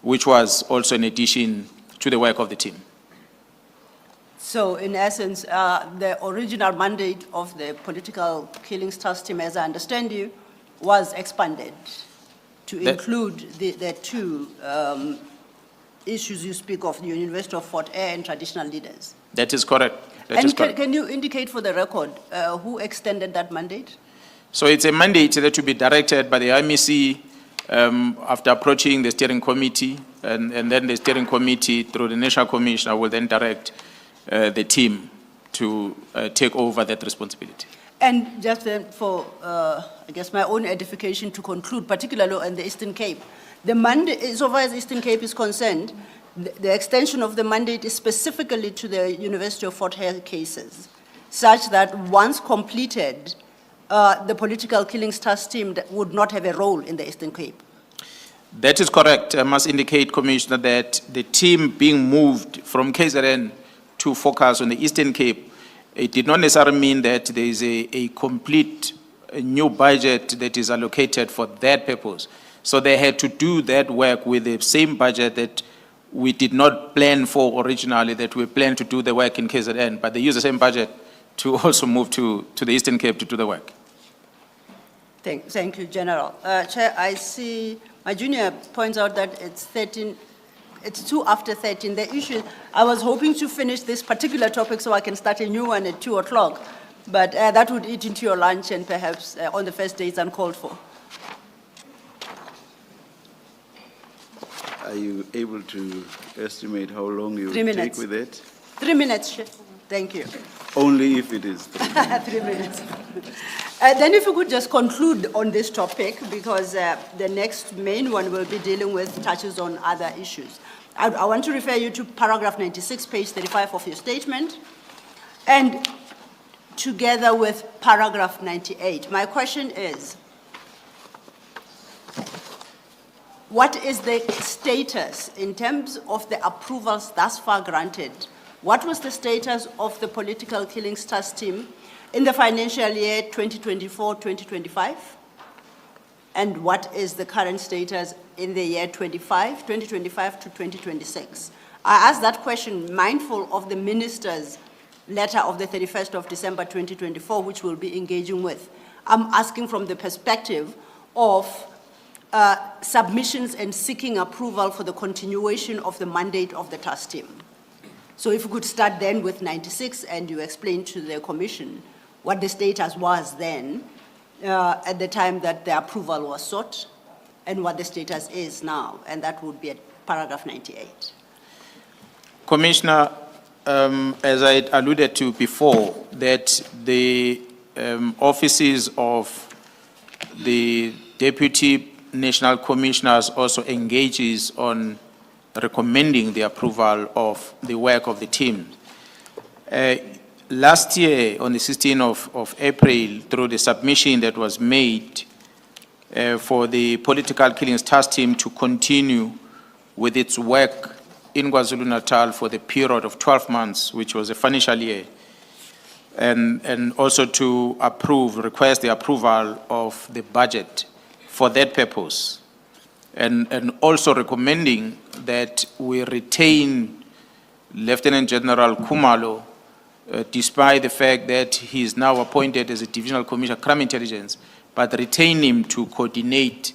which was also in addition to the work of the team. So in essence, the original mandate of the political killings task team, as I understand you, was expanded to include the two issues you speak of, the University of Fort Hare and traditional leaders. That is correct. Can you indicate for the record who extended that mandate? So it's a mandate that will be directed by the IMC after approaching the steering committee, and then the steering committee through the National Commissioner will then direct the team to take over that responsibility. And just for, I guess, my own edification to conclude, particularly on the Eastern Cape, the mandate, so far as Eastern Cape is concerned, the extension of the mandate is specifically to the University of Fort Hare cases, such that once completed, the political killings task team would not have a role in the Eastern Cape. That is correct. I must indicate, Commissioner, that the team being moved from KZN to focus on the Eastern Cape, it did not necessarily mean that there is a complete new budget that is allocated for that purpose. So they had to do that work with the same budget that we did not plan for originally, that we planned to do the work in KZN, but they use the same budget to also move to the Eastern Cape to do the work. Thank you, General. Chair, I see my junior points out that it's 13, it's 2 after 13. The issue, I was hoping to finish this particular topic so I can start a new one at 2 o'clock, but that would eat into your lunch and perhaps on the first day it's uncalled for. Are you able to estimate how long you 3 will minutes. take with it? 3 minutes, Chair. Thank you. Only if it is 3 minutes. 3 minutes. Then if you could just conclude on this topic, because the next main one will be dealing with touches on other issues. I want to refer you to paragraph 96, page 35 of your statement, and together with paragraph 98. My question is, what is the status in terms of the approvals thus far granted? What was the status of the political killings task team in the financial year 2024-2025? And what is the current status in the year 2025 to 2026? I ask that question mindful of the minister's letter of the 31st of December 2024, which we'll be engaging with. I'm asking from the perspective of submissions and seeking approval for the continuation of the mandate of the task team. So if we could start then with 96 and you explain to the commission what the status was then at the time that the approval was sought and what the status is now, and that would be at paragraph 98. Commissioner, as I alluded to before, that the offices of the Deputy National Commissioners also engages on recommending the approval of the work of the team. Last year, on the 16th of April, through the submission that was made for the Political Killings Task Team to continue with its work in KwaZulu-Natal for the period of 12 months, which was a financial year, and also to request the approval of the budget for that purpose, and also recommending that we retain Lieutenant General Khumalo, despite the fact that he is now appointed as a Divisional Commissioner of Crime Intelligence, but retain him to coordinate,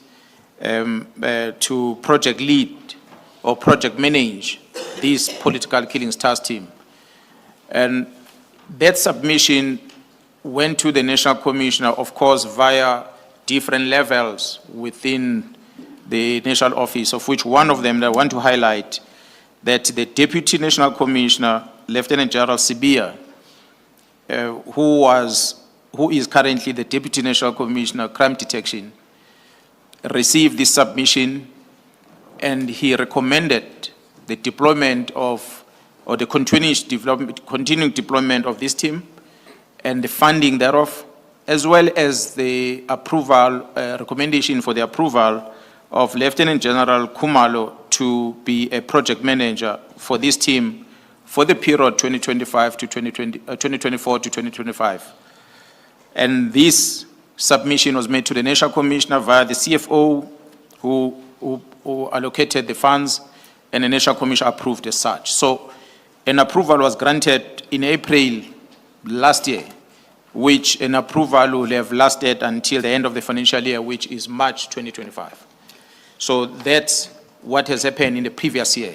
to project lead or project manage this Political Killings Task Team. And that submission went to the National Commissioner, of course, via different levels within the National Office, of which one of them that I want to highlight, that the Deputy National Commissioner, Lieutenant General Sibia, who is currently the Deputy National Commissioner of Crime Detection, received this submission, and he recommended the deployment of, or the continuing deployment of this team and the funding thereof, as well as the approval, recommendation for the approval of Lieutenant General Khumalo to be a project manager for this team for the period 2024 to 2025. And this submission was made to the National Commissioner via the CFO, who allocated the funds, and the National Commissioner approved as such. So an approval was granted in April last year, which an approval will have lasted until the end of the financial year, which is March 2025. So that's what has happened in the previous year.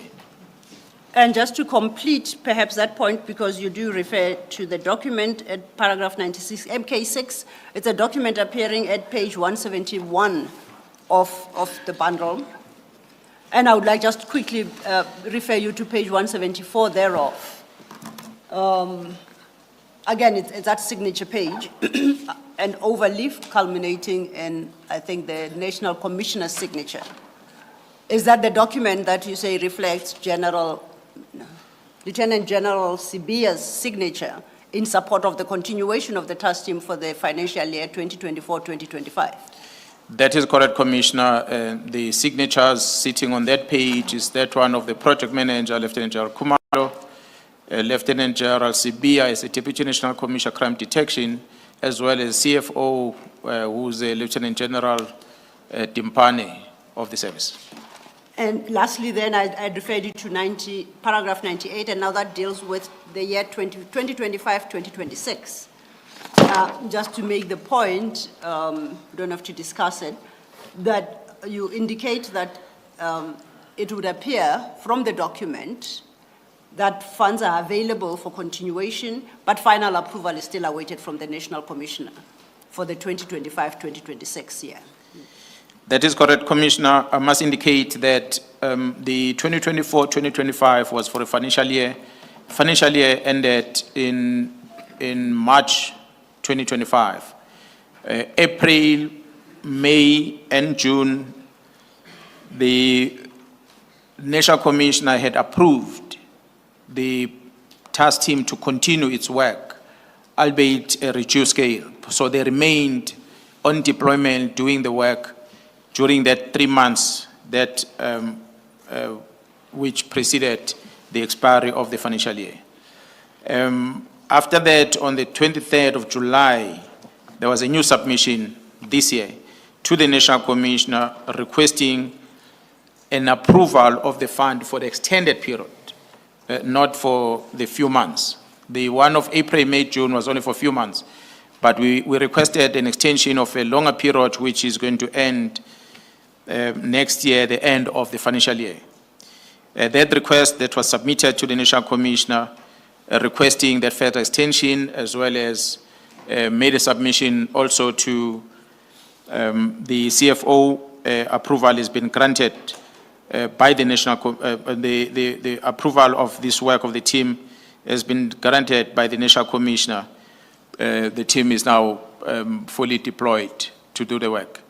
And just to complete perhaps that point, because you do refer to the document at paragraph 96, MK6, it's a document appearing at page 171 of the bundle. And I would like just quickly refer you to page 174 thereof. Again, it's that signature page, an overleaf culminating in, I think, the National Commissioner's signature. Is that the document that you say reflects Lieutenant General Sibia's signature in support of the continuation of the task team for the financial year 2024-2025? That is correct, Commissioner. The signatures sitting on that page is that one of the project manager, Lieutenant General Khumalo, Lieutenant General Sibia is a Deputy National Commissioner of Crime Detection, as well as CFO, who's a Lieutenant General Dimpane of the service. And lastly, then, I referred you to paragraph 98, and now that deals with the year 2025-2026. Just to make the point, we don't have to discuss it, that you indicate that it would appear from the document that funds are available for continuation, but final approval is still awaited from the National Commissioner for the 2025-2026 year. That is correct, Commissioner. I must indicate that the 2024-2025 was for a financial year. Financial year ended in March 2025. April, May, and June, the National Commissioner had approved the task team to continue its work, albeit a reduced scale. So they remained on deployment doing the work during that 3 months that which preceded the expiry of the financial year. After that, on the 23rd of July, there was a new submission this year to the National Commissioner requesting an approval of the fund for the extended period, not for the few months. The one of April, May, June was only for a few months, but we requested an extension of a longer period, which is going to end next year, the end of the financial year. That request that was submitted to the National Commissioner requesting that further extension, as well as made a submission also to the CFO. Approval has been granted by the National, the approval of this work of the team has been granted by the National Commissioner. The team is now fully deployed to do the work.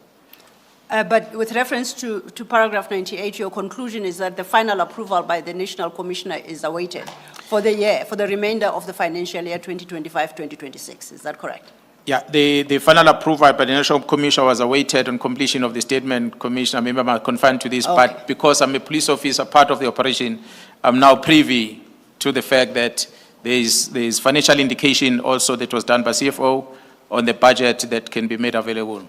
But with reference to paragraph 98, your conclusion is that the final approval by the National Commissioner is awaited for the year, for the remainder of the financial year 2025-2026. Is that correct? Yeah, the final approval by the National Commissioner was awaited on completion of the statement. Commissioner, member might confirm to this, Okay. but because I'm a police officer, part of the operation, I'm now privy to the fact that there is financial indication also that was done by CFO on the budget that can be made available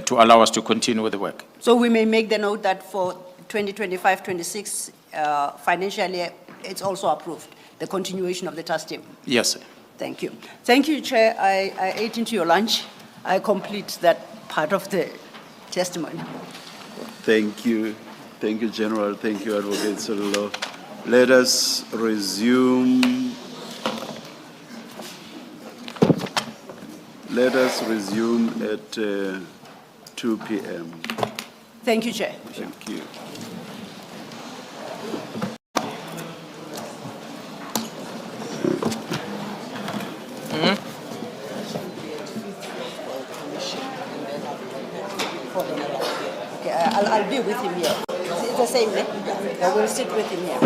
to allow us to continue with the work. So we may make the note that for 2025-26 financial year, it's also approved, the continuation of the task team. Yes, sir. Thank you. Thank you, Chair. I ate into your lunch. I complete that part of the testimony. Thank you. Thank you, General. Thank you, Advocate Sello. Let us resume. Let us resume at 2 p.m. Thank you, Chair. Thank you. Okay, I'll be with him here. It's the same, eh? I will sit with him here.